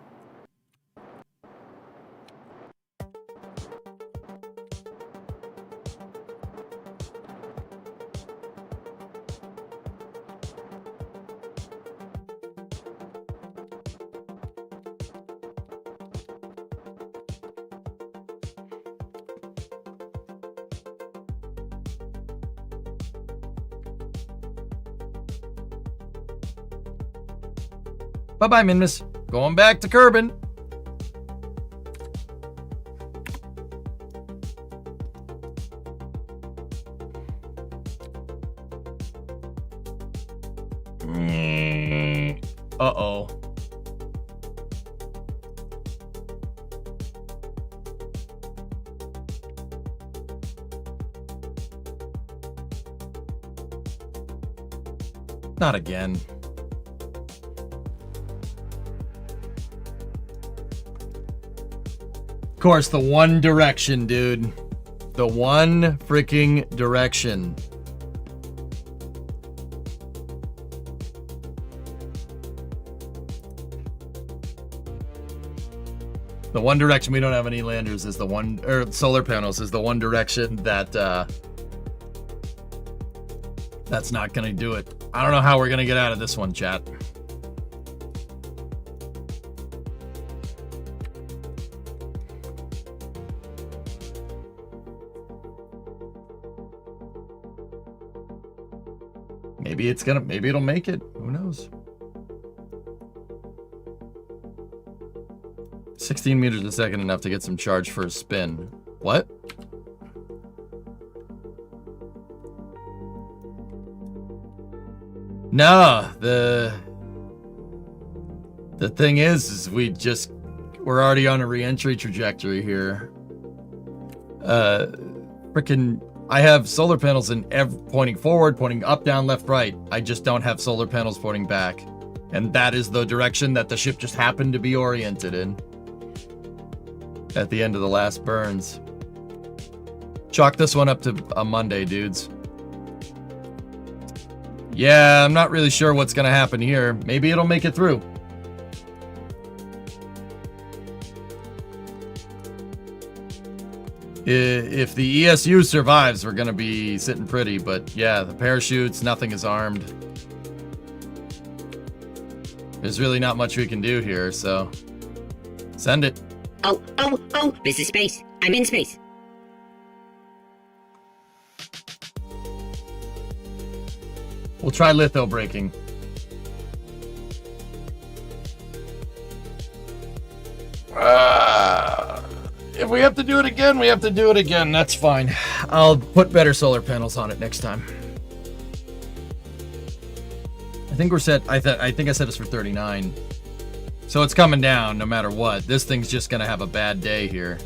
Bye-bye, Minmus. Going back to Kerbin. Not again. Of course, the one direction, dude. The one freaking direction. The one direction we don't have any landers is the one, or solar panels is the one direction that that's not gonna do it. I don't know how we're gonna get out of this one, chat. Maybe it'll make it. Who knows? 16 meters a second enough to get some charge for a spin. What? No, the thing is we're already on a re-entry trajectory here. Frickin' I have solar panels pointing forward, pointing up, down, left, right. I just don't have solar panels pointing back. And that is the direction that the ship just happened to be oriented in. At the end of the last burns. Chalk this one up to a Monday, dudes. Yeah, I'm not really sure what's gonna happen here. Maybe it'll make it through. If the ESU survives, we're gonna be sitting pretty, but yeah, the parachutes, nothing is armed. There's really not much we can do here, so send it. Oh, this is space. I'm in space. We'll try litho braking. If we have to do it again, we have to do it again. That's fine. I'll put better solar panels on it next time. I think we're set. I think I set us for 39. So it's coming down no matter what. This thing's just gonna have a bad day here.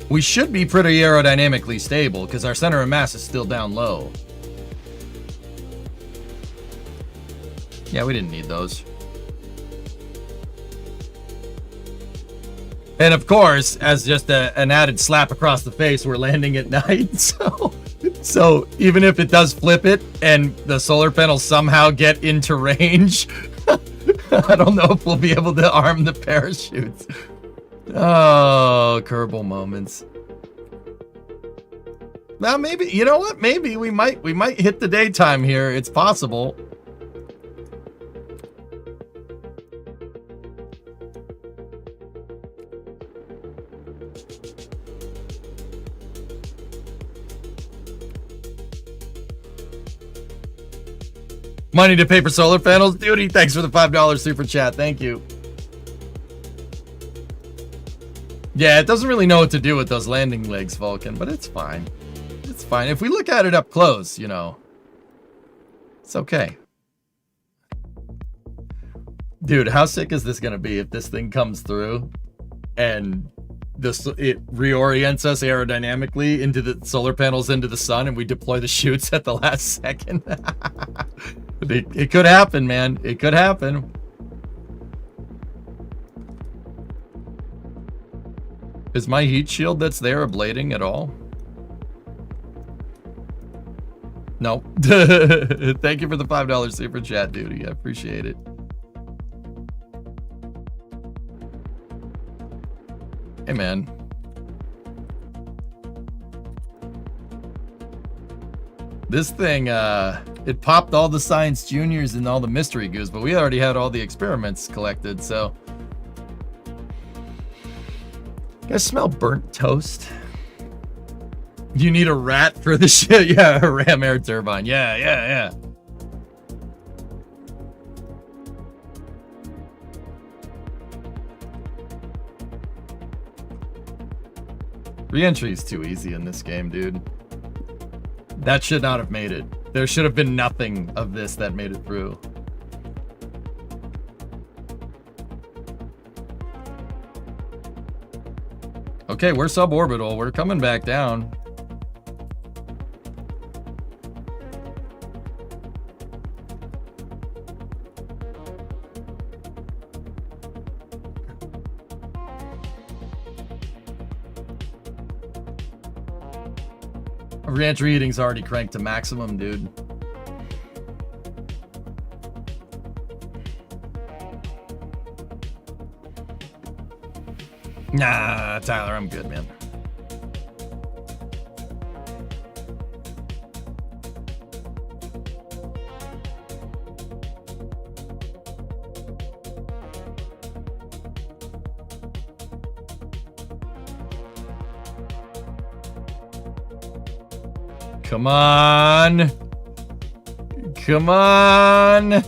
We should be pretty aerodynamically stable because our center of mass is still down low. Yeah, we didn't need those. And of course, as just an added slap across the face, we're landing at night. So even if it does flip it and the solar panels somehow get into range, I don't know if we'll be able to arm the parachutes. Oh, Kerbal moments. Now maybe, you know what? Maybe we might hit the daytime here. It's possible. Money to pay for solar panels? Duty, thanks for the $5 super chat. Thank you. Yeah, it doesn't really know what to do with those landing legs, Vulcan, but it's fine. It's fine. If we look at it up close, you know, it's okay. Dude, how sick is this going to be if this thing comes through and it reorients us aerodynamically into the solar panels into the sun and we deploy the chutes at the last second? It could happen, man. It could happen. Is my heat shield that's there ablating at all? No. Thank you for the $5 super chat, dude. I appreciate it. Hey, man. This thing, it popped all the science juniors and all the mystery goos, but we already had all the experiments collected, so. You guys smell burnt toast? You need a rat for the shit? Yeah, a ram air turbine. Yeah. Re-entry is too easy in this game, dude. That should not have made it. There should have been nothing of this that made it through. Okay, we're suborbital. We're coming back down. Re-entry heating's already cranked to maximum, dude. Nah, Tyler, I'm good, man. Come on. Come on.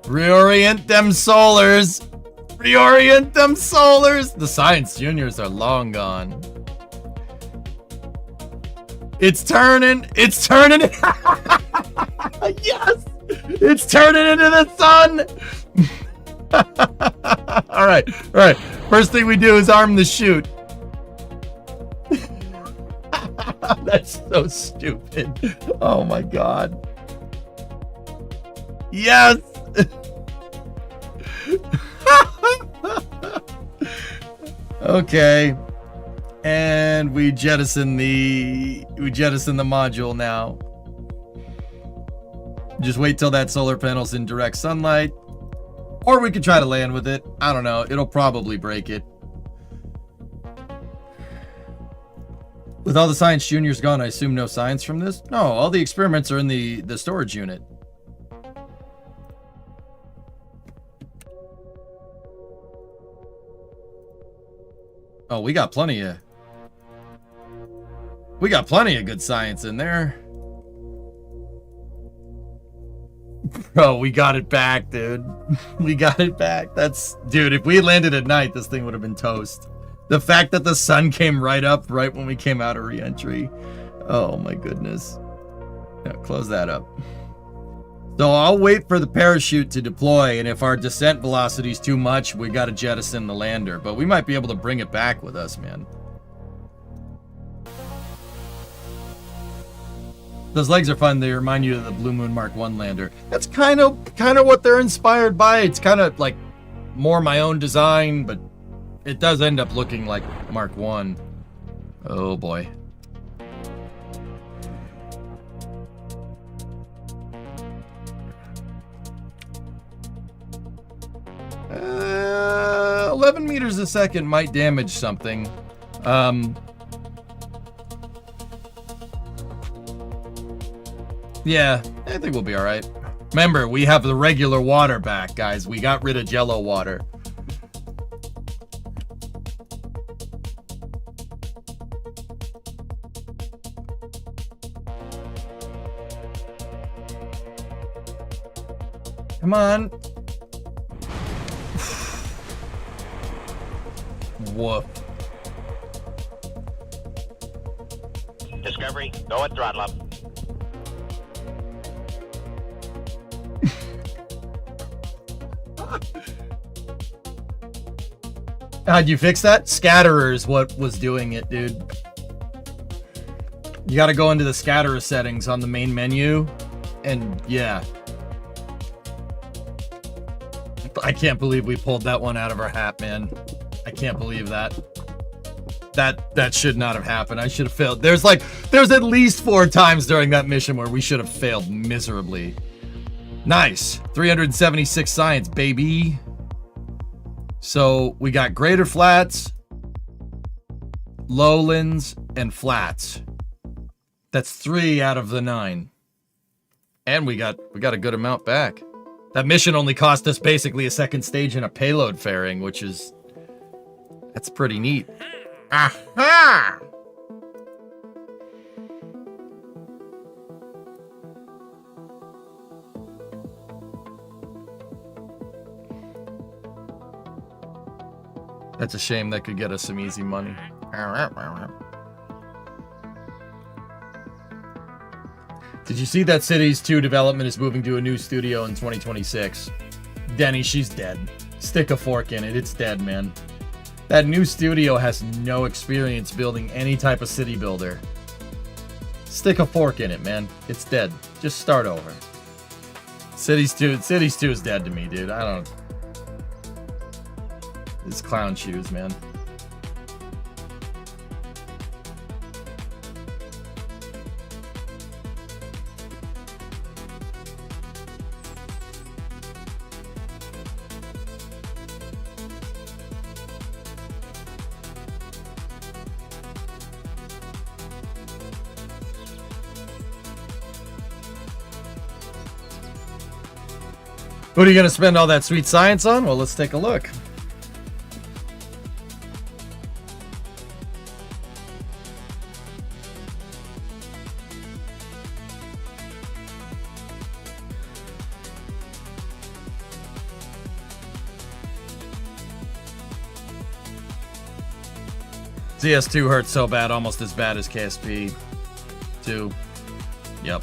Reorient them solars. Reorient them solars. The science juniors are long gone. It's turning. It's turning. Yes. It's turning into the sun. All right. All right. First thing we do is arm the chute. That's so stupid. Oh my god. Yes. Okay. And we jettison the module now. Just wait till that solar panel's in direct sunlight. Or we could try to land with it. I don't know. It'll probably break it. With all the science juniors gone, I assume no science from this? No, all the experiments are in the storage unit. Oh, we got plenty of good science in there. Bro, we got it back, dude. We got it back. Dude, if we had landed at night, this thing would have been toast. The fact that the sun came right up right when we came out of re-entry. Oh my goodness. Yeah, close that up. So I'll wait for the parachute to deploy, and if our descent velocity is too much, we got to jettison the lander. But we might be able to bring it back with us, man. Those legs are fun. They remind you of the Blue Moon Mark 1 lander. That's kind of what they're inspired by. It's kind of like more my own design, but it does end up looking like Mark 1. Oh boy. Uh, 11 meters a second might damage something. Yeah, I think we'll be all right. Remember, we have the regular water back, guys. We got rid of Jello water. Come on. Whoop. Discovery, go at throttle up. How'd you fix that? Scatterer is what was doing it, dude. You gotta go into the scatterer settings on the main menu, and yeah. I can't believe we pulled that one out of our hat, man. I can't believe that. That should not have happened. I should have failed. There's at least 4 times during that mission where we should have failed miserably. Nice. 376 science, baby. So we got greater flats, lowlands, and flats. That's 3 out of the 9. And we got a good amount back. That mission only cost us basically a second stage and a payload fairing, that's pretty neat. Aha! That's a shame. That could get us some easy money. Did you see that Cities 2 development is moving to a new studio in 2026? Denny, she's dead. Stick a fork in it. It's dead, man. That new studio has no experience building any type of city builder. Stick a fork in it, man. It's dead. Just start over. Cities 2 is dead to me, dude. I don't... It's clown shoes, man. What are you going to spend all that sweet science on? Well, let's take a look. CS2 hurts so bad, almost as bad as KSP 2. Yep.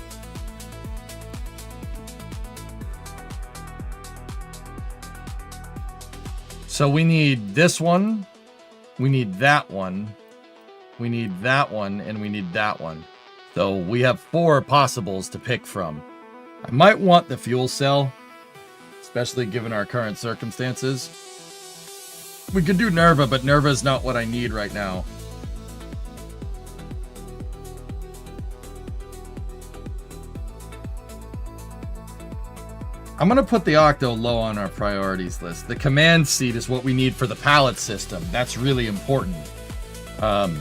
So we need this one, we need that one, we need that one, and we need that one. So we have 4 possibles to pick from. I might want the fuel cell, especially given our current circumstances. We could do Nerva, but Nerva is not what I need right now. I'm going to put the Octo low on our priorities list. The command seat is what we need for the pallet system. That's really important. But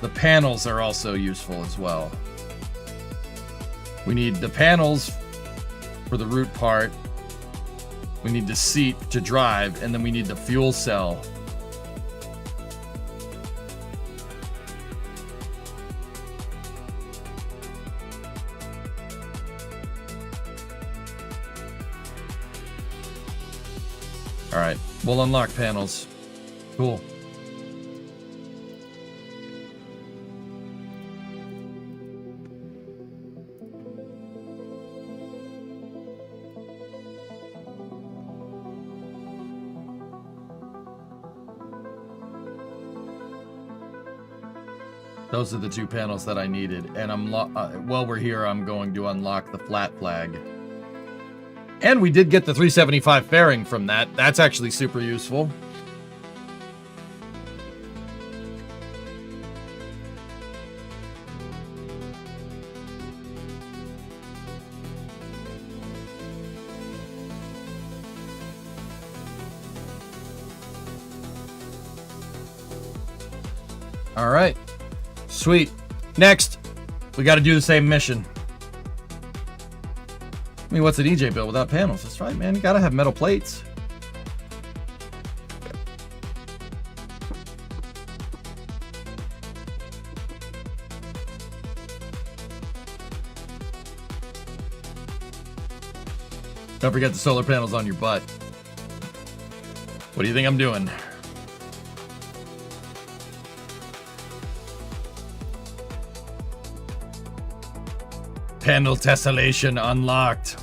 the panels are also useful as well. We need the panels for the root part. We need the seat to drive, and then we need the fuel cell. All right, we'll unlock panels. Cool. Those are the 2 panels that I needed, and while we're here, I'm going to unlock the flat flag. And we did get the 375 fairing from that. That's actually super useful. All right. Sweet. Next, we got to do the same mission. I mean, what's an EJ build without panels? That's right, man. You got to have metal plates. Don't forget the solar panels on your butt. What do you think I'm doing? Panel tessellation unlocked.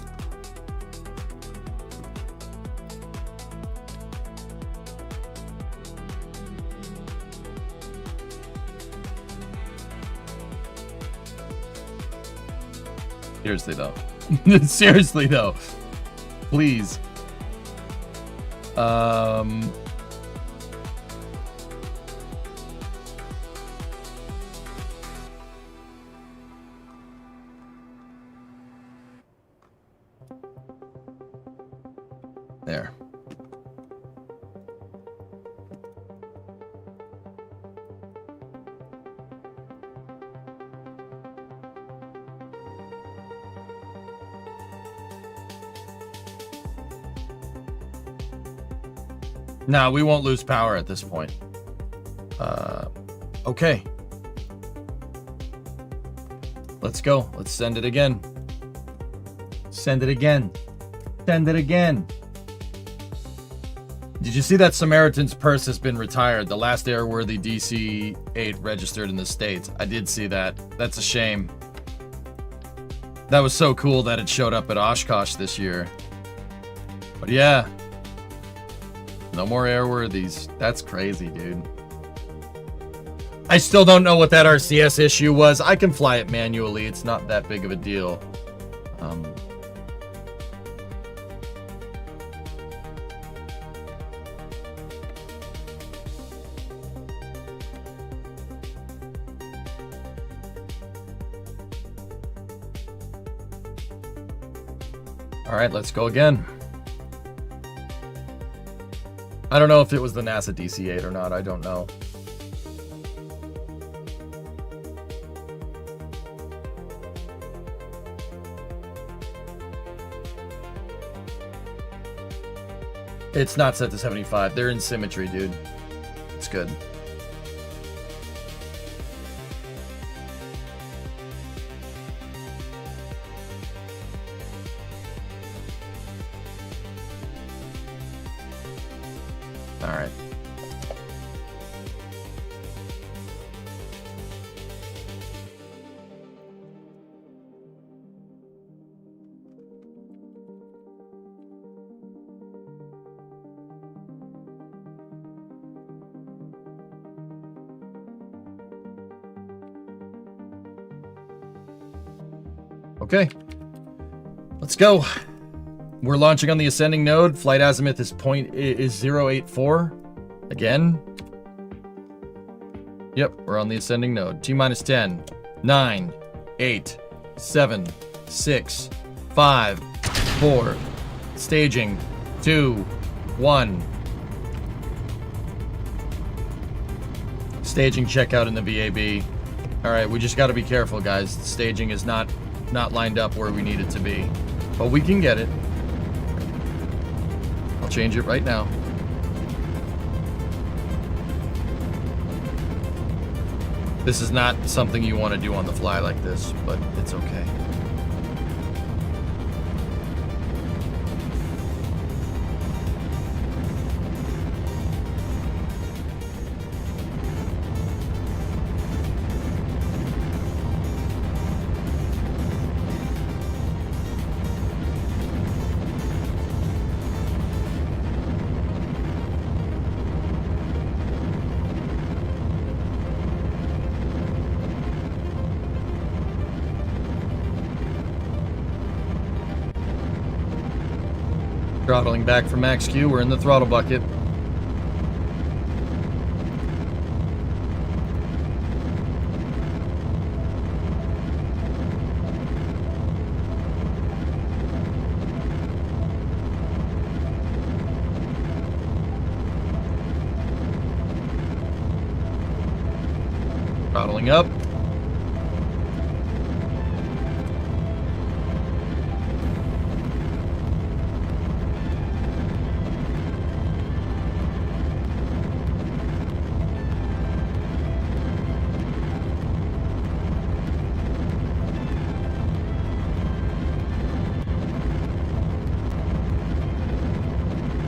Seriously though. Seriously though. Please. There. No, we won't lose power at this point. Okay. Let's go. Let's send it again. Send it again. Send it again. Did you see that Samaritan's purse has been retired? The last airworthy DC-8 registered in the States. I did see that. That's a shame. That was so cool that it showed up at Oshkosh this year. But yeah. No more airworthies. That's crazy, dude. I still don't know what that RCS issue was. I can fly it manually. It's not that big of a deal. All right, let's go again. I don't know if it was the NASA DC-8 or not. I don't know. It's not set to 75. They're in symmetry, dude. It's good. All right. Okay, let's go. We're launching on the ascending node. Flight azimuth is 084. Again. Yep, we're on the ascending node. T-minus 10, 9, 8, 7, 6, 5, 4. Staging. 2, 1. Staging checkout in the VAB. All right, we just got to be careful, guys. The staging is not lined up where we need it to be, but we can get it. I'll change it right now. This is not something you want to do on the fly like this, but it's okay. Throttling back from max Q, we're in the throttle bucket. Throttling up.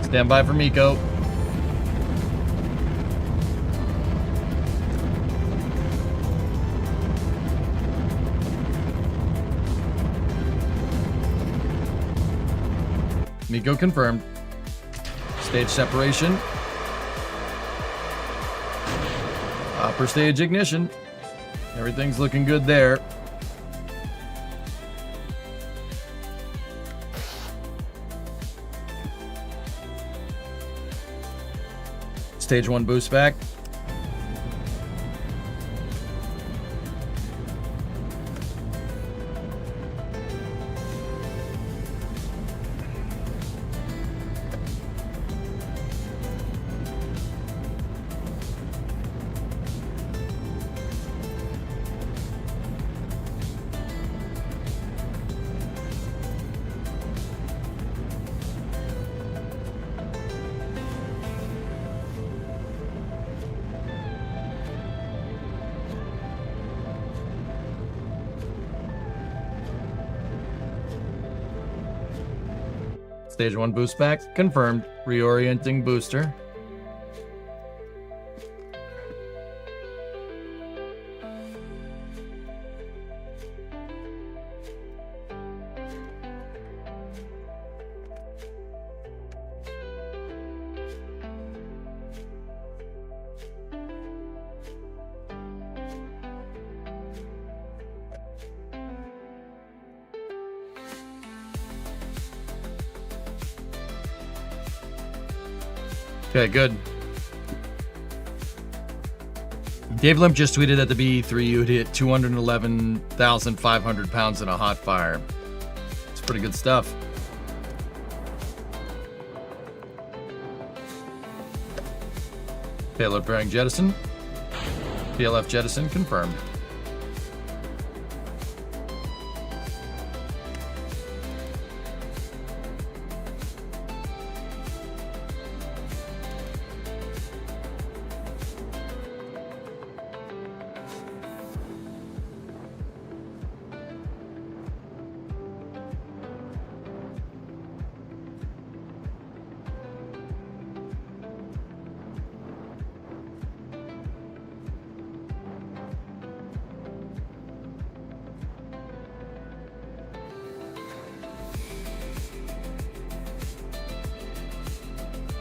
Stand by for Miko. Miko confirmed. Stage separation. Upper stage ignition. Everything's looking good there. Stage 1 boost back. Stage 1 boost back confirmed. Reorienting booster. Okay, good. Dave Limp just tweeted that the BE3 you hit 211,500 pounds in a hot fire. It's pretty good stuff. Payload bearing jettison. PLF jettison confirmed.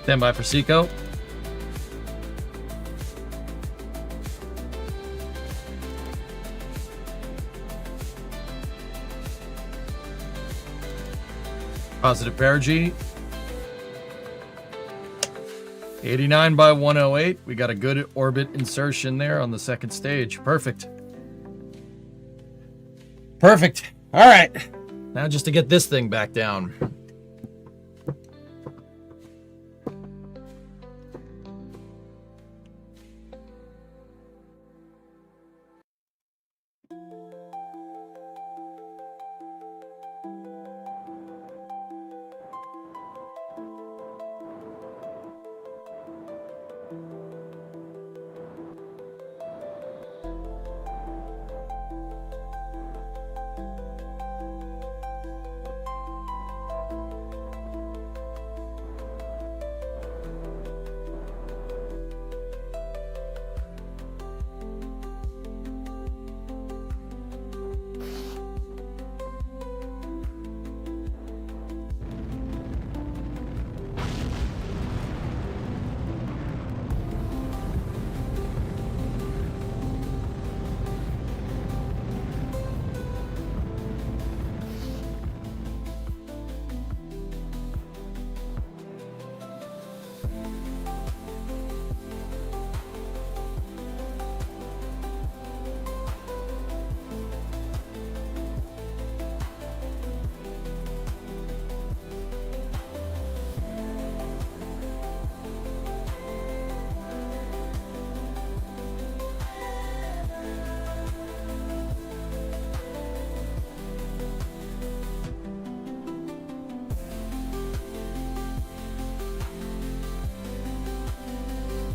Stand by for Seco. Positive perigee. 89 by 108. We got a good orbit insertion there on the second stage. Perfect. Perfect. All right. Now just to get this thing back down.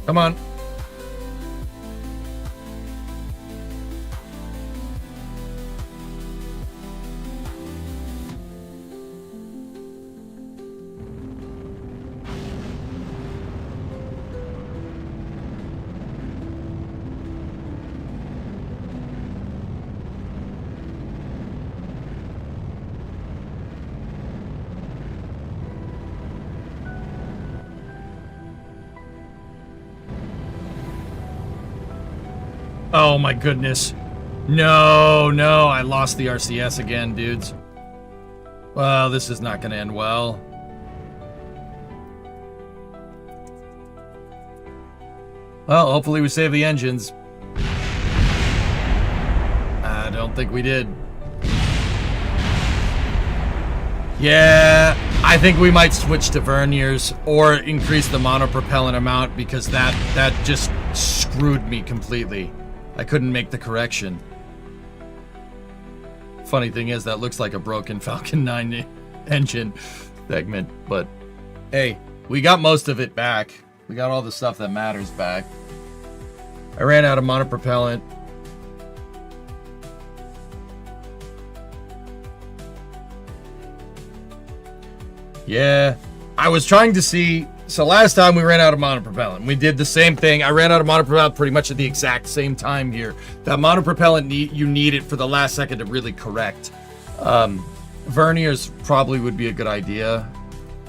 Come on. Oh my goodness. No, I lost the RCS again, dudes. Well, this is not gonna end well. Well, hopefully we save the engines. I don't think we did. Yeah, I think we might switch to verniers or increase the monopropellant amount because that just screwed me completely. I couldn't make the correction. Funny thing is, that looks like a broken Falcon 9 engine segment, but hey, we got most of it back. We got all the stuff that matters back. I ran out of monopropellant. Yeah, I was trying to see. So last time we ran out of monopropellant. We did the same thing. I ran out of monopropellant pretty much at the exact same time here. That monopropellant, you need it for the last second to really correct. Verniers probably would be a good idea.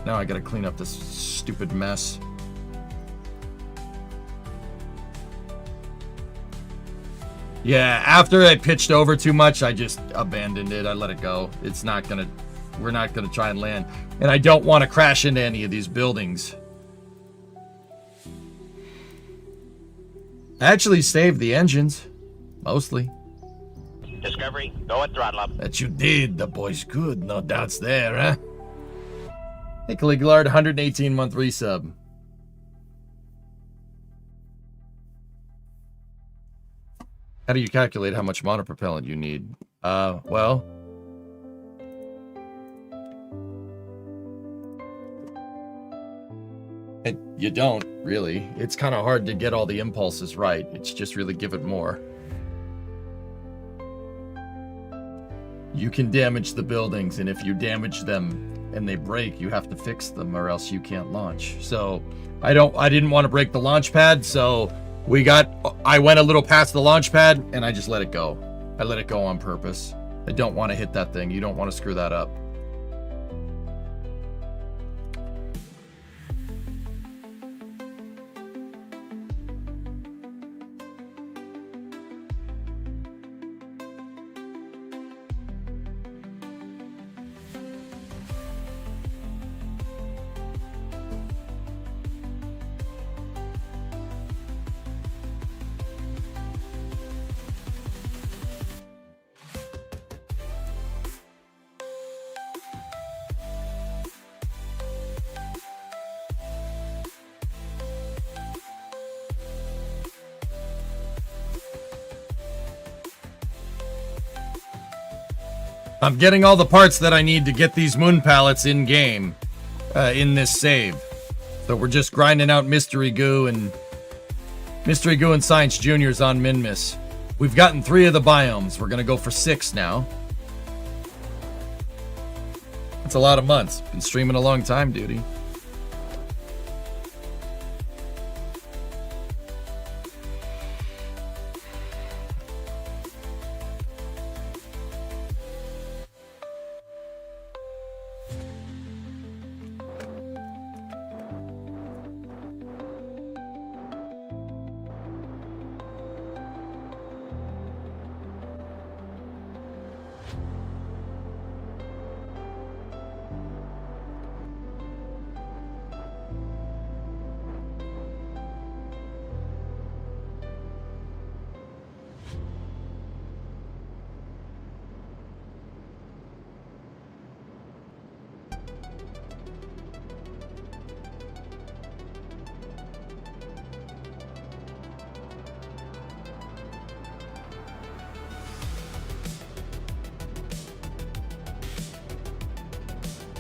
Now I gotta clean up this stupid mess. Yeah, after I pitched over too much, I just abandoned it. I let it go. It's not gonna, we're not gonna try and land. And I don't want to crash into any of these buildings. I actually saved the engines, mostly. Discovery, go and throttle up. That you did. The boy's good. No doubts there, huh? Hey, Caligulard, 118-month resub. How do you calculate how much monopropellant you need? Well... You don't, really. It's kind of hard to get all the impulses right. It's just really give it more. You can damage the buildings, and if you damage them and they break, you have to fix them or else you can't launch. So I didn't want to break the launch pad, so I went a little past the launch pad and I just let it go. I let it go on purpose. I don't want to hit that thing. You don't want to screw that up. I'm getting all the parts that I need to get these moon pallets in game, in this save. So we're just grinding out Mystery Goo and Science Juniors on Minmus. We've gotten 3 of the biomes. We're gonna go for 6 now. That's a lot of months. Been streaming a long time, duty.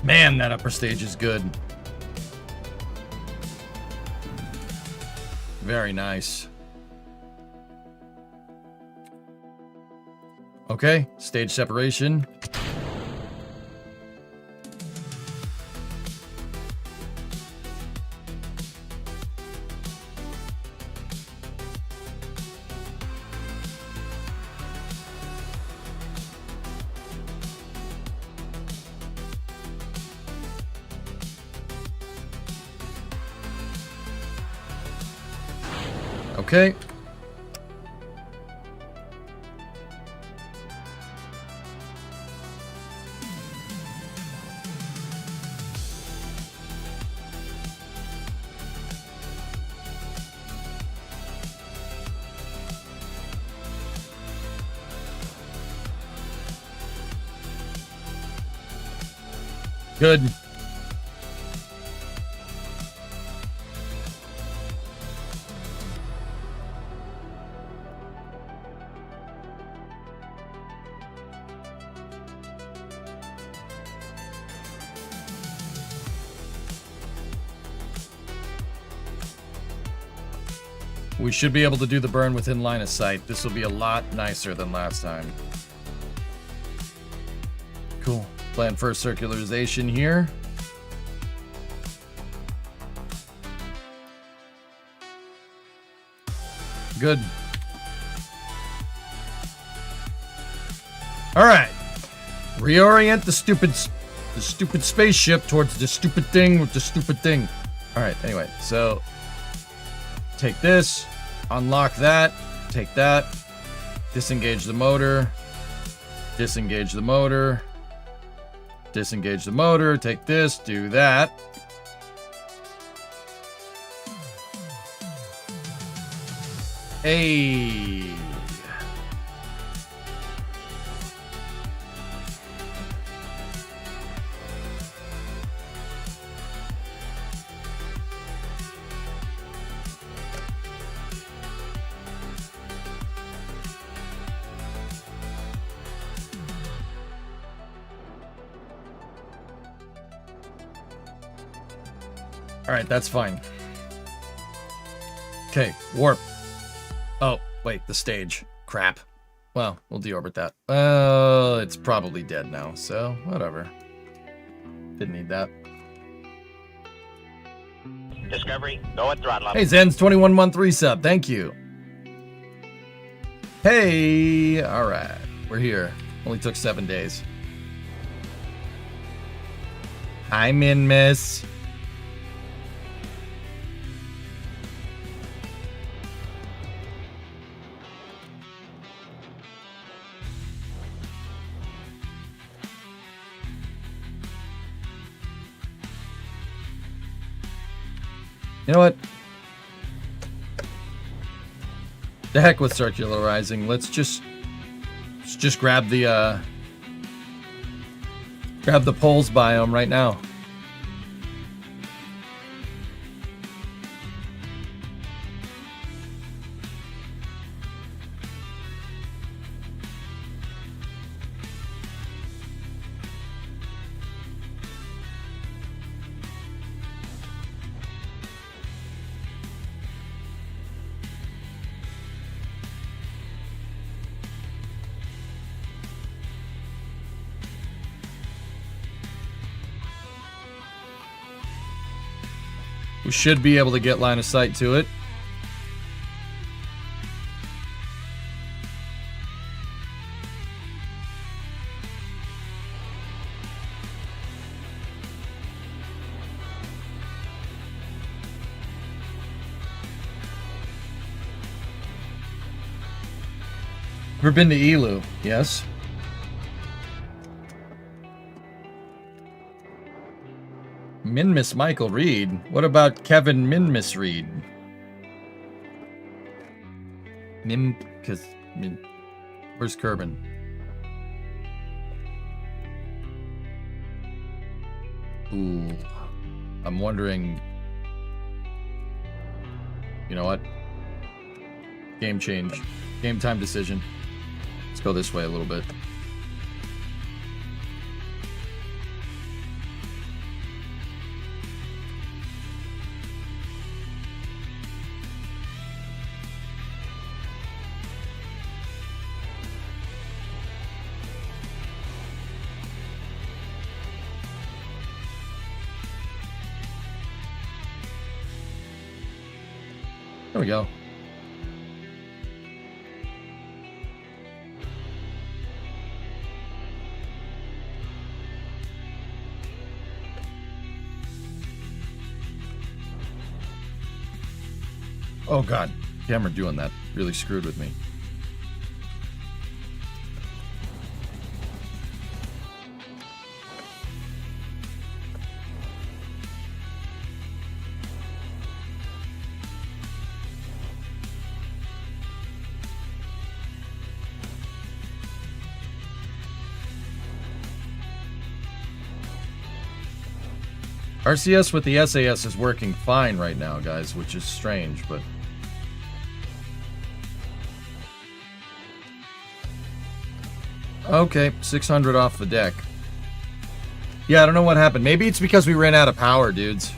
Man, that upper stage is good. Very nice. Okay, stage separation. Okay. Good. We should be able to do the burn within line of sight. This will be a lot nicer than last time. Cool. Plan for circularization here. Good. All right. Reorient the stupid spaceship towards the stupid thing with the stupid thing. All right. Anyway, so take this, unlock that, take that, disengage the motor, disengage the motor, disengage the motor, take this, do that. Hey. All right, that's fine. Okay, warp. Oh, wait, the stage. Crap. Well, we'll deorbit that. It's probably dead now, so whatever. Didn't need that. Discovery, go at throttle up. Hey, Zen's 21 month resub. Thank you. Hey, all right, we're here. Only took 7 days. Hi, Minmus. You know what? The heck with circularizing. Let's just grab the poles biome right now. We should be able to get line of sight to it. Ever been to Elu? Yes. Minmus Michael Reed. What about Kevin Minmus Reed? Where's Kerbin? Ooh. I'm wondering. You know what? Game change. Game time decision. Let's go this way a little bit. There we go. Oh god, camera doing that really screwed with me. RCS with the SAS is working fine right now, guys, which is strange, but... Okay, 600 off the deck. Yeah, I don't know what happened. Maybe it's because we ran out of power, dudes.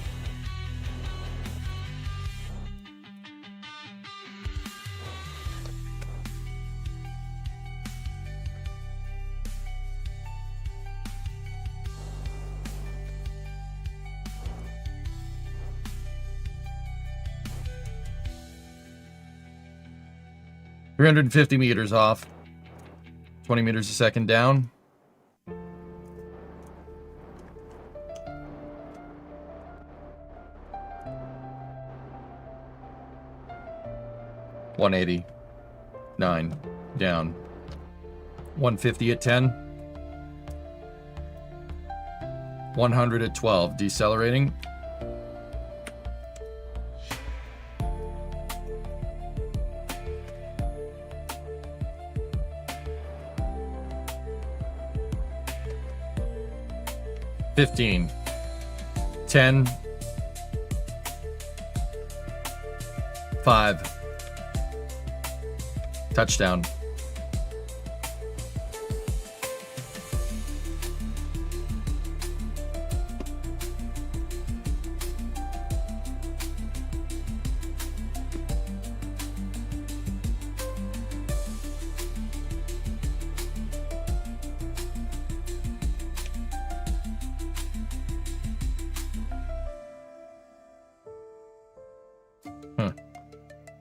$350 meters off. 20 meters a second down. $180. 9. Down. 150 at 10. 100 at 12. Decelerating. $15. 10. 5. Touchdown.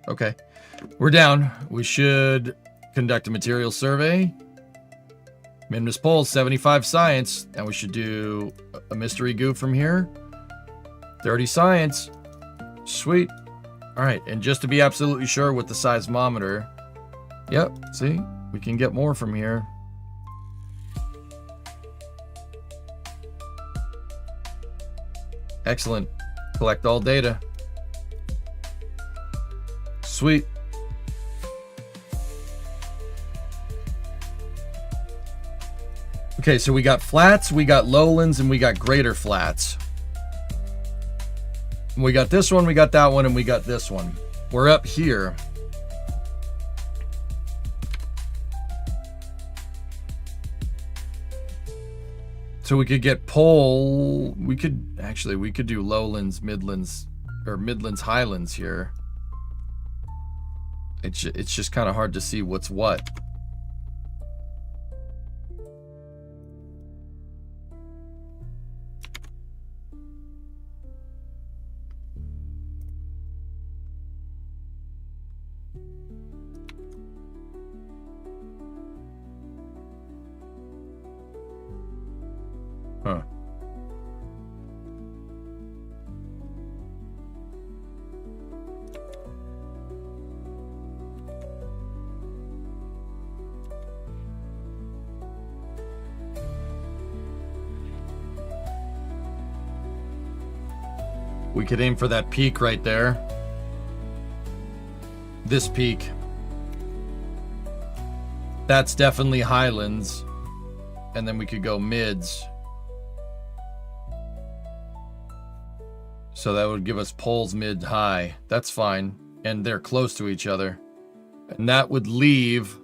Okay. We're down. We should conduct a material survey. Minmus poll, 75 science. And we should do a mystery goof from here. 30 science. Sweet. Alright, and just to be absolutely sure with the seismometer. Yep, see? We can get more from here. Excellent. Collect all data. Sweet. Okay, so we got flats, we got lowlands, and we got greater flats. We got this one, we got that one, and we got this one. We're up here. So we could get pole. We could do lowlands, midlands, or midlands, highlands here. It's just kind of hard to see what's what. Huh. We could aim for that peak right there. This peak. That's definitely highlands. And then we could go mids. So that would give us poles mid high. That's fine. And they're close to each other. And that would leave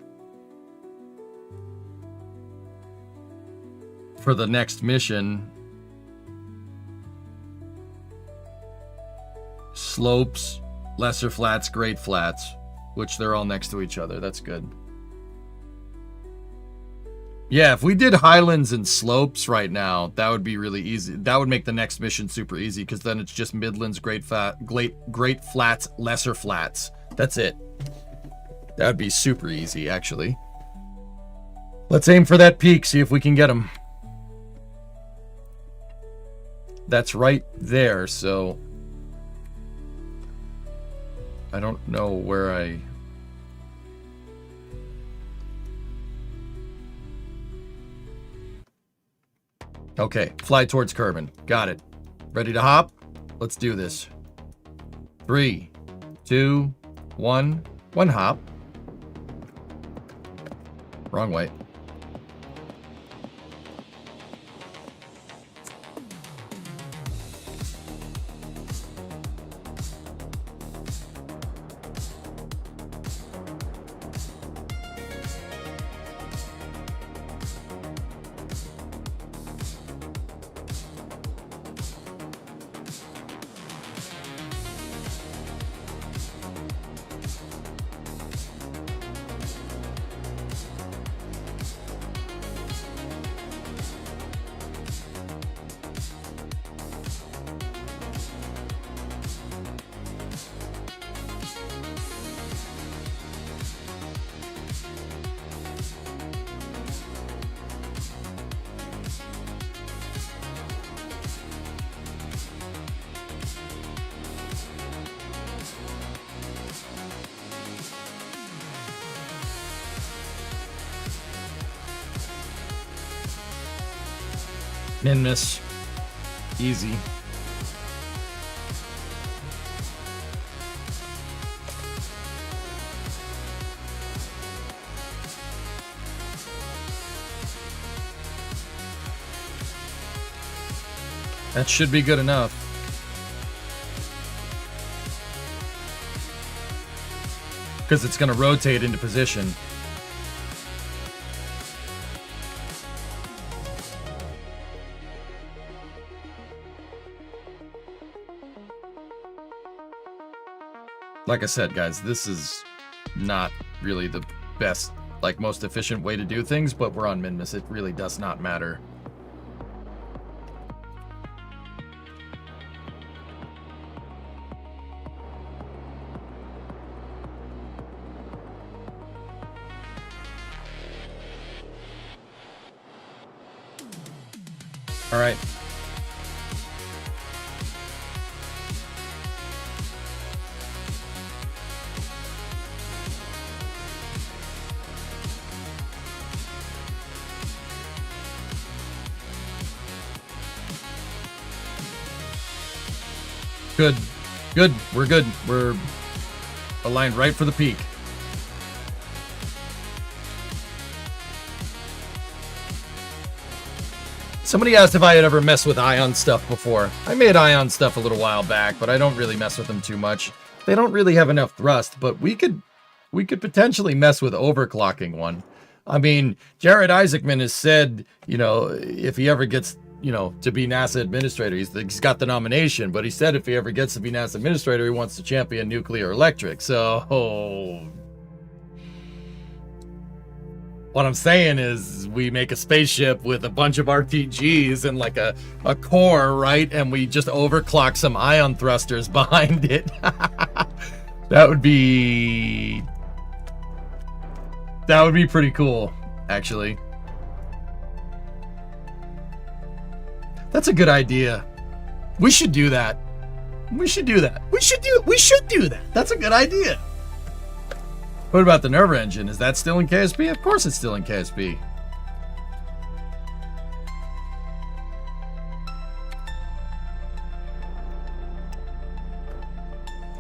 for the next mission slopes, lesser flats, great flats, which they're all next to each other. That's good. Yeah, if we did highlands and slopes right now, that would be really easy. That would make the next mission super easy, because then it's just midlands, great flats, lesser flats. That's it. That would be super easy, actually. Let's aim for that peak, see if we can get him. That's right there, so I don't know where I... Okay, fly towards Kerbin. Got it. Ready to hop? Let's do this. 3, 2, 1. One hop. Wrong way. Minmus. Easy. That should be good enough. Because it's going to rotate into position. Like I said, guys, this is not really the best, like, most efficient way to do things, but we're on Minmus. It really does not matter. All right. Good. Good. We're good. We're aligned right for the peak. Somebody asked if I had ever messed with ion stuff before. I made ion stuff a little while back, but I don't really mess with them too much. They don't really have enough thrust, but we could potentially mess with overclocking one. I mean, Jared Isaacman has said, you know, if he ever gets, you know, to be NASA administrator, he's got the nomination, but he said if he ever gets to be NASA administrator, he wants to champion nuclear electric. So, what I'm saying is we make a spaceship with a bunch of RTGs and like a core, right? And we just overclock some ion thrusters behind it. That would be pretty cool, actually. That's a good idea. We should do that. We should do that. We should do that. That's a good idea. What about the nerve engine? Is that still in KSP? Of course it's still in KSP.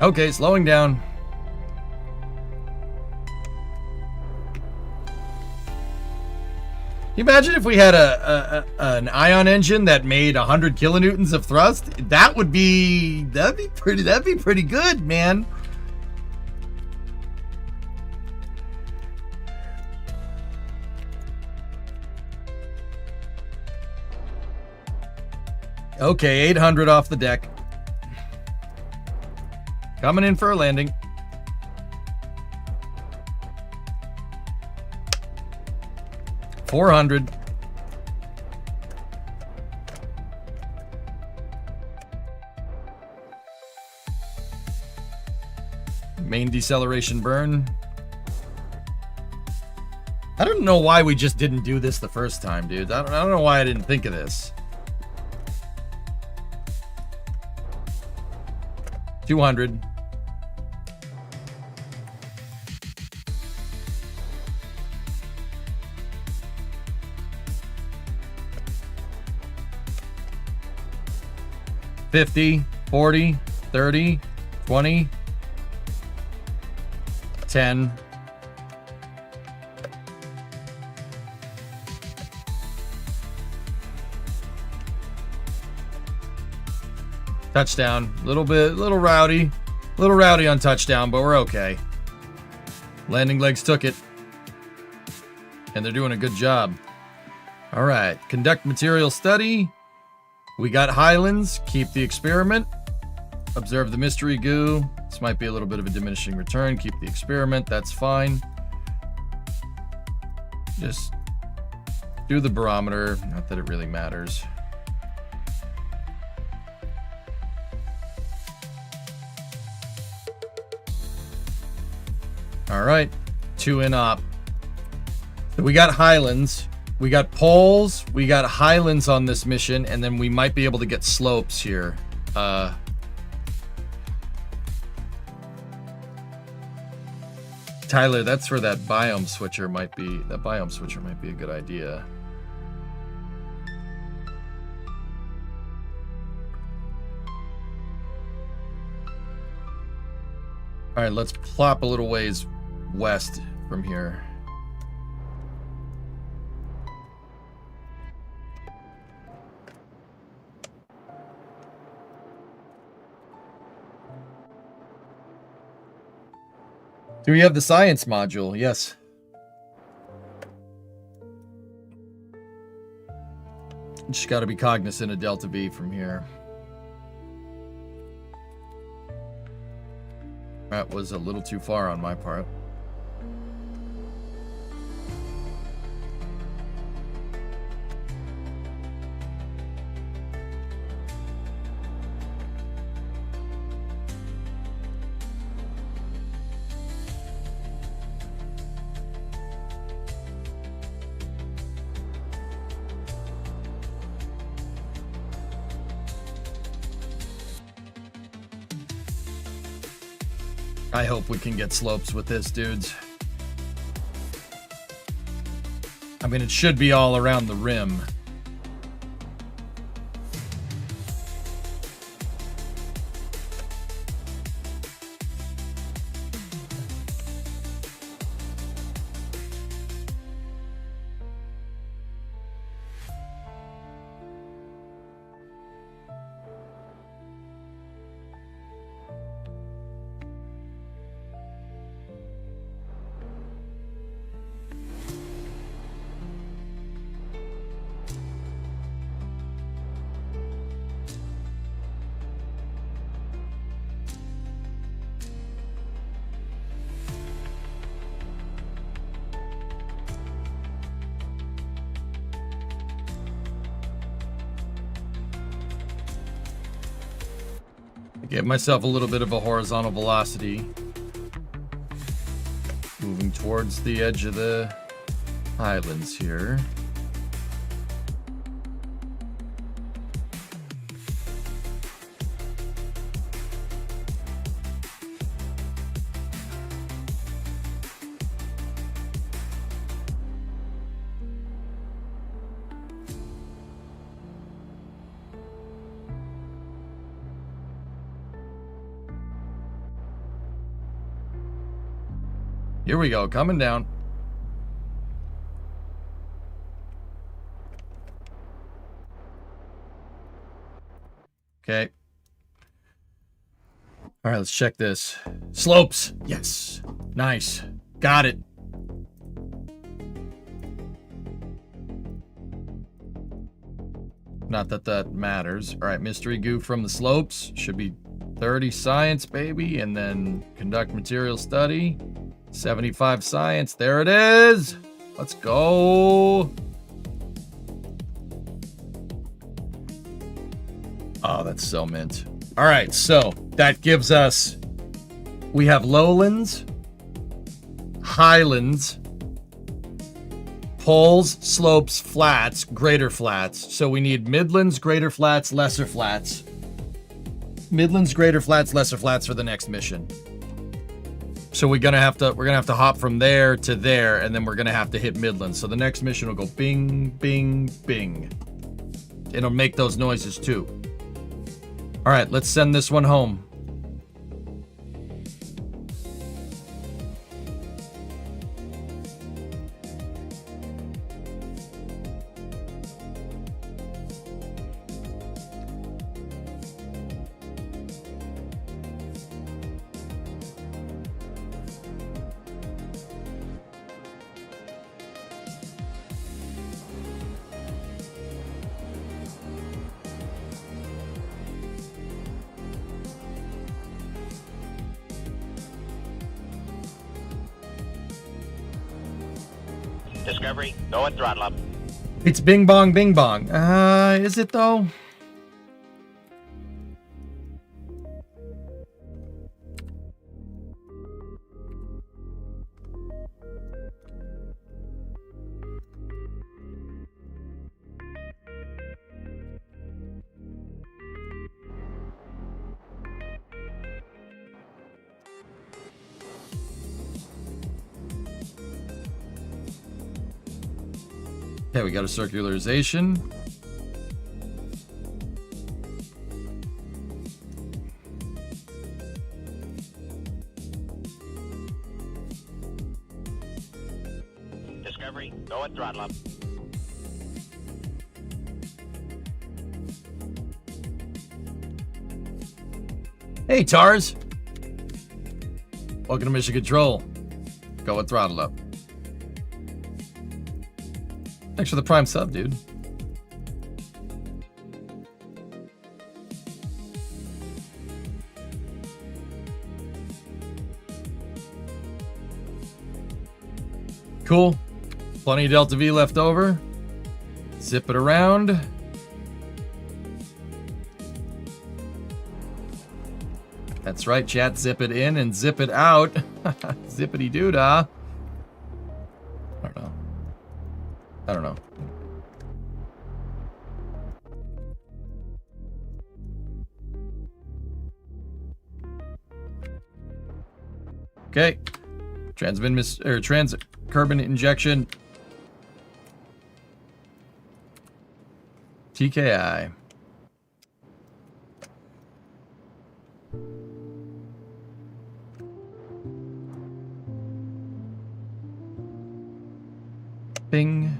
Okay, slowing down. Can you imagine if we had an ion engine that made 100 kilonewtons of thrust? That'd be pretty good, man. Okay, 800 off the deck. Coming in for a landing. $400. Main deceleration burn. I don't know why we just didn't do this the first time, dude. I don't know why I didn't think of this. 200. $50, $40, $30, $20, $10. Touchdown. Little rowdy on touchdown, but we're okay. Landing legs took it. And they're doing a good job. All right. Conduct material study. We got Highlands. Keep the experiment. Observe the mystery goo. This might be a little bit of a diminishing return. Keep the experiment. That's fine. Just do the barometer. Not that it really matters. All right. 2 in op. So we got Highlands. We got poles, we got Highlands on this mission, and then we might be able to get slopes here. Tyler, that's where that biome switcher might be. That biome switcher might be a good idea. All right, let's plop a little ways west from here. Do we have the science module? Yes. Just got to be cognizant of Delta V from here. That was a little too far on my part. I hope we can get slopes with this, dudes. I mean, it should be all around the rim. Get myself a little bit of a horizontal velocity. Moving towards the edge of the highlands here. Here we go, coming down. Okay. All right, let's check this. Slopes. Yes. Nice. Got it. Not that that matters. All right, mystery goo from the slopes. Should be 30 science, baby. And then conduct material study. 75 science. There it is. Let's go. Oh, that's so mint. All right, so that gives us, we have lowlands, highlands, poles, slopes, flats, greater flats. So we need midlands, greater flats, lesser flats. Midlands, greater flats, lesser flats for the next mission. So we're gonna have to hop from there to there, and then we're gonna have to hit midlands. So the next mission will go bing, bing, bing. It'll make those noises too. All right, let's send this one home. Discovery, go at throttle up. It's bing bong, bing bong. Is it though? Okay, we got a circularization. Discovery, go at throttle up. Hey, TARS. Welcome to Mission Control. Go with throttle up. Thanks for the prime sub, dude. Cool. Plenty of Delta V left over. Zip it around. That's right, chat. Zip it in and zip it out. Zippity doo dah. I don't know. Okay. Transit Kerbin injection. TKI. Bing.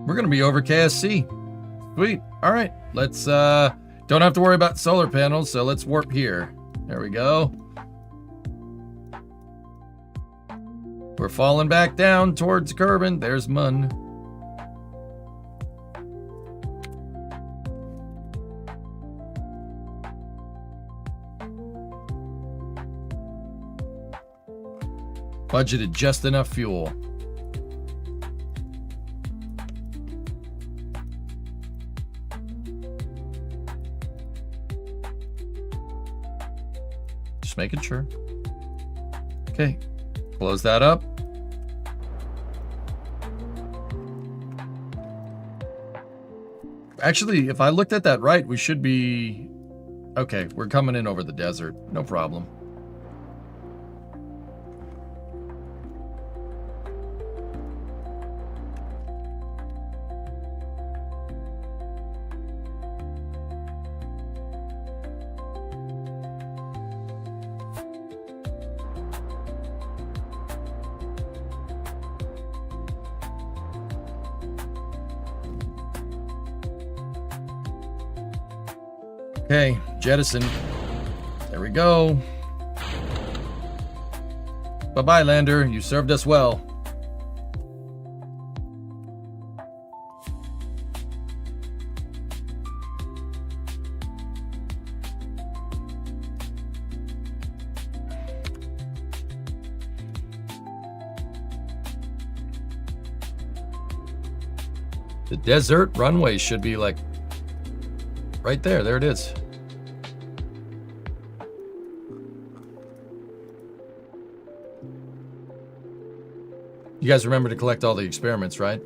We're gonna be over KSC. Sweet. All right. Let's don't have to worry about solar panels, so let's warp here. There we go. We're falling back down towards Kerbin. There's Mun. Budgeted just enough fuel. Just making sure. Okay, close that up. Actually, if I looked at that right, we should be... Okay, we're coming in over the desert. No problem. Okay, jettison. There we go. Bye-bye, Lander. You served us well. The desert runway should be like right there. There it is. You guys remember to collect all the experiments, right?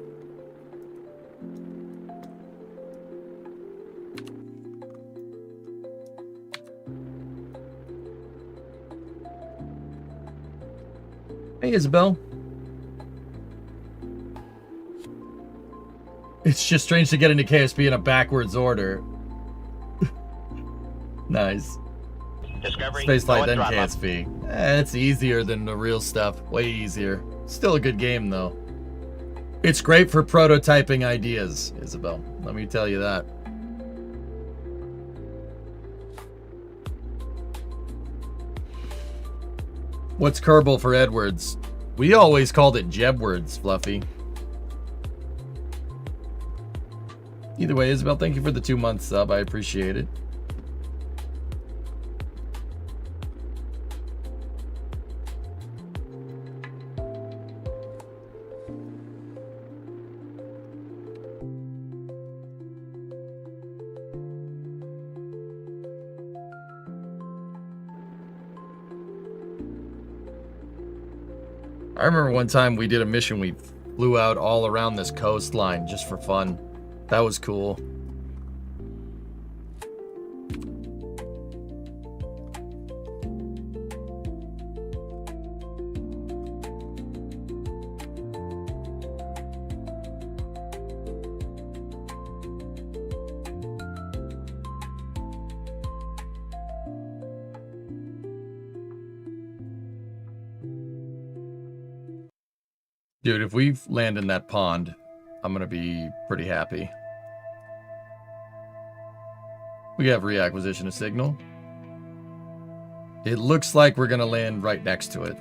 Hey, Isabel. It's just strange to get into KSP in a backwards order. Nice. Discovery, Spaceflight, then go and throttle up. KSP. It's easier than the real stuff. Way easier. Still a good game, though. It's great for prototyping ideas, Isabel. Let me tell you that. What's Kerbal for Edwards? We always called it Jebwards, Fluffy. Either way, Isabel, thank you for the 2-month sub. I appreciate it. I remember one time we did a mission, we flew out all around this coastline just for fun. That was cool. Dude, if we land in that pond, I'm gonna be pretty happy. We have reacquisition of signal. It looks like we're gonna land right next to it.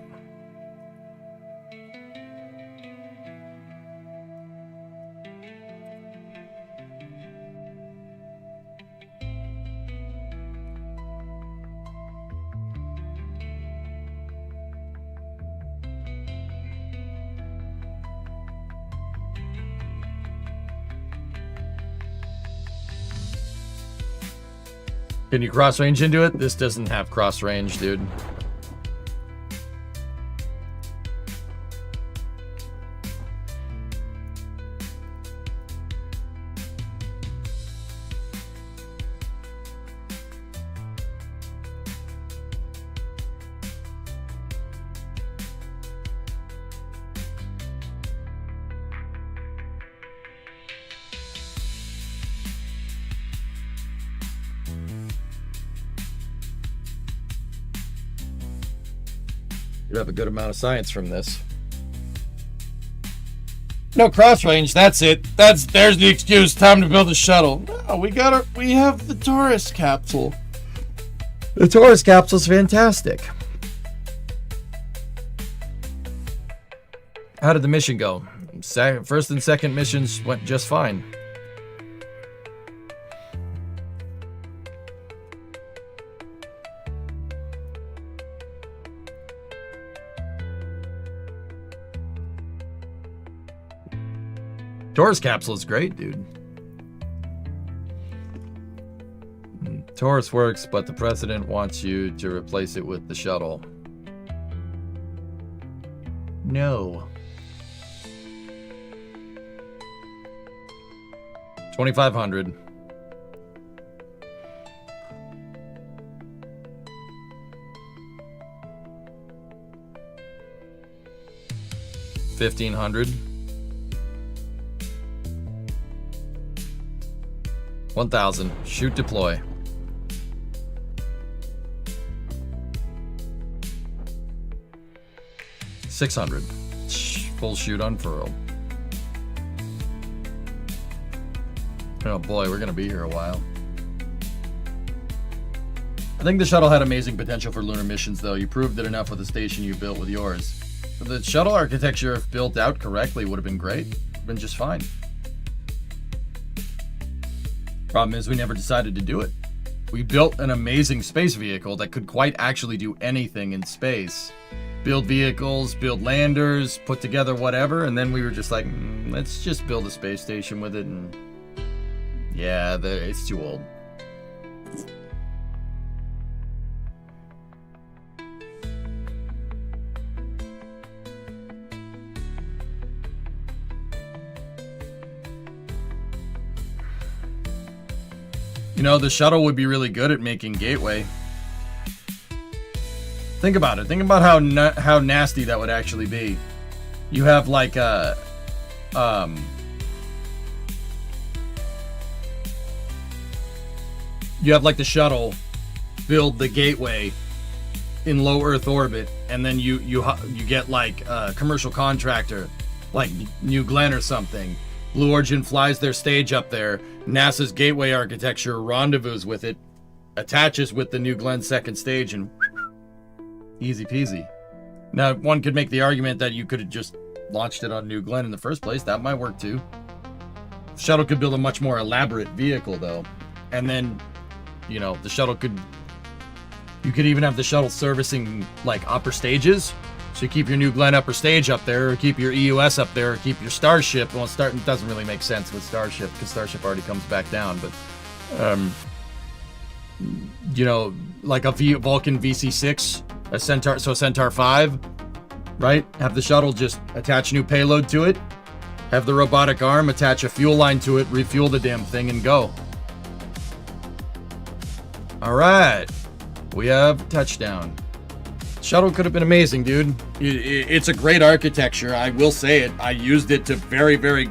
Can you cross range into it? This doesn't have cross range, dude. You have a good amount of science from this. No cross range, that's it. There's the excuse. Time to build a shuttle. No, we have the Taurus capsule. The Taurus capsule's fantastic. How did the mission go? First and second missions went just fine. Taurus capsule is great, dude. Taurus works, but the president wants you to replace it with the shuttle. No. 2,500. $1,500. 1,000. Shoot, deploy. $600. Full shoot, unfurl. Oh boy, we're gonna be here a while. I think the shuttle had amazing potential for lunar missions, though. You proved it enough with the station you built with yours. But the shuttle architecture, if built out correctly, would have been great. Would have been just fine. Problem is, we never decided to do it. We built an amazing space vehicle that could quite actually do anything in space. Build vehicles, build landers, put together whatever, and then we were just like, let's just build a space station with it, and yeah, it's too old. You know, the shuttle would be really good at making gateway. Think about it. Think about how nasty that would actually be. You have like a you have like the shuttle build the gateway in low Earth orbit, and then you get like a commercial contractor like New Glenn or something. Blue Origin flies their stage up there. NASA's gateway architecture rendezvous with it, attaches with the New Glenn second stage, and easy peasy. Now, one could make the argument that you could have just launched it on New Glenn in the first place. That might work too. The shuttle could build a much more elaborate vehicle, though. And then, you know, the shuttle could... You could even have the shuttle servicing, like, upper stages. So you keep your New Glenn upper stage up there, or keep your EUS up there, or keep your Starship. Well, it doesn't really make sense with Starship, because Starship already comes back down, but... you know, like a Vulcan VC6, a Centaur, so Centaur 5, right? Have the shuttle just attach new payload to it, have the robotic arm attach a fuel line to it, refuel the damn thing, and go. All right, we have touchdown. Shuttle could have been amazing, dude. It's a great architecture. I will say it. I used it to very good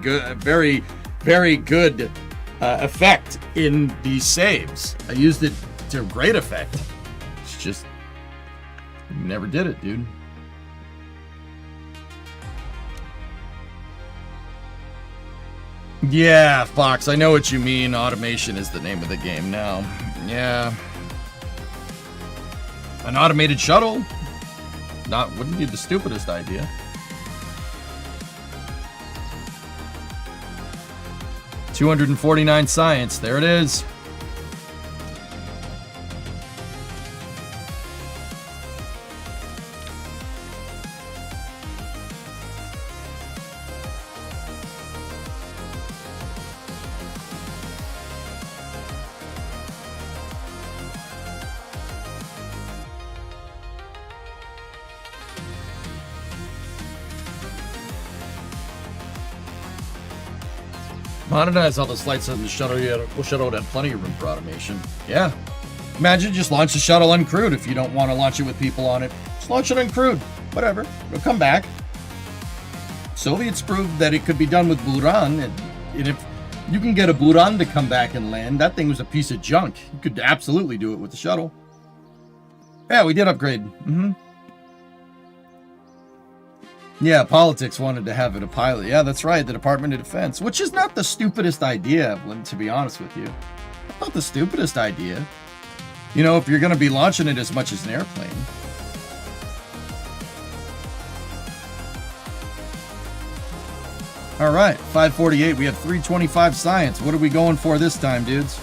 effect in these saves. I used it to great effect. It's just never did it, dude. Yeah, Fox, I know what you mean. Automation is the name of the game now. Yeah. An automated shuttle wouldn't be the stupidest idea. $249 science. There it is. Modernize all those lights on the shuttle. The shuttle would have plenty of room for automation. Yeah. Imagine just launch the shuttle uncrewed if you don't want to launch it with people on it. Just launch it uncrewed. Whatever. It'll come back. Soviets proved that it could be done with Buran. And if you can get a Buran to come back and land, that thing was a piece of junk. You could absolutely do it with the shuttle. Yeah, we did upgrade. Yeah, politics wanted to have it a pilot. Yeah, that's right, the Department of Defense, which is not the stupidest idea, Evelyn, to be honest with you. Not the stupidest idea. You know, if you're going to be launching it as much as an airplane. All right, 548. We have 325 science. What are we going for this time, dudes?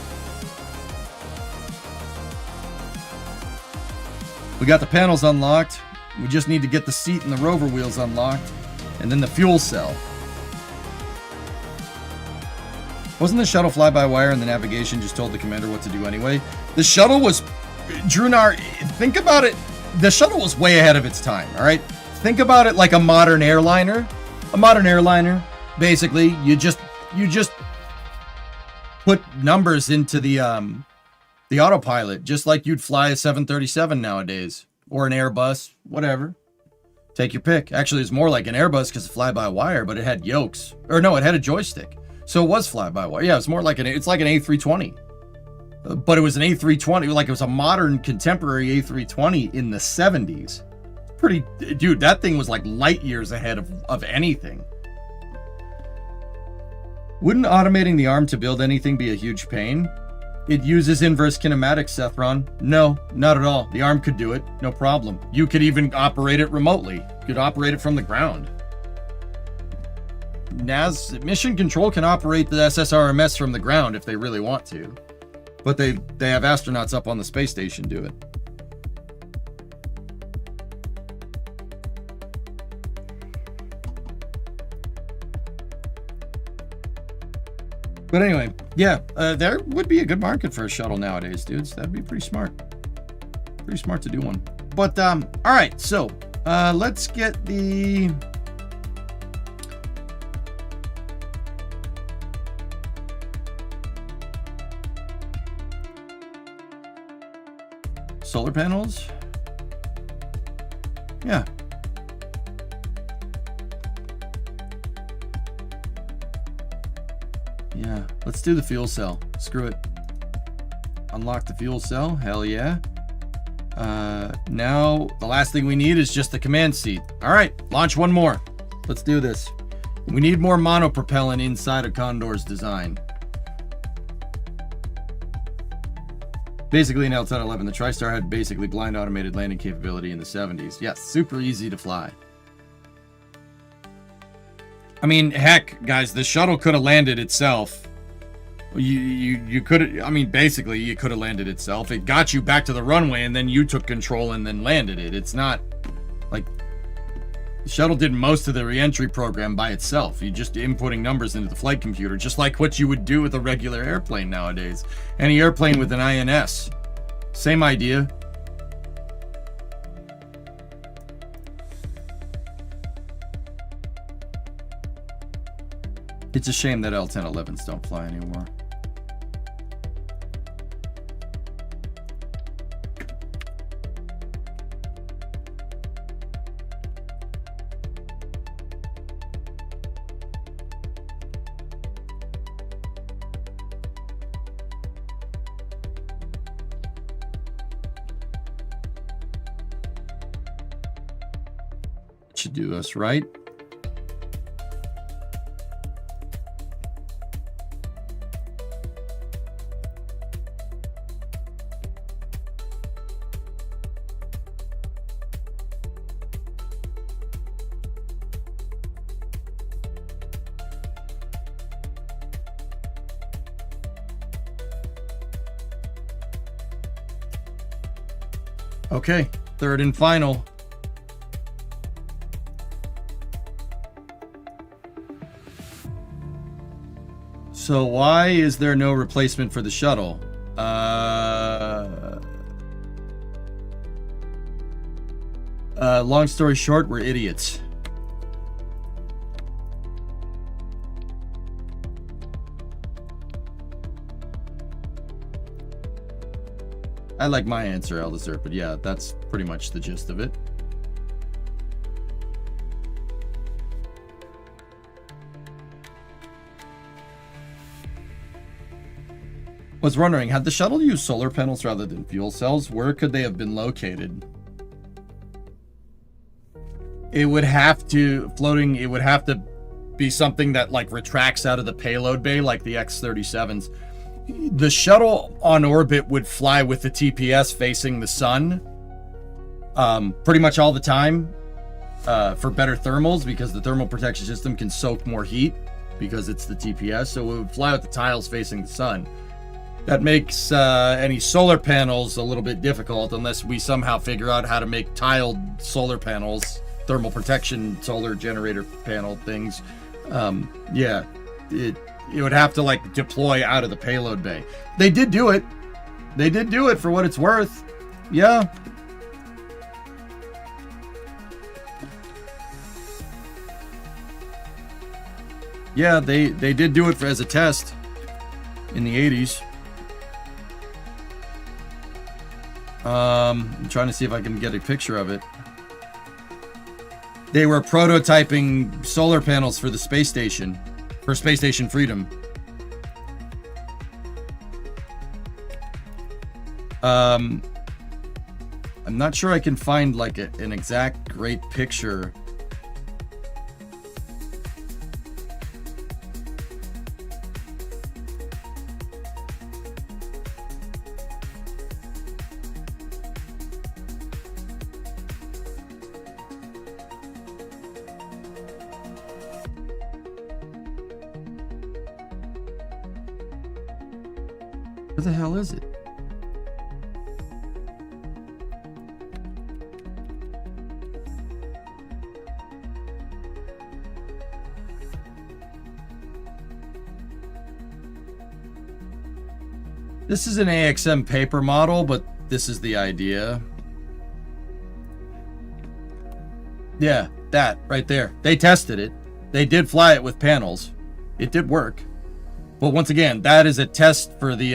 We got the panels unlocked. We just need to get the seat and the rover wheels unlocked, and then the fuel cell. Wasn't the shuttle fly-by-wire and the navigation just told the commander what to do anyway? The shuttle was... Drunar, think about it. The shuttle was way ahead of its time, all right? Think about it like a modern airliner. A modern airliner, basically, you just put numbers into the autopilot, just like you'd fly a 737 nowadays. Or an Airbus, whatever. Take your pick. Actually, it's more like an Airbus because it's fly-by-wire, but it had yokes. Or no, it had a joystick. So it was fly-by-wire. Yeah, it's more like it's like an A320. But it was an A320, like it was a modern contemporary A320 in the 70s. Pretty, dude, that thing was like light years ahead of anything. Wouldn't automating the arm to build anything be a huge pain? It uses inverse kinematics, Sethron. No, not at all. The arm could do it, no problem. You could even operate it remotely. You could operate it from the ground. Mission Control can operate the SSRMS from the ground if they really want to. But they have astronauts up on the space station do it. But anyway, yeah, there would be a good market for a shuttle nowadays, dudes. That'd be pretty smart. Pretty smart to do one. But, all right, so let's get the... solar panels. Yeah. Yeah, let's do the fuel cell. Screw it. Unlock the fuel cell. Hell yeah. Now, the last thing we need is just the command seat. All right, launch one more. Let's do this. We need more monopropellant inside of Condor's design. Basically, in L-1011, the TriStar had basically blind automated landing capability in the 70s. Yes, super easy to fly. I mean, heck, guys, the shuttle could have landed itself. You could, I mean, basically, you could have landed itself. It got you back to the runway, and then you took control and then landed it. It's not like the shuttle did most of the re-entry program by itself. You just inputting numbers into the flight computer, just like what you would do with a regular airplane nowadays. Any airplane with an INS, same idea. It's a shame that L-1011s don't fly anymore. Should do us right. Okay, third and final. So why is there no replacement for the shuttle? Long story short, we're idiots. I like my answer, Aldazur, but yeah, that's pretty much the gist of it. Was wondering, had the shuttle used solar panels rather than fuel cells? Where could they have been located? It would have to, it would have to be something that like retracts out of the payload bay like the X-37s. The shuttle on orbit would fly with the TPS facing the sun pretty much all the time for better thermals, because the thermal protection system can soak more heat because it's the TPS, so it would fly with the tiles facing the sun. That makes any solar panels a little bit difficult unless we somehow figure out how to make tiled solar panels, thermal protection solar generator panel things. Yeah, it would have to like deploy out of the payload bay. They did do it. They did do it for what it's worth. Yeah. Yeah, they did do it as a test in the 80s. I'm trying to see if I can get a picture of it. They were prototyping solar panels for the space station, for Space Station Freedom. I'm not sure I can find like an exact great picture. Where the hell is it? This is an AXM paper model, but this is the idea. Yeah, that right there. They tested it. They did fly it with panels. It did work. But once again, that is a test for the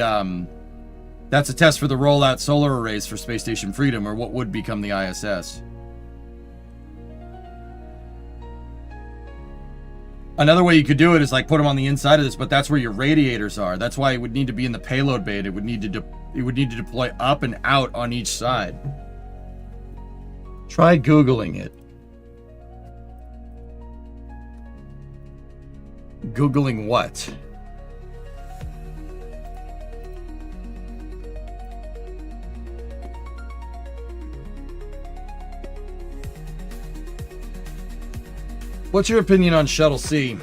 that's a test for the rollout solar arrays for Space Station Freedom, or what would become the ISS. Another way you could do it is like put them on the inside of this, but that's where your radiators are. That's why it would need to be in the payload bay. It would need to deploy up and out on each side. Try Googling it. Googling what? What's your opinion on Shuttle C?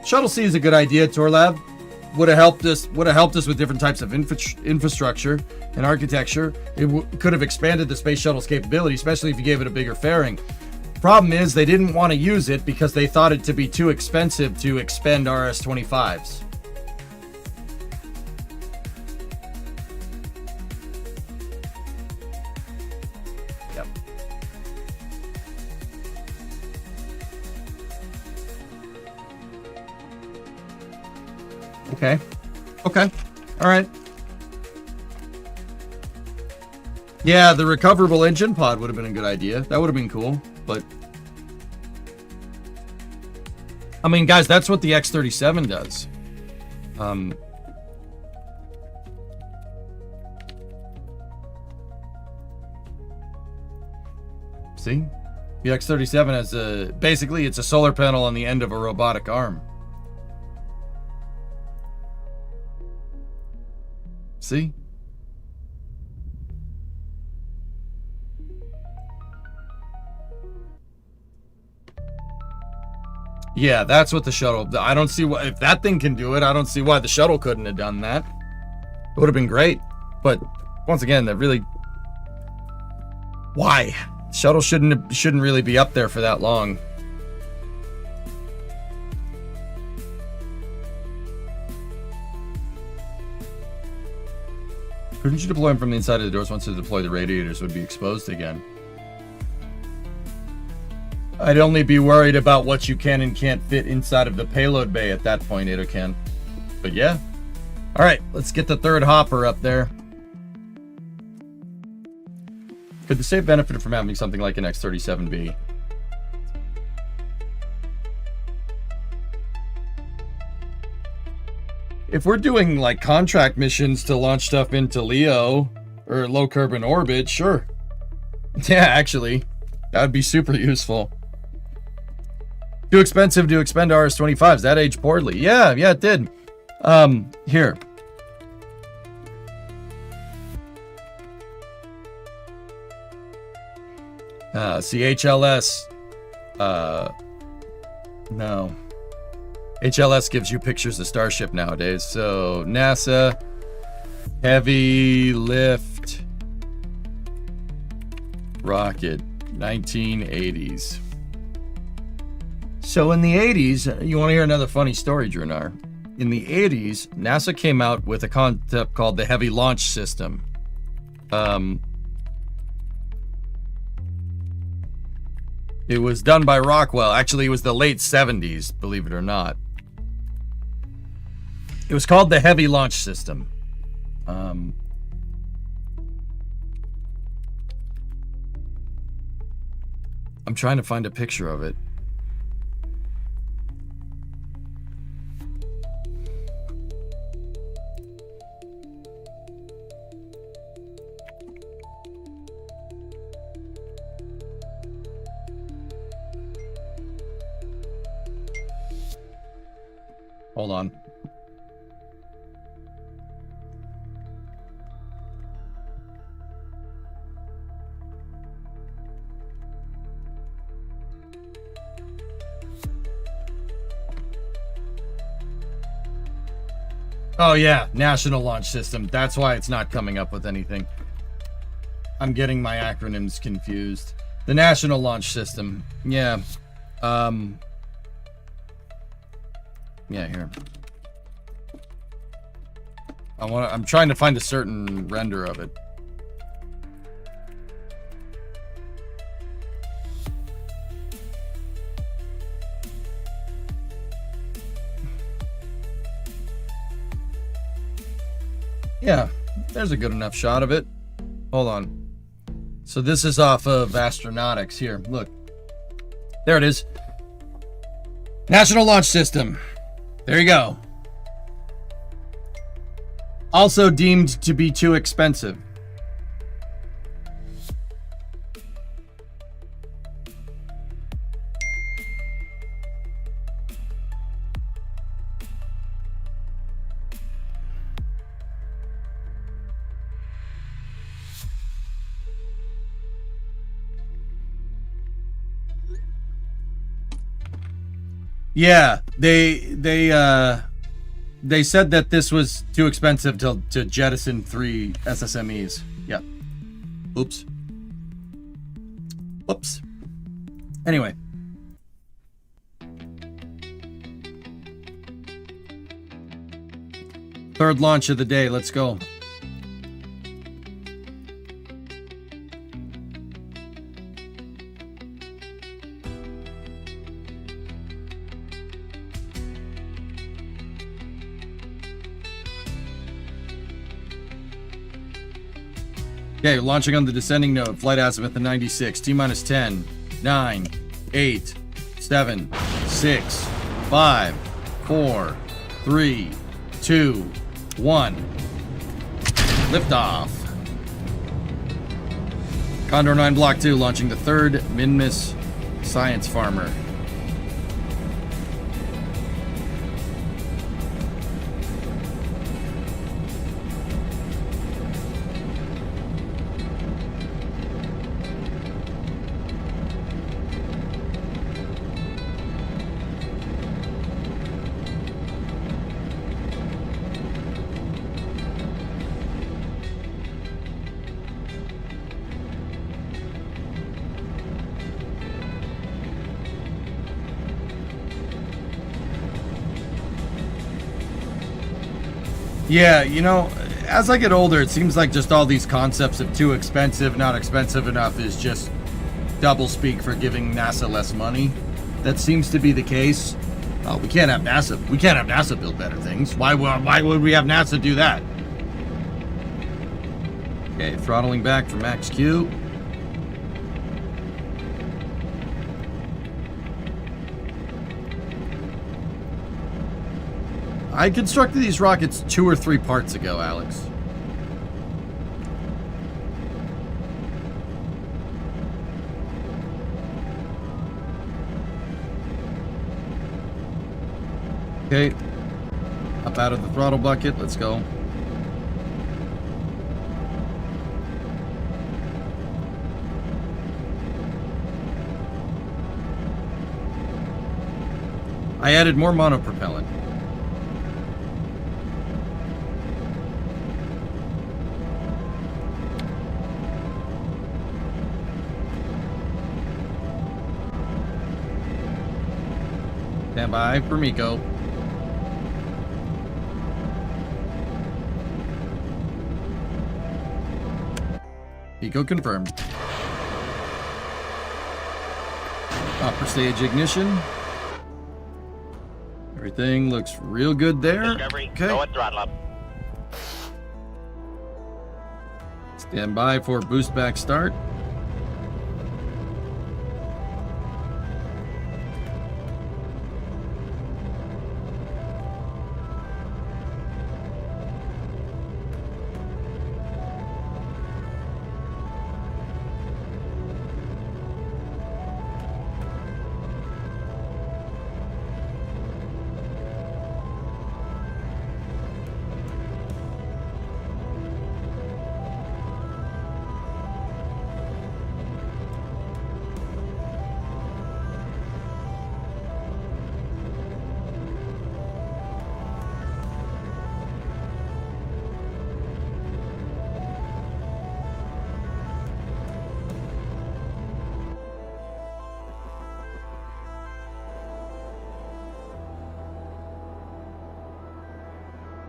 Shuttle C is a good idea, Torlab. Would have helped us with different types of infrastructure and architecture. It could have expanded the space shuttle's capability, especially if you gave it a bigger fairing. Problem is, they didn't want to use it because they thought it to be too expensive to expend RS-25s. Yep. Okay. Okay. All right. Yeah, the recoverable engine pod would have been a good idea. That would have been cool, but I mean, guys, that's what the X-37 does. See? The X-37 has basically it's a solar panel on the end of a robotic arm. See? Yeah, that's what the shuttle... I don't see why... If that thing can do it, I don't see why the shuttle couldn't have done that. It would have been great. But, once again, that really... Why? Shuttle shouldn't really be up there for that long. Couldn't you deploy them from the inside of the doors once they deploy the radiators would be exposed again? I'd only be worried about what you can and can't fit inside of the payload bay at that point, Adocan. But yeah. Alright, let's get the third hopper up there. Could the save benefit from having something like an X-37B? If we're doing like contract missions to launch stuff into LEO or low Kerbin orbit, sure. Yeah, actually, that would be super useful. Too expensive to expend RS-25s. That aged poorly. Yeah, it did. Here. HLS. No. HLS gives you pictures of Starship nowadays. So, NASA, heavy lift, rocket, 1980s. So in the 80s, you want to hear another funny story, Drunar? In the 80s, NASA came out with a concept called the Heavy Launch System. It was done by Rockwell. Actually, it was the late 70s, believe it or not. It was called the Heavy Launch System. I'm trying to find a picture of it. Hold on. Oh yeah, National Launch System. That's why it's not coming up with anything. I'm getting my acronyms confused. The National Launch System. Yeah. Yeah, here. I'm trying to find a certain render of it. Yeah, there's a good enough shot of it. Hold on. So this is off of Astronautics. Here, look. There it is. National Launch System. There you go. Also deemed to be too expensive. Yeah, they said that this was too expensive to jettison 3 SSMEs. Yeah. Oops. Whoops. Anyway. Third launch of the day. Let's go. Okay, launching on the descending node. Flight azimuth at 96. T-minus 10, 9, 8, 7, 6, 5, 4, 3, 2, 1. Liftoff. Condor 9 Block 2 launching the third Minmus Science Farmer. Yeah, you know, as I get older, it seems like just all these concepts of too expensive, not expensive enough is just double speak for giving NASA less money. That seems to be the case. Oh, we can't have NASA. We can't have NASA build better things. Why would we have NASA do that? Okay, throttling back for max Q. I constructed these rockets 2 or 3 parts ago, Alex. Okay. Up out of the throttle bucket. Let's go. I added more monopropellant. Stand by for Miko. Miko confirmed. Upper stage ignition. Everything looks real good there. Discovery, Okay. go at throttle up. Stand by for boost back start.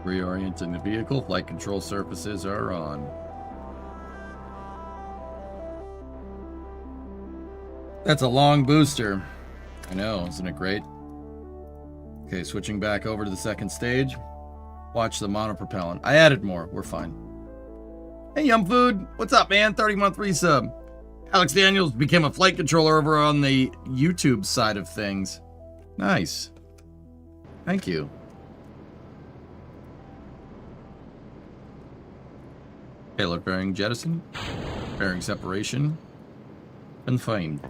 Reorienting the vehicle. Flight control surfaces are on. That's a long booster. I know, isn't it great? Okay, switching back over to the second stage. Watch the monopropellant. I added more. We're fine. Hey, Yum Food. What's up, man? 30-month resub. Alex Daniels became a flight controller over on the YouTube side of things. Nice. Thank you. Payload bearing jettison. Bearing separation. Confined.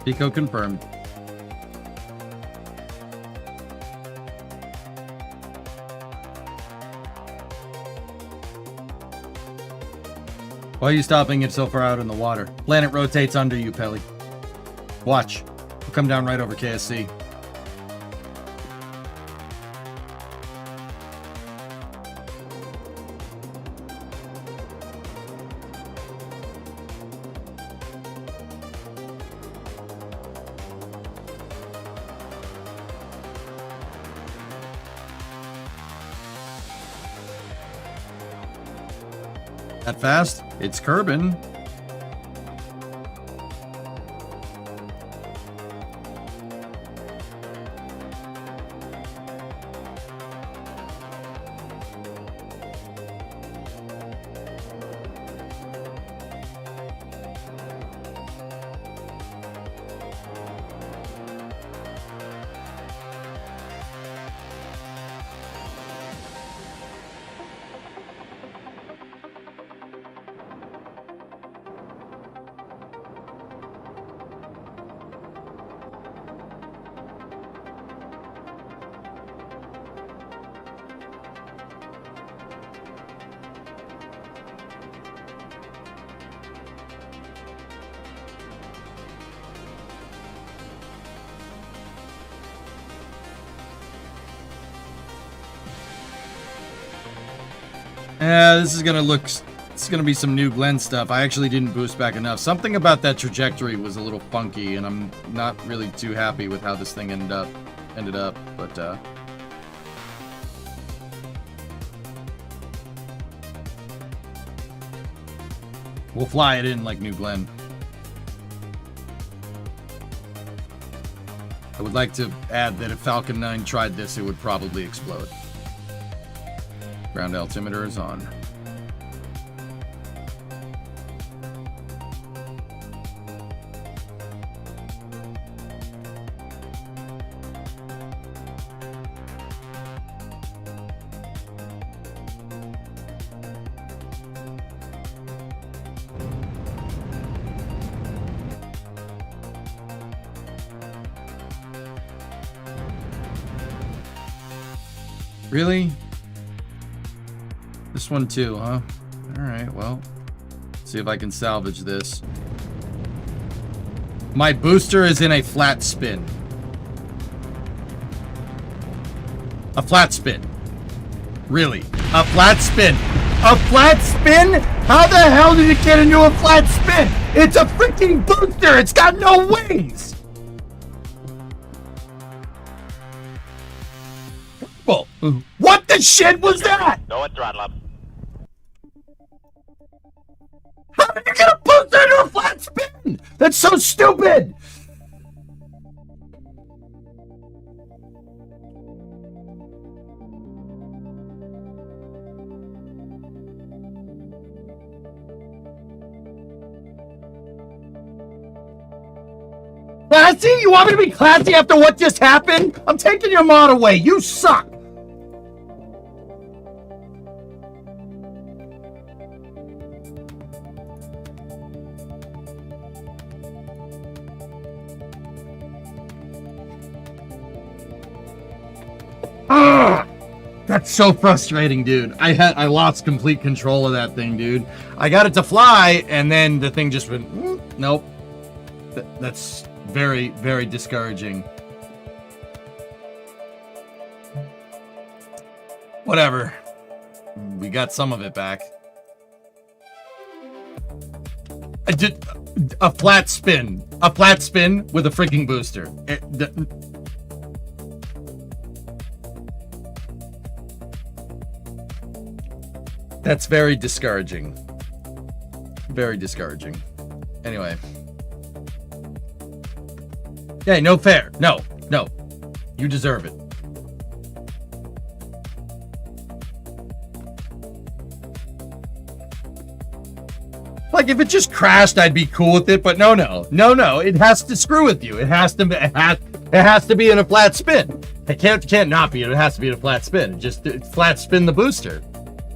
Pico confirmed. Why are you stopping it so far out in the water? Planet rotates under you, Pelly. Watch. We'll come down right over KSC. That fast? It's Kerbin. This is gonna be some new Glenn stuff. I actually didn't boost back enough. Something about that trajectory was a little funky, and I'm not really too happy with how this thing ended up, but we'll fly it in like new Glenn. I would like to add that if Falcon 9 tried this, it would probably explode. Ground altimeter is on. Really? This one too, huh? Alright, well. See if I can salvage this. My booster is in a flat spin. A flat spin. Really? A flat spin. A flat spin? How the hell did it get into a flat spin? It's a freaking booster! It's got no wings! Well, what the shit was that? Go and throttle up. How did you get a booster into a flat spin? That's so stupid! Classy? You want me to be classy after what just happened? I'm taking your mod away. You suck. Ah! That's so frustrating, dude. I lost complete control of that thing, dude. I got it to fly, and then the thing just went, nope. That's very, very discouraging. Whatever. We got some of it back. I did a flat spin. A flat spin with a freaking booster. That's very discouraging. Very discouraging. Anyway. Hey, no fair. No. You deserve it. Like, if it just crashed, I'd be cool with it, but no. It has to screw with you. It has to be in a flat spin. It can't not be. It has to be in a flat spin. Just flat spin the booster.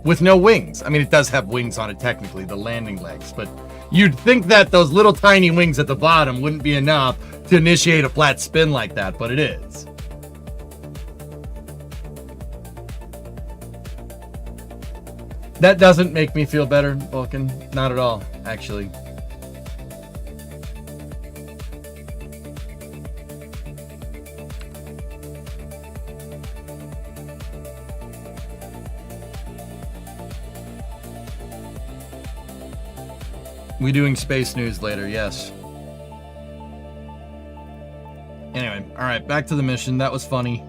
With no wings. I mean, it does have wings on it, technically, the landing legs, but you'd think that those little tiny wings at the bottom wouldn't be enough to initiate a flat spin like that, but it is. That doesn't make me feel better, Vulcan. Not at all, actually. We doing space news later, yes. Anyway, alright, back to the mission. That was funny.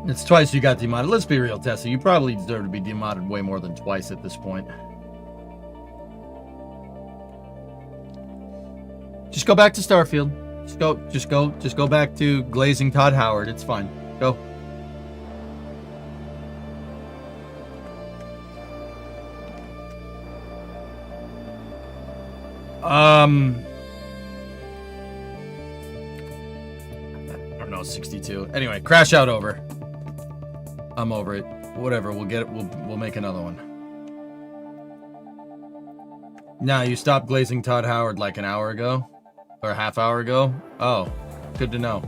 It's twice you got demodded. Let's be real, Tessa. You probably deserve to be demodded way more than twice at this point. Just go back to Starfield. Just go back to glazing Todd Howard. It's fine. Go. I don't know, 62. Anyway, crash out over. I'm over it. Whatever, we'll get it. We'll make another one. Nah, you stopped glazing Todd Howard like an hour ago? Or a half hour ago? Oh, good to know.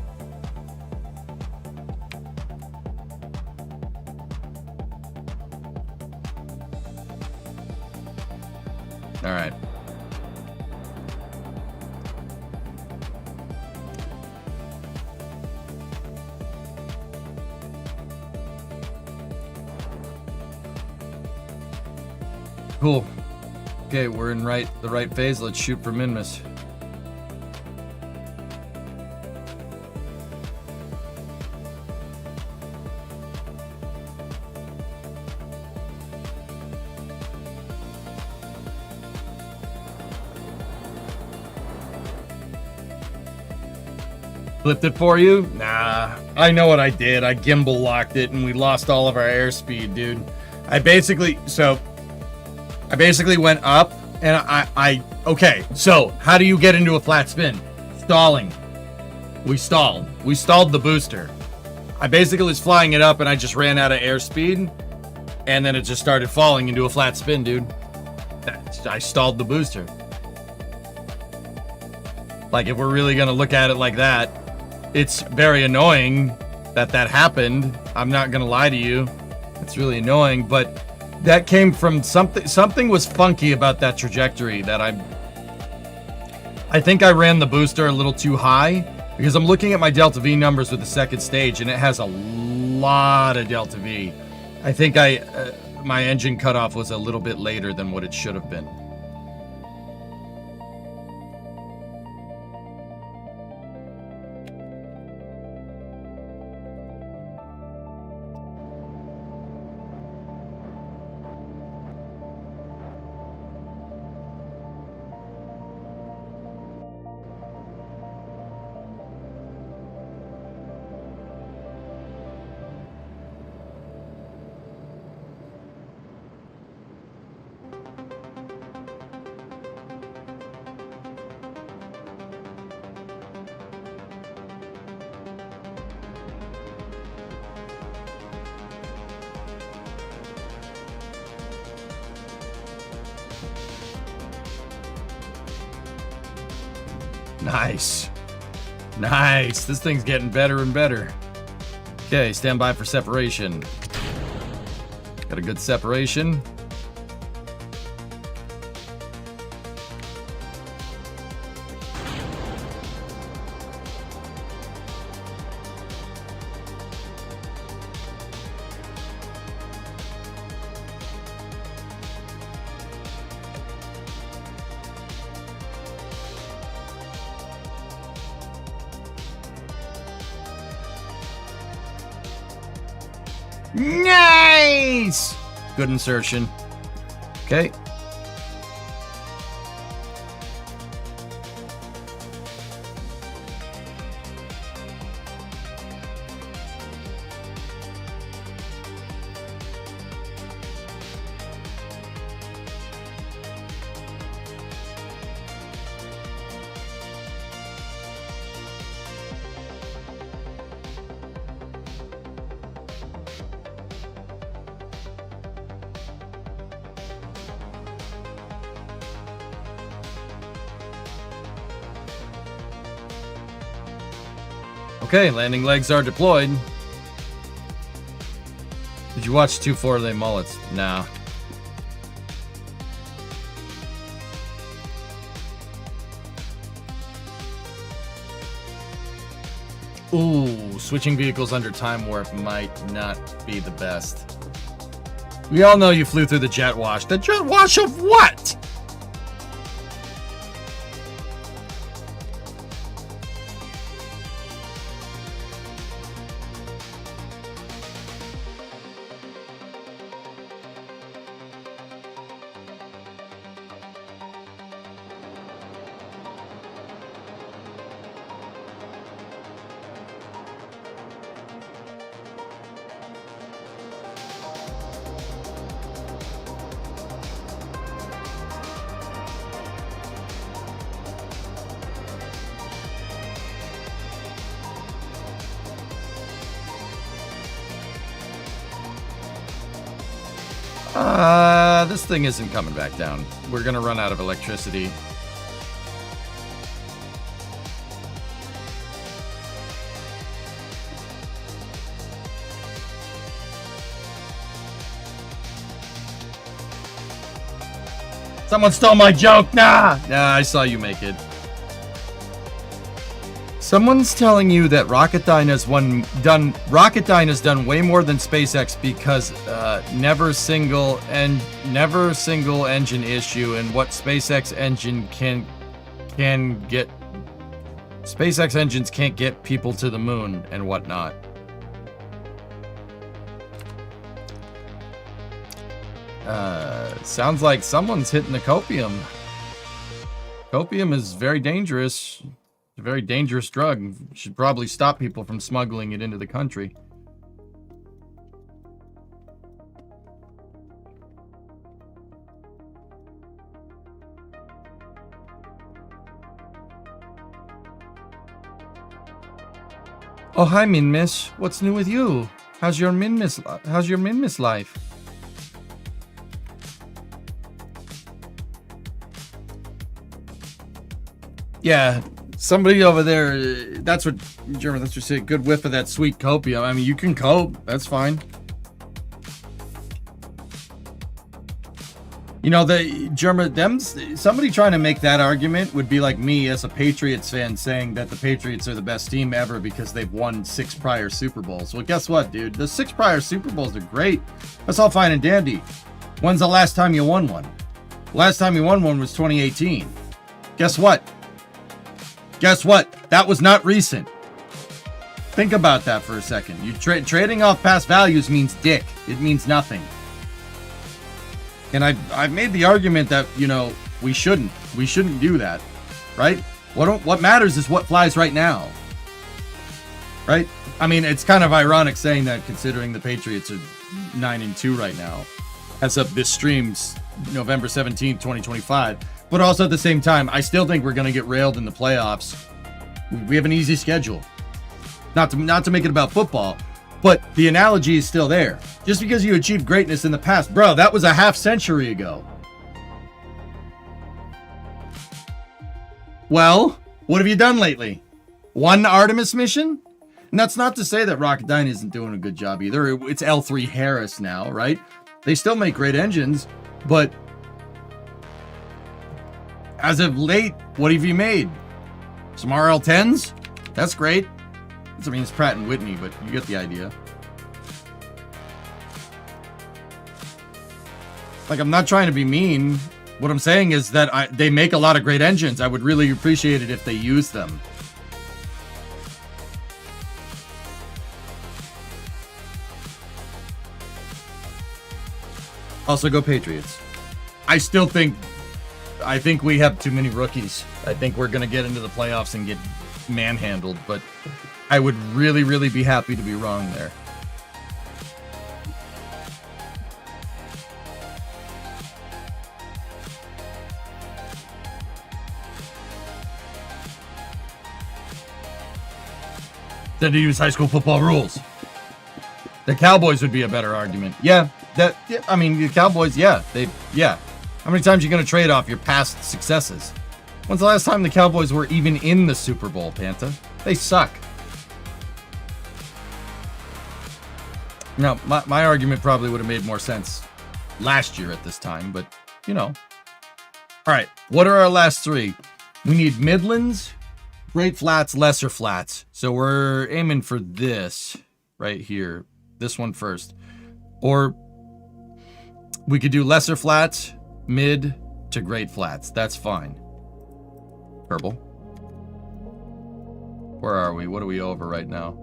All right. Cool. Okay, we're in the right phase. Let's shoot for Minmus. Flipped it for you? Nah, I know what I did. I gimbal locked it and we lost all of our airspeed, dude. I basically went up and okay, so how do you get into a flat spin? Stalling. We stalled the booster. I basically was flying it up and I just ran out of airspeed and then it just started falling into a flat spin, dude. I stalled the booster. Like, if we're really gonna look at it like that, it's very annoying that happened. I'm not gonna lie to you. It's really annoying, but that came from something was funky about that trajectory that I think I ran the booster a little too high because I'm looking at my Delta V numbers with the second stage and it has a lot of Delta V. I think my engine cutoff was a little bit later than what it should have been. Nice. Nice. This thing's getting better and better. Okay, stand by for separation. Got a good separation. Nice! Good insertion. Okay. Okay, landing legs are deployed. Did you watch 2 4-lane mullets? Nah. Ooh, switching vehicles under time warp might not be the best. We all know you flew through the jet wash. The jet wash of what? This thing isn't coming back down. We're gonna run out of electricity. Someone stole my joke! Nah! Nah, I saw you make it. Someone's telling you that Rocketdyne has done way more than SpaceX because never single engine issue, and what SpaceX engine can get. SpaceX engines can't get people to the moon and whatnot. Sounds like someone's hitting the copium. Copium is very dangerous. It's a very dangerous drug. You should probably stop people from smuggling it into the country. Oh, hi, Minmus. What's new with you? How's your Minmus life? Yeah. Somebody over there, that's what German, that's just a good whiff of that sweet copium. I mean, you can cope, that's fine. You know, the German, somebody trying to make that argument would be like me as a Patriots fan saying that the Patriots are the best team ever because they've won 6 prior Super Bowls. Well, guess what, dude? The 6 prior Super Bowls are great. That's all fine and dandy. When's the last time you won one? The last time you won one was 2018. Guess what? Guess what? That was not recent. Think about that for a second. You trading off past values means dick. It means nothing. And I've made the argument that, you know, we shouldn't do that, right? What matters is what flies right now, right? I mean, it's kind of ironic saying that considering the Patriots are 9-2 right now, as of this stream's November 17th, 2025. But also at the same time, I still think we're going to get railed in the playoffs. We have an easy schedule. Not to make it about football, but the analogy is still there. Just because you achieved greatness in the past, bro, that was a half century ago. Well, What have you done lately? One Artemis mission? And that's not to say that Rocketdyne isn't doing a good job either. It's L3 Harris now, right? They still make great engines, but as of late, what have you made? Some RL10s? That's great. I mean, it's Pratt & Whitney, but you get the idea. Like, I'm not trying to be mean. What I'm saying is that they make a lot of great engines. I would really appreciate it if they use them. Also, go Patriots. I think we have too many rookies. I think we're going to get into the playoffs and get manhandled, but I would really, really be happy to be wrong there. Than to use high school football rules. The Cowboys would be a better argument. Yeah, I mean, the Cowboys, yeah. How many times are you going to trade off your past successes? When's the last time the Cowboys were even in the Super Bowl, Panta? They suck. Now, my argument probably would have made more sense last year at this time, but, you know. All right, what are our last three? We need Midlands, Great Flats, Lesser Flats. So we're aiming for this right here. This one first. Or we could do Lesser Flats, Mid to Great Flats. That's fine. Purple. Where are we? What are we over right now?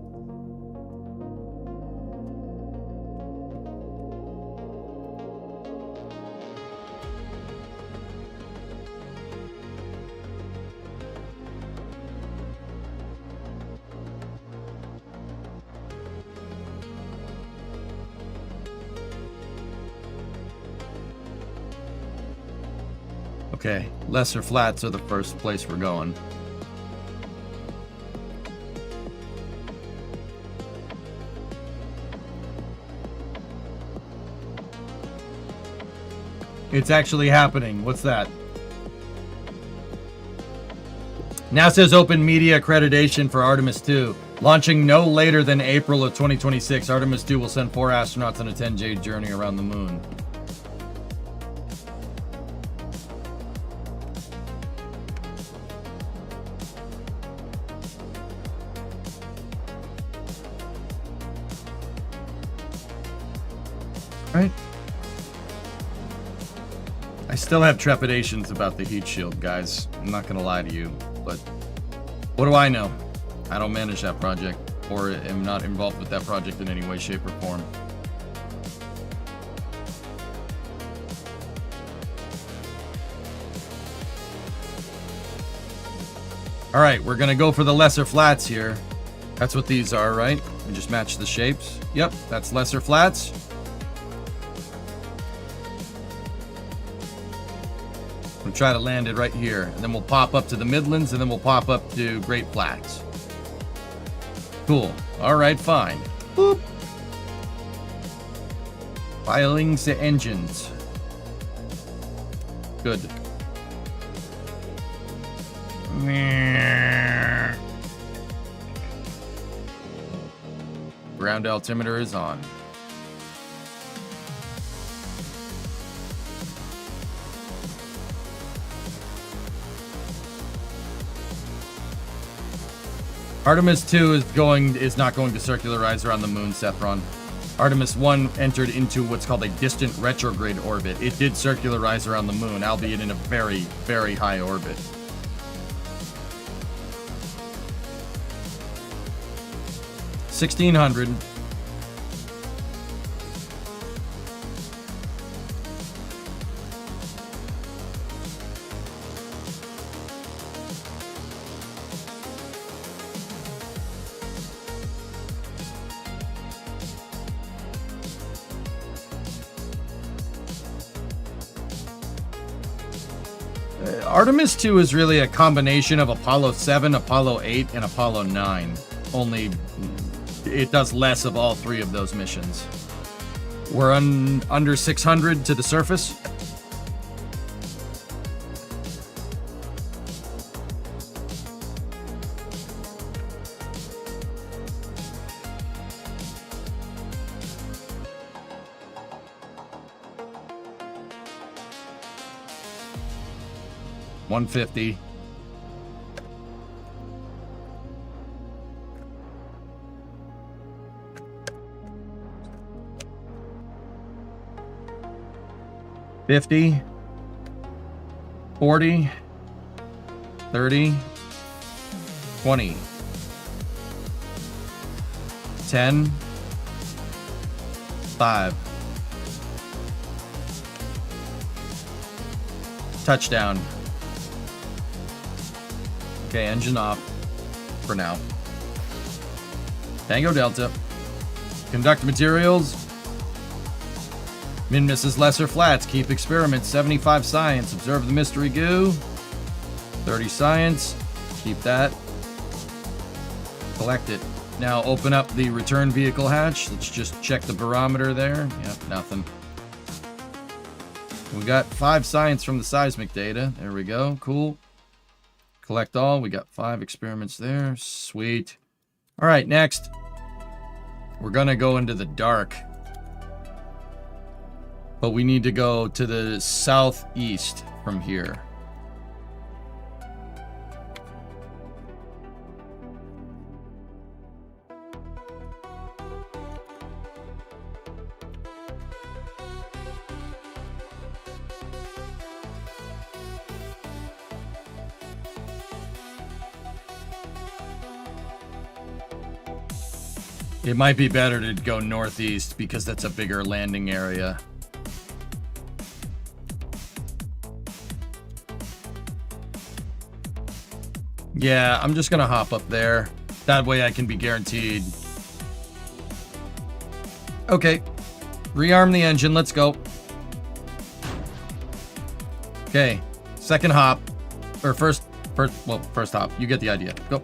Okay, Lesser Flats are the first place we're going. It's actually happening. What's that? NASA's open media accreditation for Artemis 2. Launching no later than April of 2026, Artemis 2 will send 4 astronauts on a 10-day journey around the moon. Right? I still have trepidations about the heat shield, guys. I'm not gonna lie to you, but what do I know? I don't manage that project, or am not involved with that project in any way, shape, or form. All right, we're gonna go for the Lesser Flats here. That's what these are, right? We just match the shapes. Yep, that's Lesser Flats. We'll try to land it right here, and then we'll pop up to the Midlands, and then we'll pop up to Great Flats. Cool. All right, fine. Boop. Filing the engines. Good. Ground altimeter is on. Artemis 2 is not going to circularize around the moon, Sethron. Artemis 1 entered into what's called a distant retrograde orbit. It did circularize around the moon, albeit in a very, very high orbit. $1,600. Artemis 2 is really a combination of Apollo 7, Apollo 8, and Apollo 9. Only it does less of all three of those missions. We're under 600 to the surface. 150. $50, $40, $30, $20, $10, $5. Touchdown. Okay, engine off for now. Tango Delta. Conduct materials. Minmus's lesser flats. Keep experiments. 75 science. Observe the mystery goo. 30 science. Keep that. Collect it. Now open up the return vehicle hatch. Let's just check the barometer there. Yep, nothing. We got 5 science from the seismic data. There we go. Cool. Collect all. We got 5 experiments there. Sweet. All right, next. We're going to go into the dark. But we need to go to the southeast from here. It might be better to go northeast because that's a bigger landing area. Yeah, I'm just gonna hop up there. That way I can be guaranteed. Okay. Rearm the engine, let's go. Okay. Second hop. Or first hop. You get the idea. Go.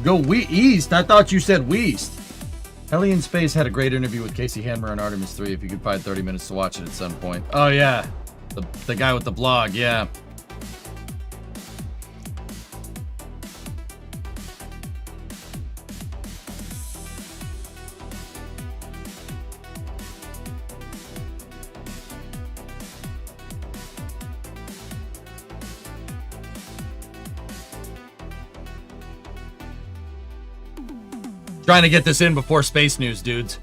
Go east? I thought you said west. Ellie in Space had a great interview with Casey Hanmer on Artemis 3. If you could find 30 minutes to watch it at some point. Oh, yeah. The guy with the blog, yeah. Trying to get this in before space news, dudes.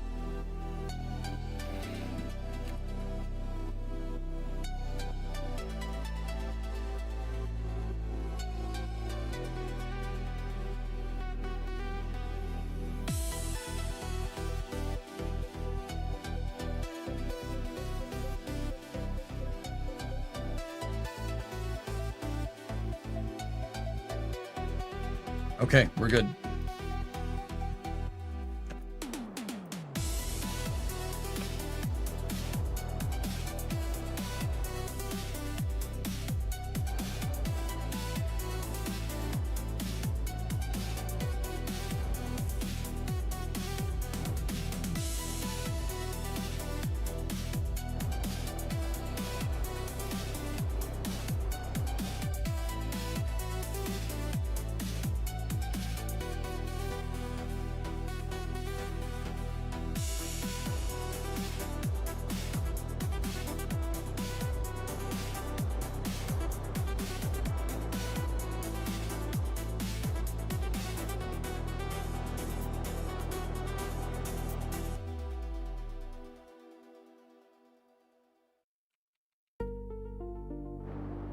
Okay, we're good.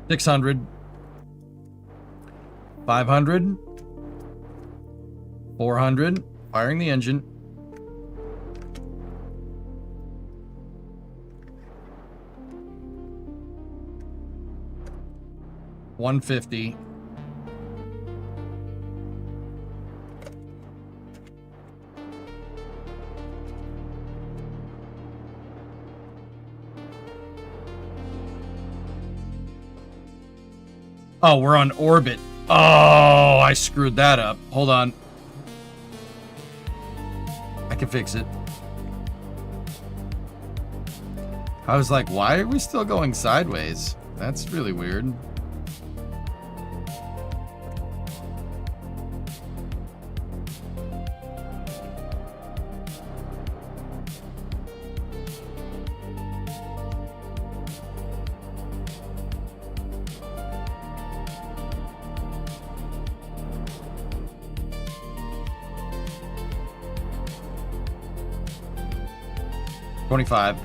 $600, $500, $400, firing the engine. $150. Oh, we're on orbit. Oh, I screwed that up. Hold on. I can fix it. I was like, why are we still going sideways? That's really weird. $25.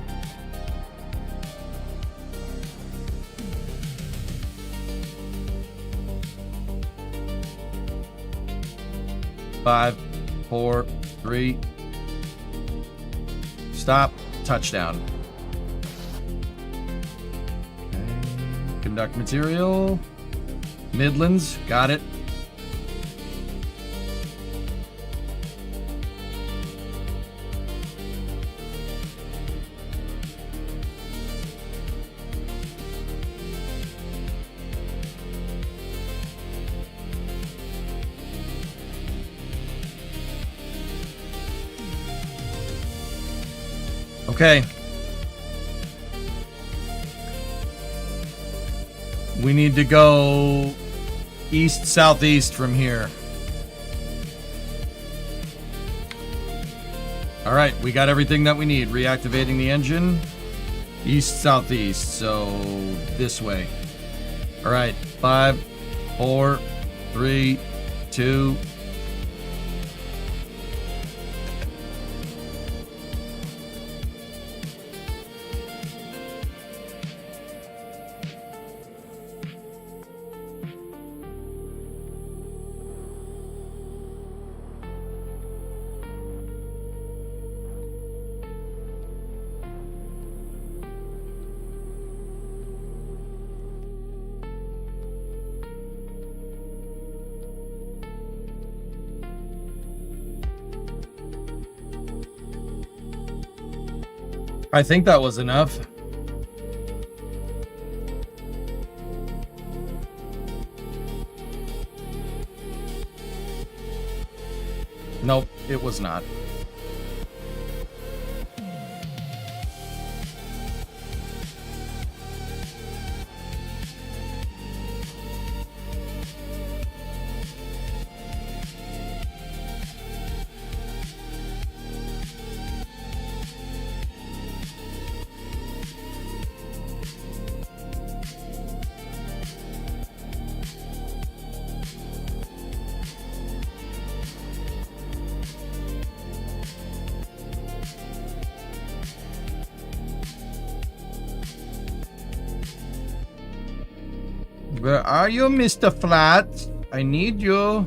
Five, 4, 3. Stop. Touchdown. Okay. Conduct material. Midlands. Got it. Okay. We need to go east-southeast from here. All right, we got everything that we need. Reactivating the engine. East-southeast, so this way. All right, 5, 4, 3, 2. I think that was enough. Nope, it was not. Where are you, Mr. Flat? I need you.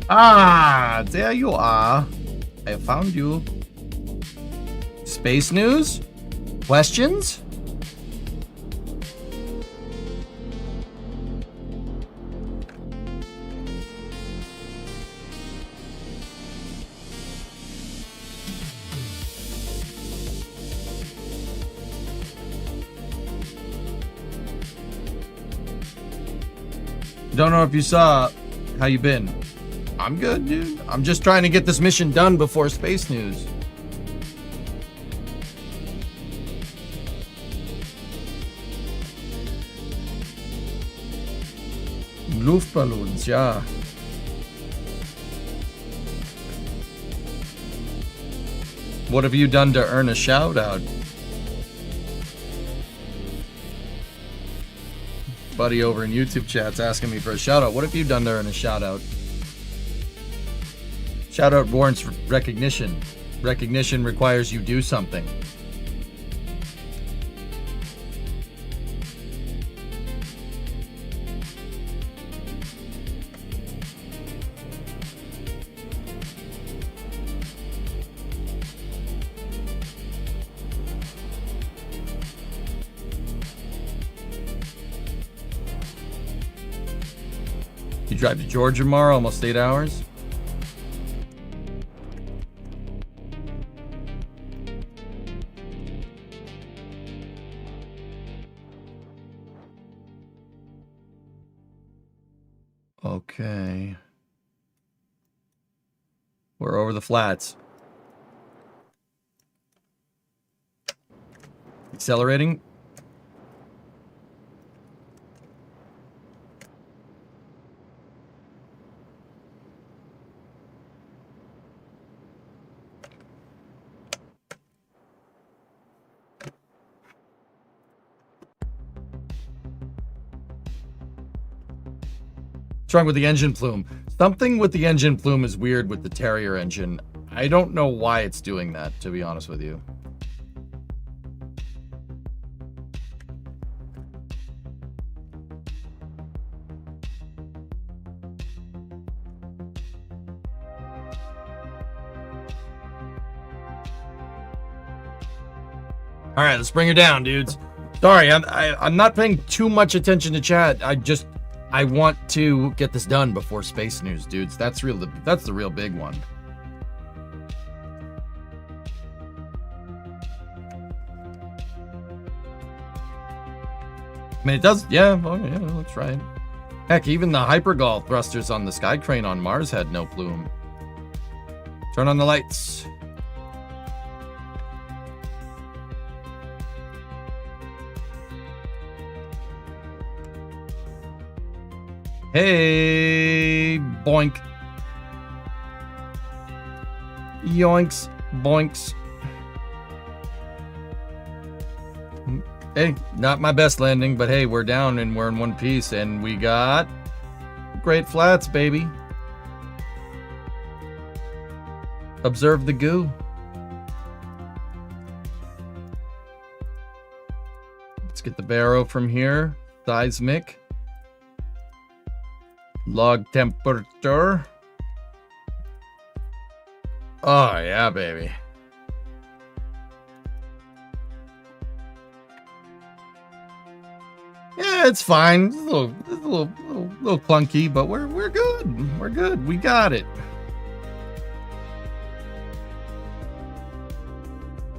Ah, there you are. I found you. Space news? Questions? Don't know if you saw. How you been? I'm good, dude. I'm just trying to get this mission done before space news. Luftballons, yeah. What have you done to earn a shout out? Buddy over in YouTube chat's asking me for a shout out. What have you done to earn a shout out? Shout out warrants recognition. Recognition requires you do something. You drive to Georgia tomorrow, almost 8 hours. Okay. We're over the flats. Accelerating. What's wrong with the engine plume? Something with the engine plume is weird with the Terrier engine. I don't know why it's doing that, to be honest with you. All right, let's bring her down, dudes. Sorry, I'm not paying too much attention to chat. I want to get this done before space news, dudes. That's the real big one. I mean, it does. Yeah, well, yeah, that's right. Heck, even the hypergol thrusters on the sky crane on Mars had no plume. Turn on the lights. Hey, boink. Yoinks, boinks. Hey, not my best landing, but hey, we're down and we're in one piece, and we got great flats, baby. Observe the goo. Let's get the barrow from here. Seismic. Log temperature. Oh, yeah, baby. Yeah, it's fine. It's a little clunky, but we're good. We're good. We got it.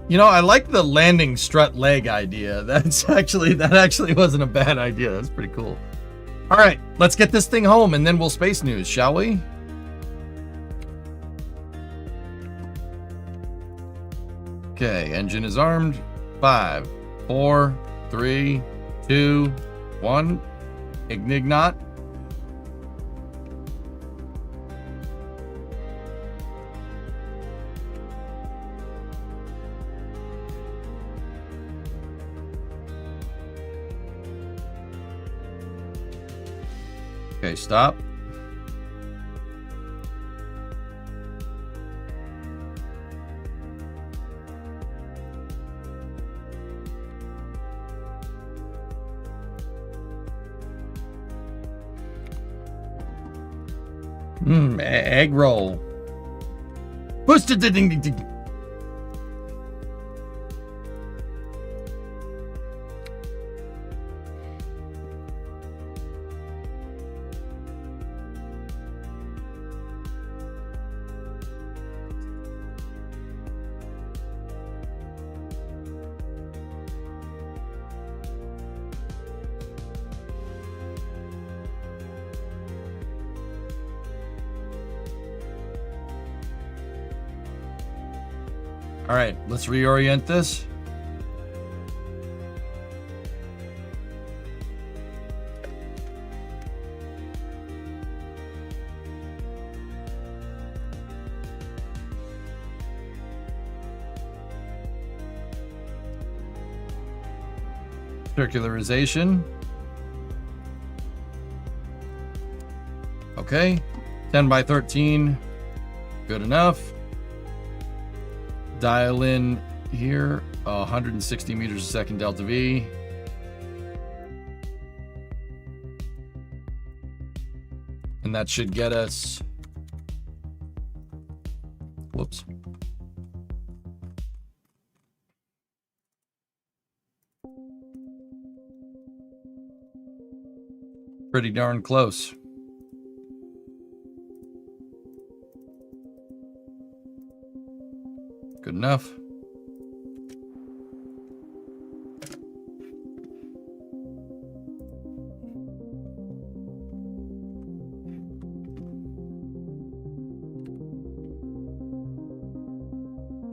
You know, I like the landing strut leg idea. That actually wasn't a bad idea. That's pretty cool. All right, let's get this thing home and then we'll space news, shall we? Okay, engine is armed. 5, 4, 3, 2, 1. Ignignot. Okay, stop. Egg roll. Boosted ding ding ding. All right, let's reorient this. Circularization. Okay, 10 by 13, good enough. Dial in here, 160 meters a second delta V. And that should get us, whoops. Pretty darn close. Good enough.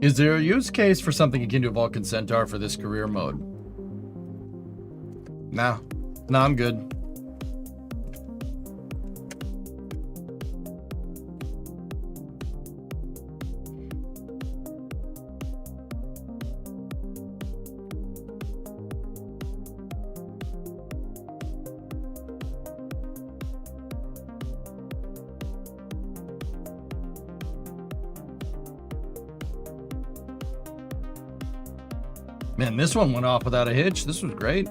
Is there a use case for something akin to a Vulcan Centaur for this career mode? Nah. Nah, I'm good. Man, this one went off without a hitch. This was great.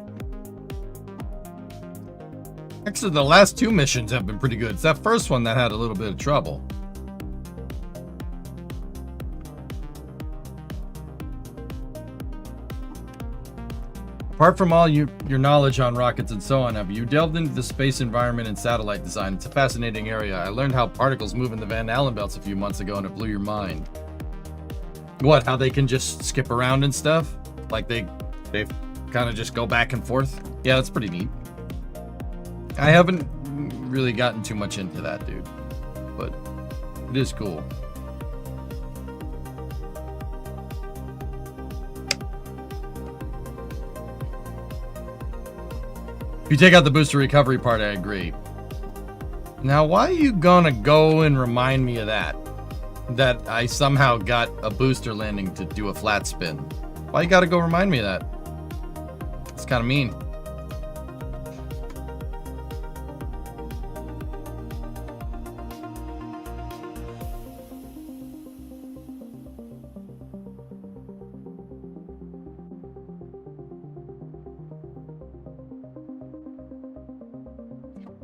Actually, the last two missions have been pretty good. It's that first one that had a little bit of trouble. Apart from all your knowledge on rockets and so on, have you delved into the space environment and satellite design? It's a fascinating area. I learned how particles move in the Van Allen belts a few months ago and it blew your mind. What, how they can just skip around and stuff? Like they kind of just go back and forth? Yeah, that's pretty neat. I haven't really gotten too much into that, dude. But it is cool. If you take out the booster recovery part, I agree. Now, why are you gonna go and remind me of that? That I somehow got a booster landing to do a flat spin. Why you gotta go remind me of that? It's kind of mean.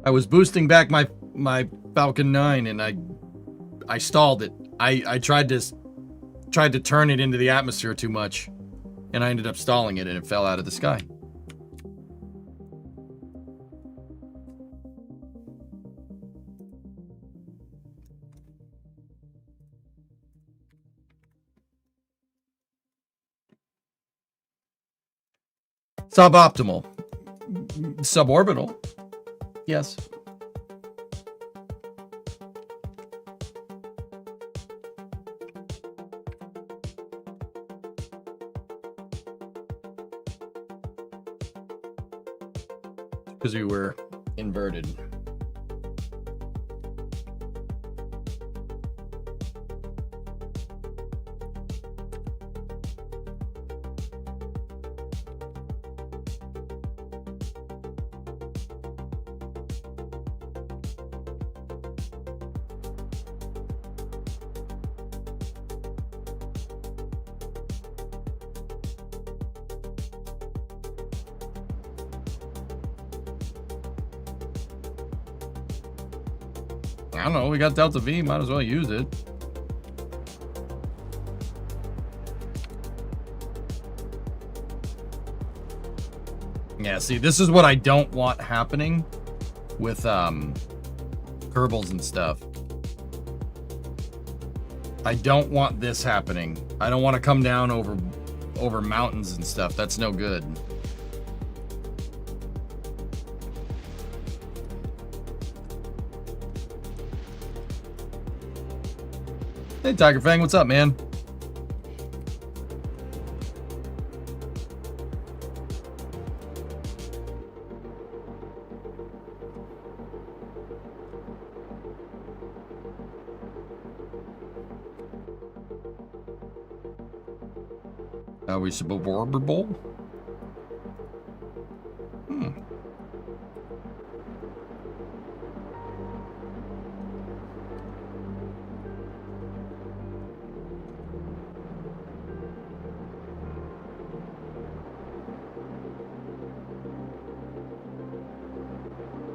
I was boosting back my Falcon 9 and I stalled it. I tried to turn it into the atmosphere too much, and I ended up stalling it and it fell out of the sky. Suboptimal. Suborbital. Yes. Because we were inverted. I don't know, we got Delta V, might as well use it. Yeah, see, this is what I don't want happening with Kerbals and stuff. I don't want this happening. I don't want to come down over mountains and stuff. That's no good. Hey, Tiger Fang, what's up, man? Are we suborbital?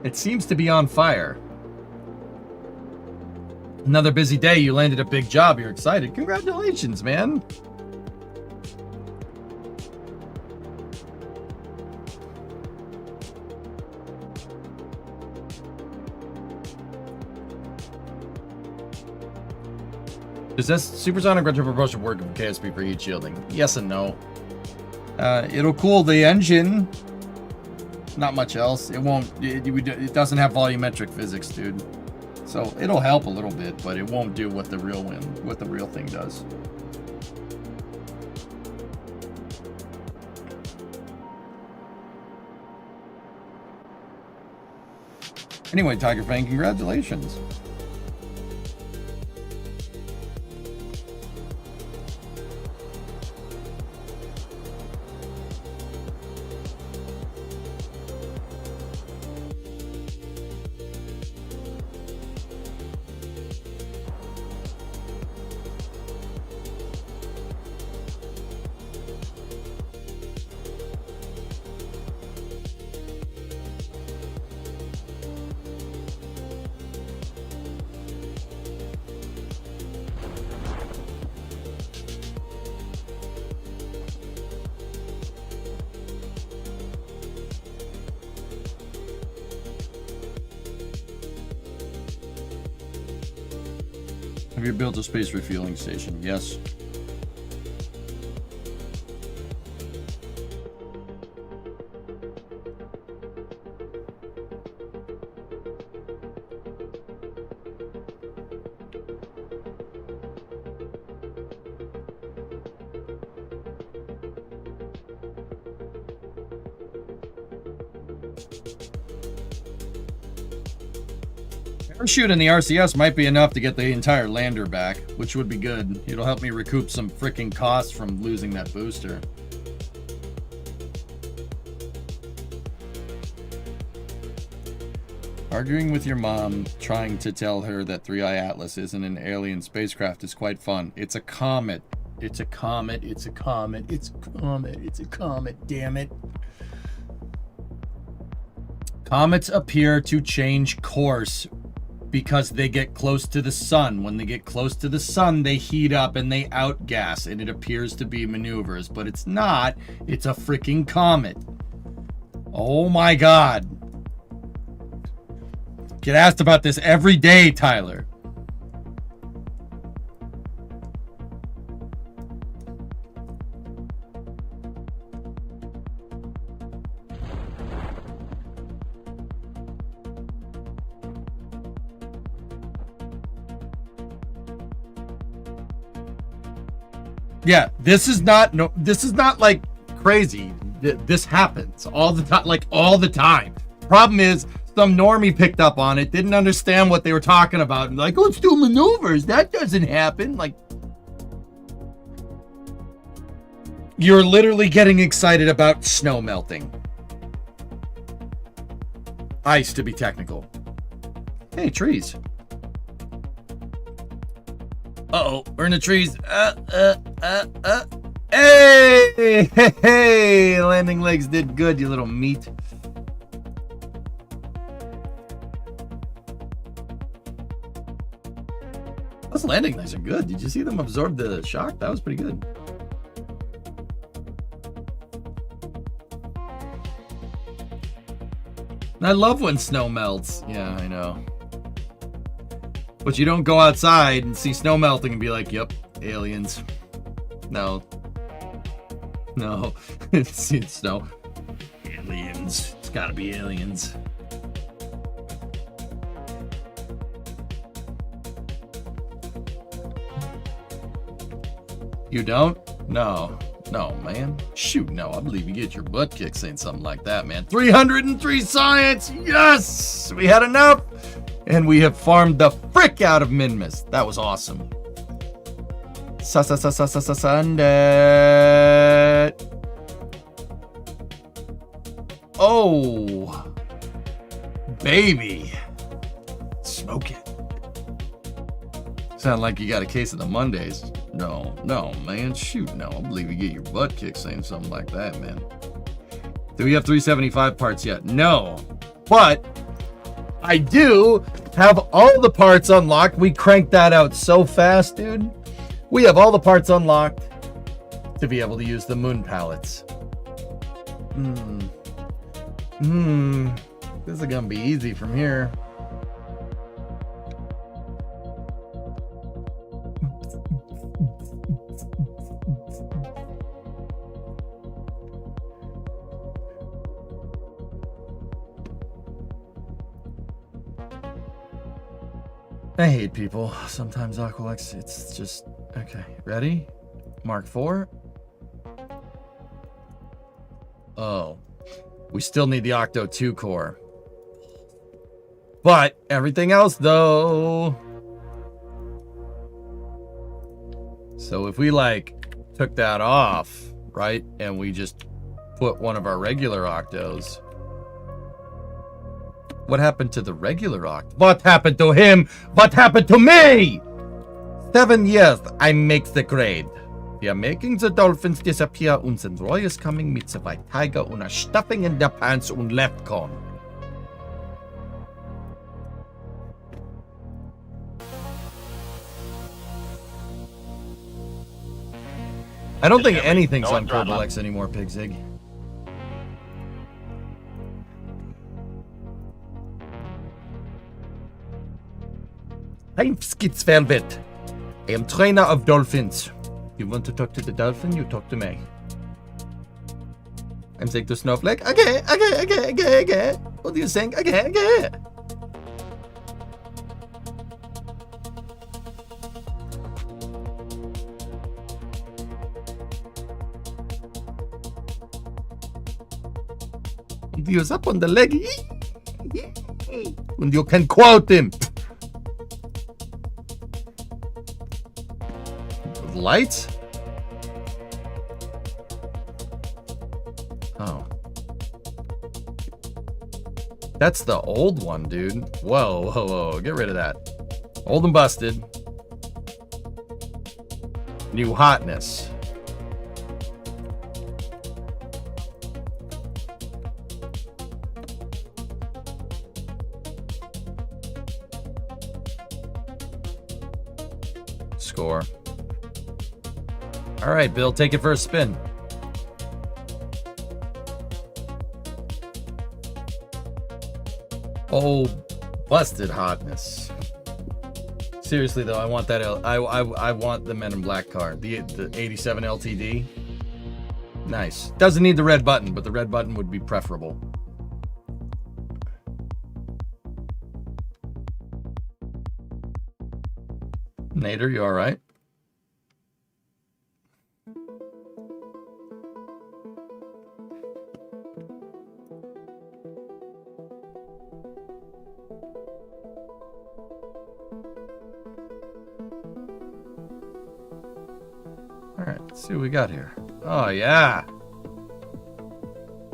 It seems to be on fire. Another busy day. You landed a big job. You're excited. Congratulations, man. Does this supersonic retropropulsion work with KSP for heat shielding? Yes and no. It'll cool the engine. Not much else. It won't. It doesn't have volumetric physics, dude. So it'll help a little bit, but it won't do what the real thing does. Anyway, Tiger Fang, congratulations. Have you built a space refueling station? Yes. Parachute in the RCS might be enough to get the entire lander back, which would be good. It'll help me recoup some freaking costs from losing that booster. Arguing with your mom, trying to tell her that 3i Atlas isn't an alien spacecraft is quite fun. It's a comet. It's a comet. It's a comet. It's a comet. It's a comet. Damn it. Comets appear to change course because they get close to the sun. When they get close to the sun, they heat up and they outgas, and it appears to be maneuvers, but it's not. It's a freaking comet. Oh my God. Get asked about this every day, Tyler. Yeah, this is not like crazy. This happens all the time, like all the time. Problem is, some normie picked up on it, didn't understand what they were talking about, and like, let's do maneuvers. That doesn't happen. Like, you're literally getting excited about snow melting. Ice, to be technical. Hey, trees. Uh-oh, we're in the trees. Hey! Landing legs did good, you little meat. Those landing legs are good. Did you see them absorb the shock? That was pretty good. And I love when snow melts. Yeah, I know. But you don't go outside and see snow melting and be like, yep, aliens. No. No. See snow. Aliens. It's gotta be aliens. You don't? No. No, man. Shoot, no. I believe you get your butt kicked saying something like that, man. 303 science! Yes! We had enough! And we have farmed the frick out of Minmus. That was awesome. Sunday. Oh. Baby. Smoke it. Sound like you got a case of the Mondays. No, man. Shoot, no. I believe you get your butt kicked saying something like that, man. Do we have 375 parts yet? No. But I do have all the parts unlocked. We cranked that out so fast, dude. We have all the parts unlocked to be able to use the moon pallets. This is gonna be easy from here. I hate people. Sometimes Aqualex, it's just... Okay, ready? Mark 4. Oh. We still need the Octo 2 core. But everything else, though... So if we, like, took that off, right? And we just put one of our regular Octos... What happened to the regular Octo? What happened to him? What happened to me? 7 years, I make the grade. We are making the dolphins disappear und the Roy is coming mit the white tiger und a stuffing in their pants und left corn. I don't think anything's on Kerbal X anymore, Pigzig. I'm Skits Velvet. I am trainer of dolphins. You want to talk to the dolphin, you talk to me. I'm saying to Snowflake, okay. What do you think? Okay. He was up on the leg. And you can quote him. Lights? Oh. That's the old one, dude. Whoa. Get rid of that. Old and busted. New hotness. Score. All right, Bill, take it for a spin. Oh, busted hotness. Seriously though, I want that. I want the Men in Black car, the 87 LTD. Nice. Doesn't need the red button, but the red button would be preferable. Nader, you all right? Let's see what we got here. Oh, yeah.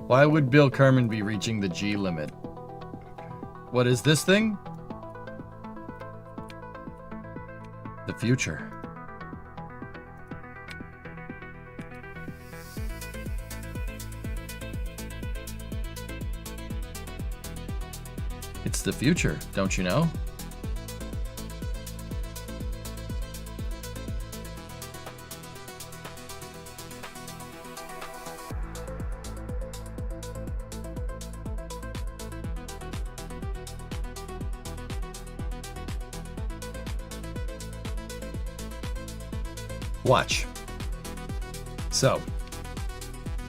Why would Bill Kerman be reaching the G limit? What is this thing? The future. It's the future, don't you know? Watch. So,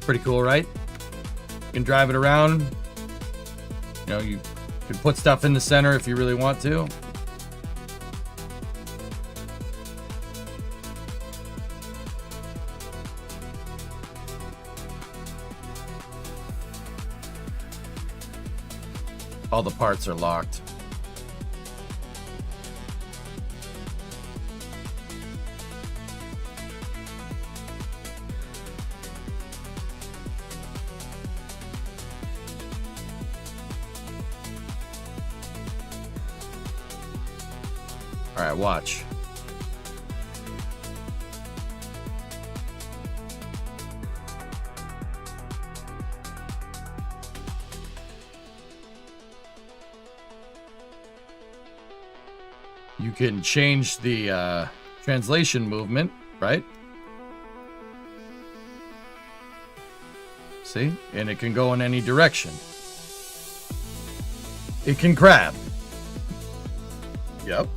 pretty cool, right? You can drive it around. You know, you can put stuff in the center if you really want to. All the parts are locked. All right, watch. You can change the translation movement, right? See? And it can go in any direction. It can grab. Yep.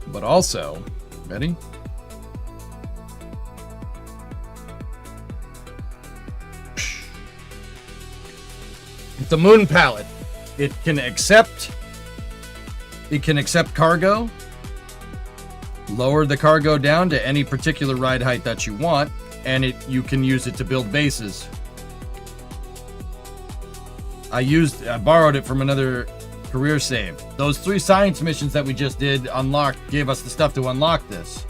But also, ready? It's a moon pallet. It can accept It can accept cargo. Lower the cargo down to any particular ride height that you want, and you can use it to build bases. I borrowed it from another career save. Those 3 science missions that we just did gave us the stuff to unlock this.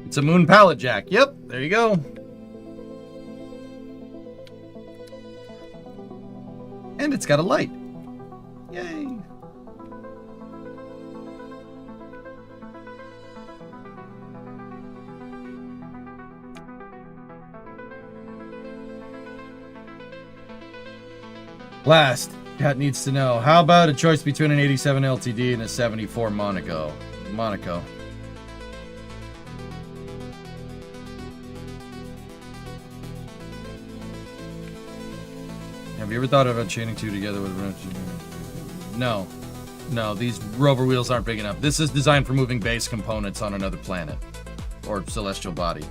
It's a moon pallet jack. Yep, there you go. And it's got a light. Yay. Last, Cat needs to know, how about a choice between an 87 LTD and a 74 Monaco? Have you ever thought about chaining 2 together with... No. No, these rover wheels aren't big enough. This is designed for moving base components on another planet. Or celestial body.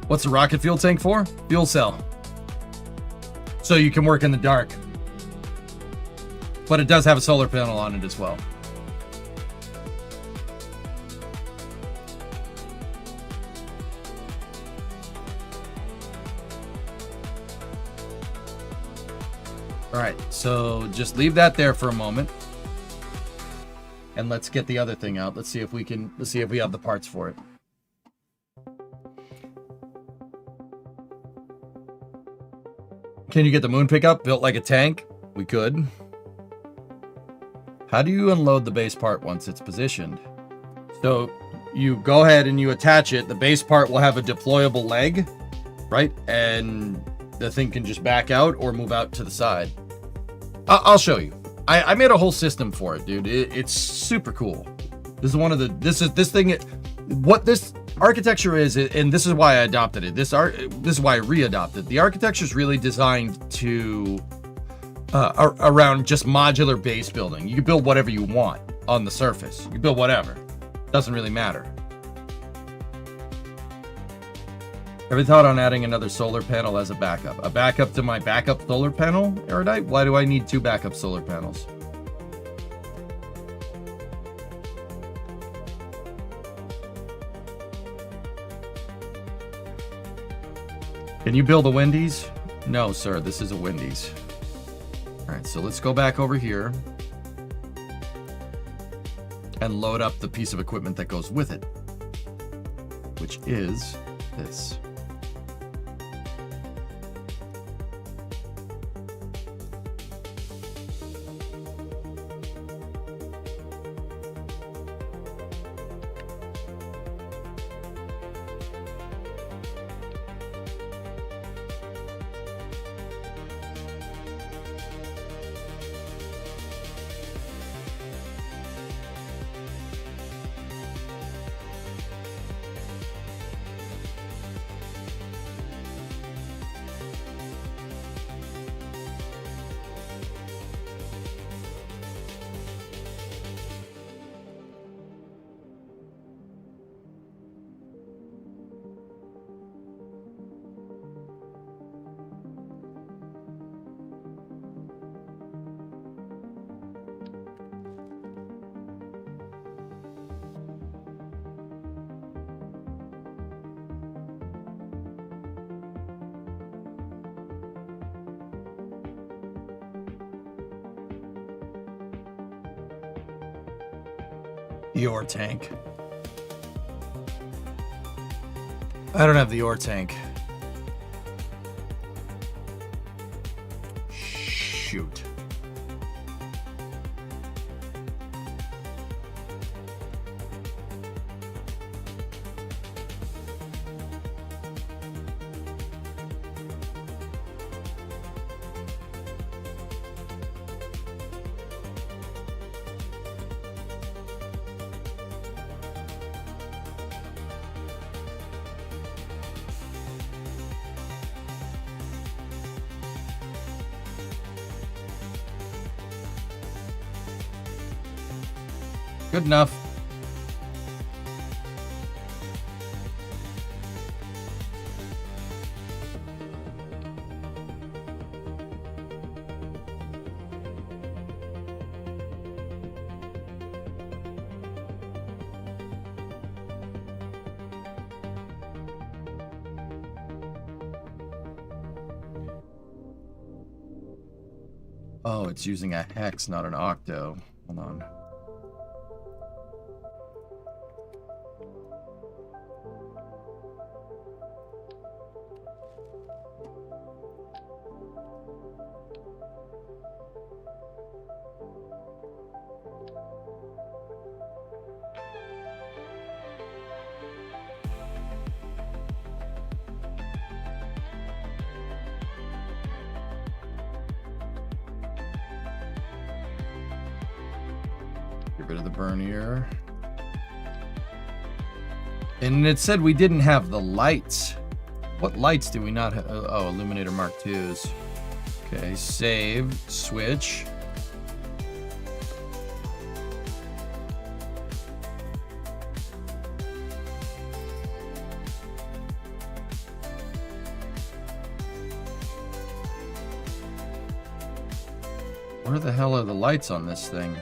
What's the rocket fuel tank for? Fuel cell. So you can work in the dark. But it does have a solar panel on it as well. Alright, so just leave that there for a moment. And let's get the other thing out. Let's see if we have the parts for it. Can you get the moon pickup built like a tank? We could. How do you unload the base part once it's positioned? So you go ahead and you attach it. The base part will have a deployable leg, right? And the thing can just back out or move out to the side. I'll show you. I made a whole system for it, dude. It's super cool. This is what this architecture is, and this is why I adopted it. This is why I re-adopted. The architecture is really designed to around just modular base building. You can build whatever you want on the surface. You can build whatever. Doesn't really matter. Ever thought on adding another solar panel as a backup? A backup to my backup solar panel, Erudite? Why do I need 2 backup solar panels? Can you build a Wendy's? No, sir, this is a Wendy's. All right, so let's go back over here and load up the piece of equipment that goes with it, which is this. The ore tank. I don't have the ore tank. Shoot. Good enough. Oh, it's using a hex, not an octo. Hold on. Get rid of the Vernier. And it said we didn't have the lights. What lights do we not have? Oh, Illuminator Mark IIs. Okay, save, switch. Where the hell are the lights on this thing?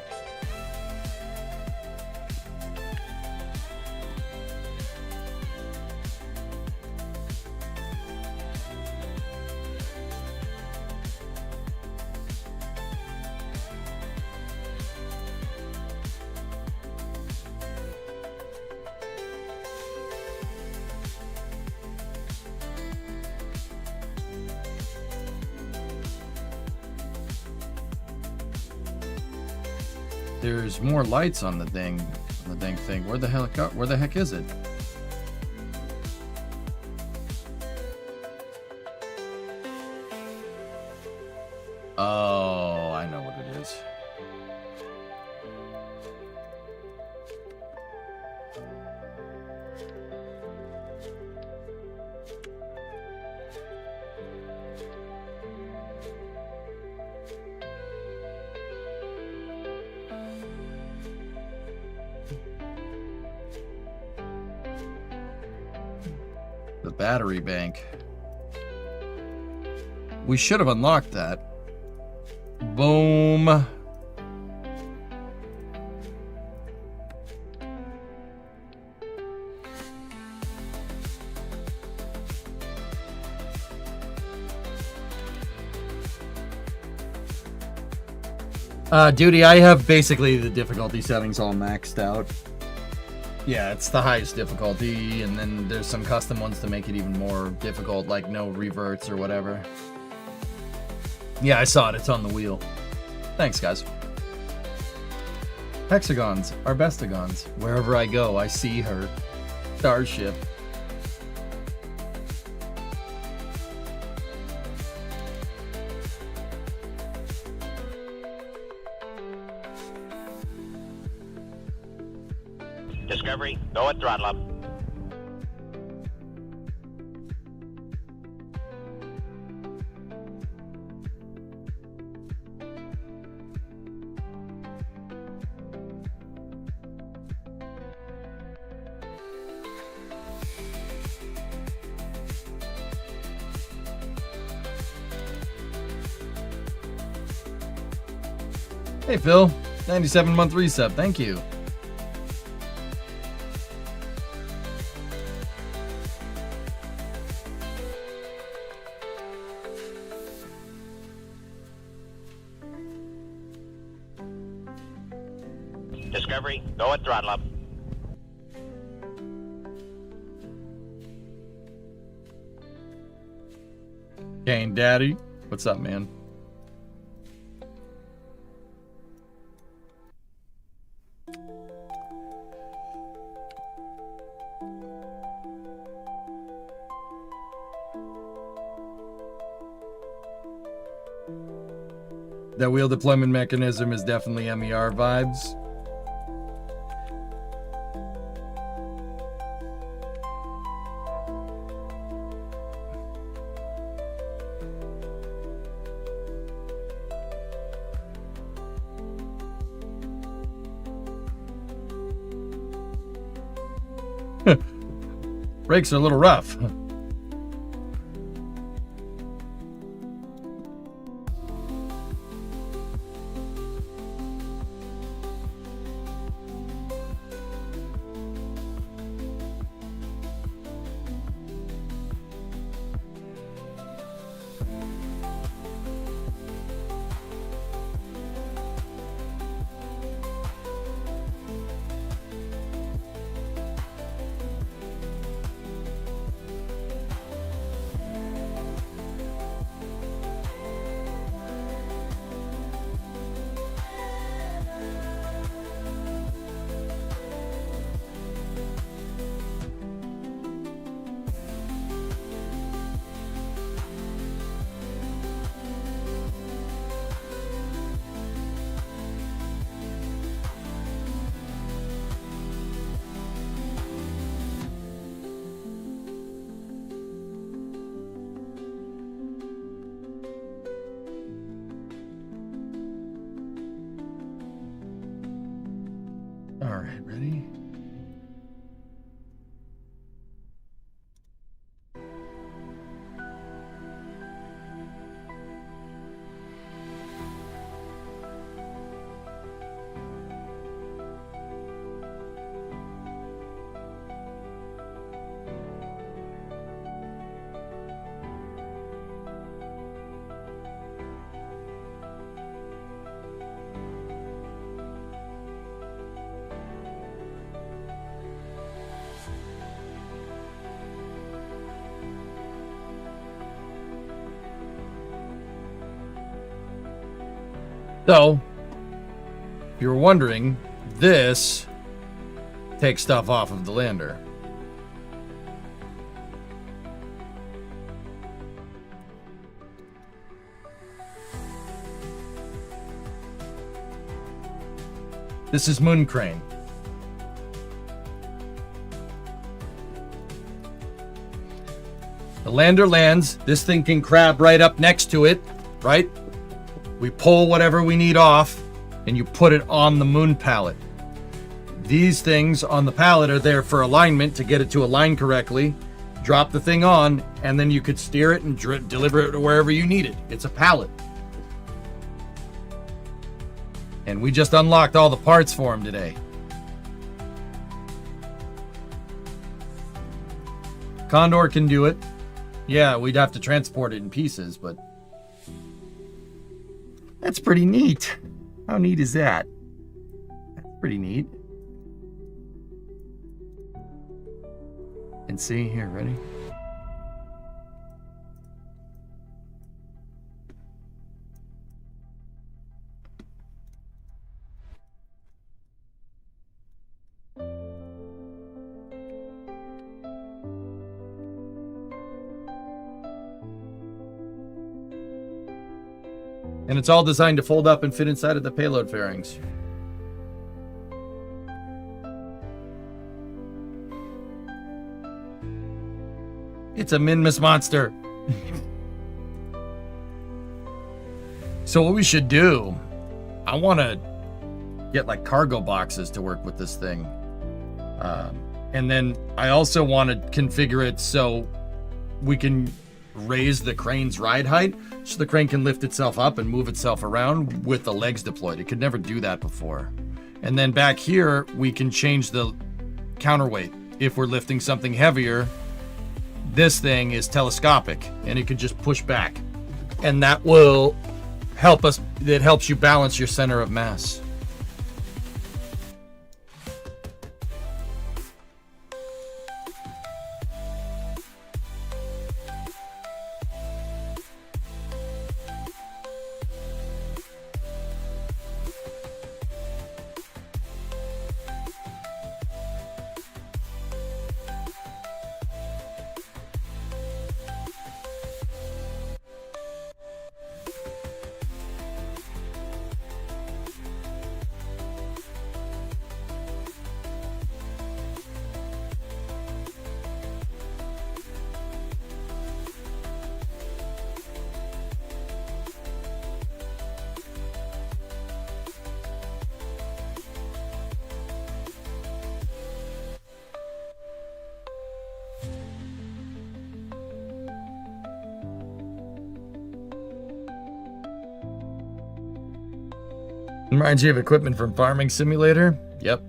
There's more lights on the dang thing. Where the heck is it? Oh, I know what it is. The battery bank. We should have unlocked that. Boom. Duty, I have basically the difficulty settings all maxed out. Yeah, it's the highest difficulty, and then there's some custom ones to make it even more difficult, like no reverts or whatever. Yeah, I saw it. It's on the wheel. Thanks, guys. Hexagons are bestagons. Wherever I go, I see her. Starship. Discovery, go at throttle up. Hey, Phil. 97-month resub. Thank you. Discovery, go at throttle up. Kane Daddy. What's up, man? That wheel deployment mechanism is definitely MER vibes. Brakes are a little rough. All right, ready? So, if you were wondering, this takes stuff off of the lander. This is Moon Crane. The lander lands, this thing can crab right up next to it, right? We pull whatever we need off, and you put it on the moon pallet. These things on the pallet are there for alignment to get it to align correctly. Drop the thing on, and then you could steer it and deliver it to wherever you need it. It's a pallet. And we just unlocked all the parts for him today. Condor can do it. Yeah, we'd have to transport it in pieces, but that's pretty neat. How neat is that? That's pretty neat. And see here, ready? And it's all designed to fold up and fit inside of the payload fairings. It's a Minmus monster. So what we should do, I want to get like cargo boxes to work with this thing. And then I also want to configure it so we can raise the crane's ride height so the crane can lift itself up and move itself around with the legs deployed. It could never do that before. And then back here, we can change the counterweight. If we're lifting something heavier, this thing is telescopic and it can just push back. And that will help us, it helps you balance your center of mass. Reminds you of equipment from Farming Simulator? Yep.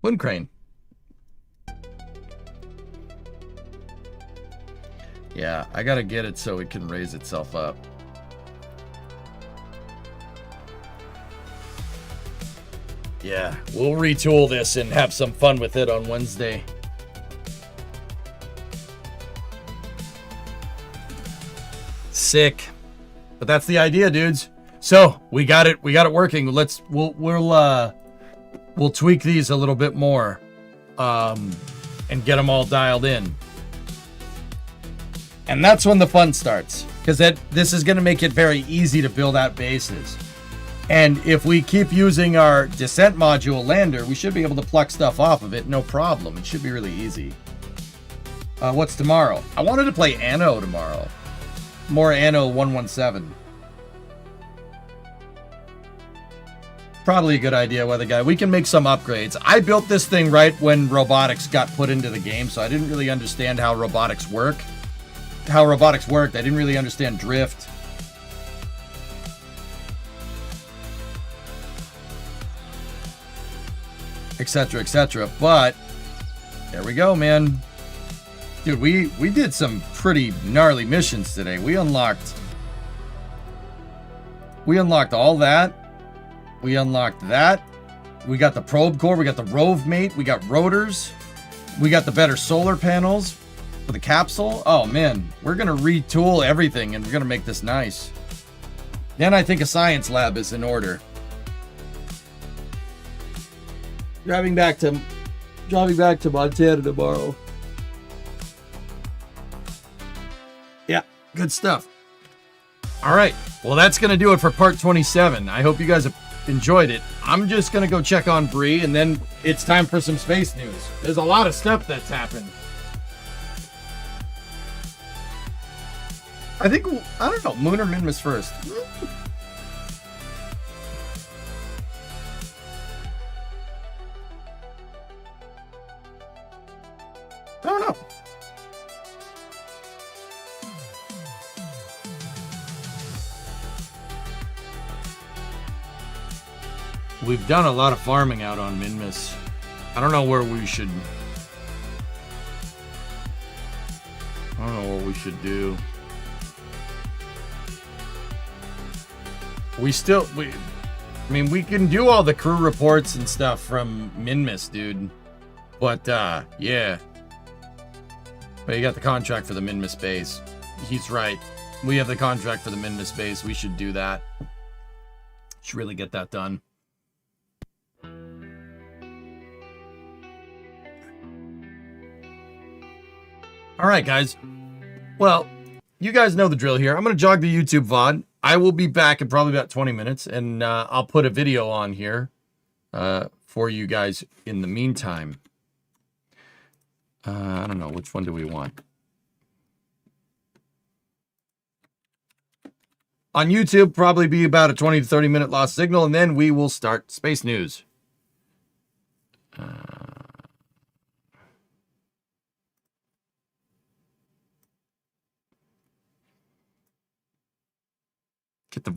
Wind crane. Yeah, I gotta get it so it can raise itself up. Yeah, we'll retool this and have some fun with it on Wednesday. Sick. But that's the idea, dudes. So, we got it working. We'll tweak these a little bit more. And get them all dialed in. And that's when the fun starts. Because this is going to make it very easy to build out bases. And if we keep using our descent module lander, we should be able to pluck stuff off of it, no problem. It should be really easy. What's tomorrow? I wanted to play Anno tomorrow. More Anno 117. Probably a good idea, weather guy. We can make some upgrades. I built this thing right when robotics got put into the game, so I didn't really understand how robotics worked. I didn't really understand drift. Etc, etc. But there we go, man. Dude, we did some pretty gnarly missions today. We unlocked all that. We unlocked that. We got the probe core. We got the rove mate. We got rotors. We got the better solar panels for the capsule. Oh man, we're gonna retool everything and we're gonna make this nice. Then I think a science lab is in order. Driving back to Montana tomorrow. Yeah, good stuff. All right, well that's gonna do it for part 27. I hope you guys have enjoyed it. I'm just gonna go check on Bree, and then it's time for some space news. There's a lot of stuff that's happened. I don't know, Moon or Minmus first. I don't know. We've done a lot of farming out on Minmus. I don't know where we should... I don't know what we should do. I mean, we can do all the crew reports and stuff from Minmus, dude. But, yeah. But you got the contract for the Minmus base. He's right. We have the contract for the Minmus base. We should do that. Should really get that done. All right, guys. Well, you guys know the drill here. I'm going to jog the YouTube VOD. I will be back in probably about 20 minutes, and I'll put a video on here for you guys in the meantime. I don't know. Which one do we want? On YouTube, probably be about a 20 to 30 minute lost signal, and then we will start space news. Get the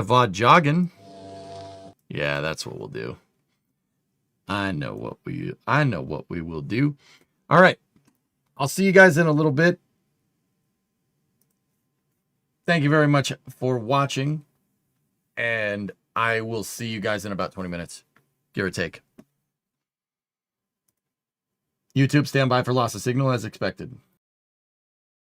VOD jogging. Yeah, that's what we'll do. I know what we will do. All right. I'll see you guys in a little bit. Thank you very much for watching, and I will see you guys in about 20 minutes, give or take. YouTube, stand by for loss of signal as expected.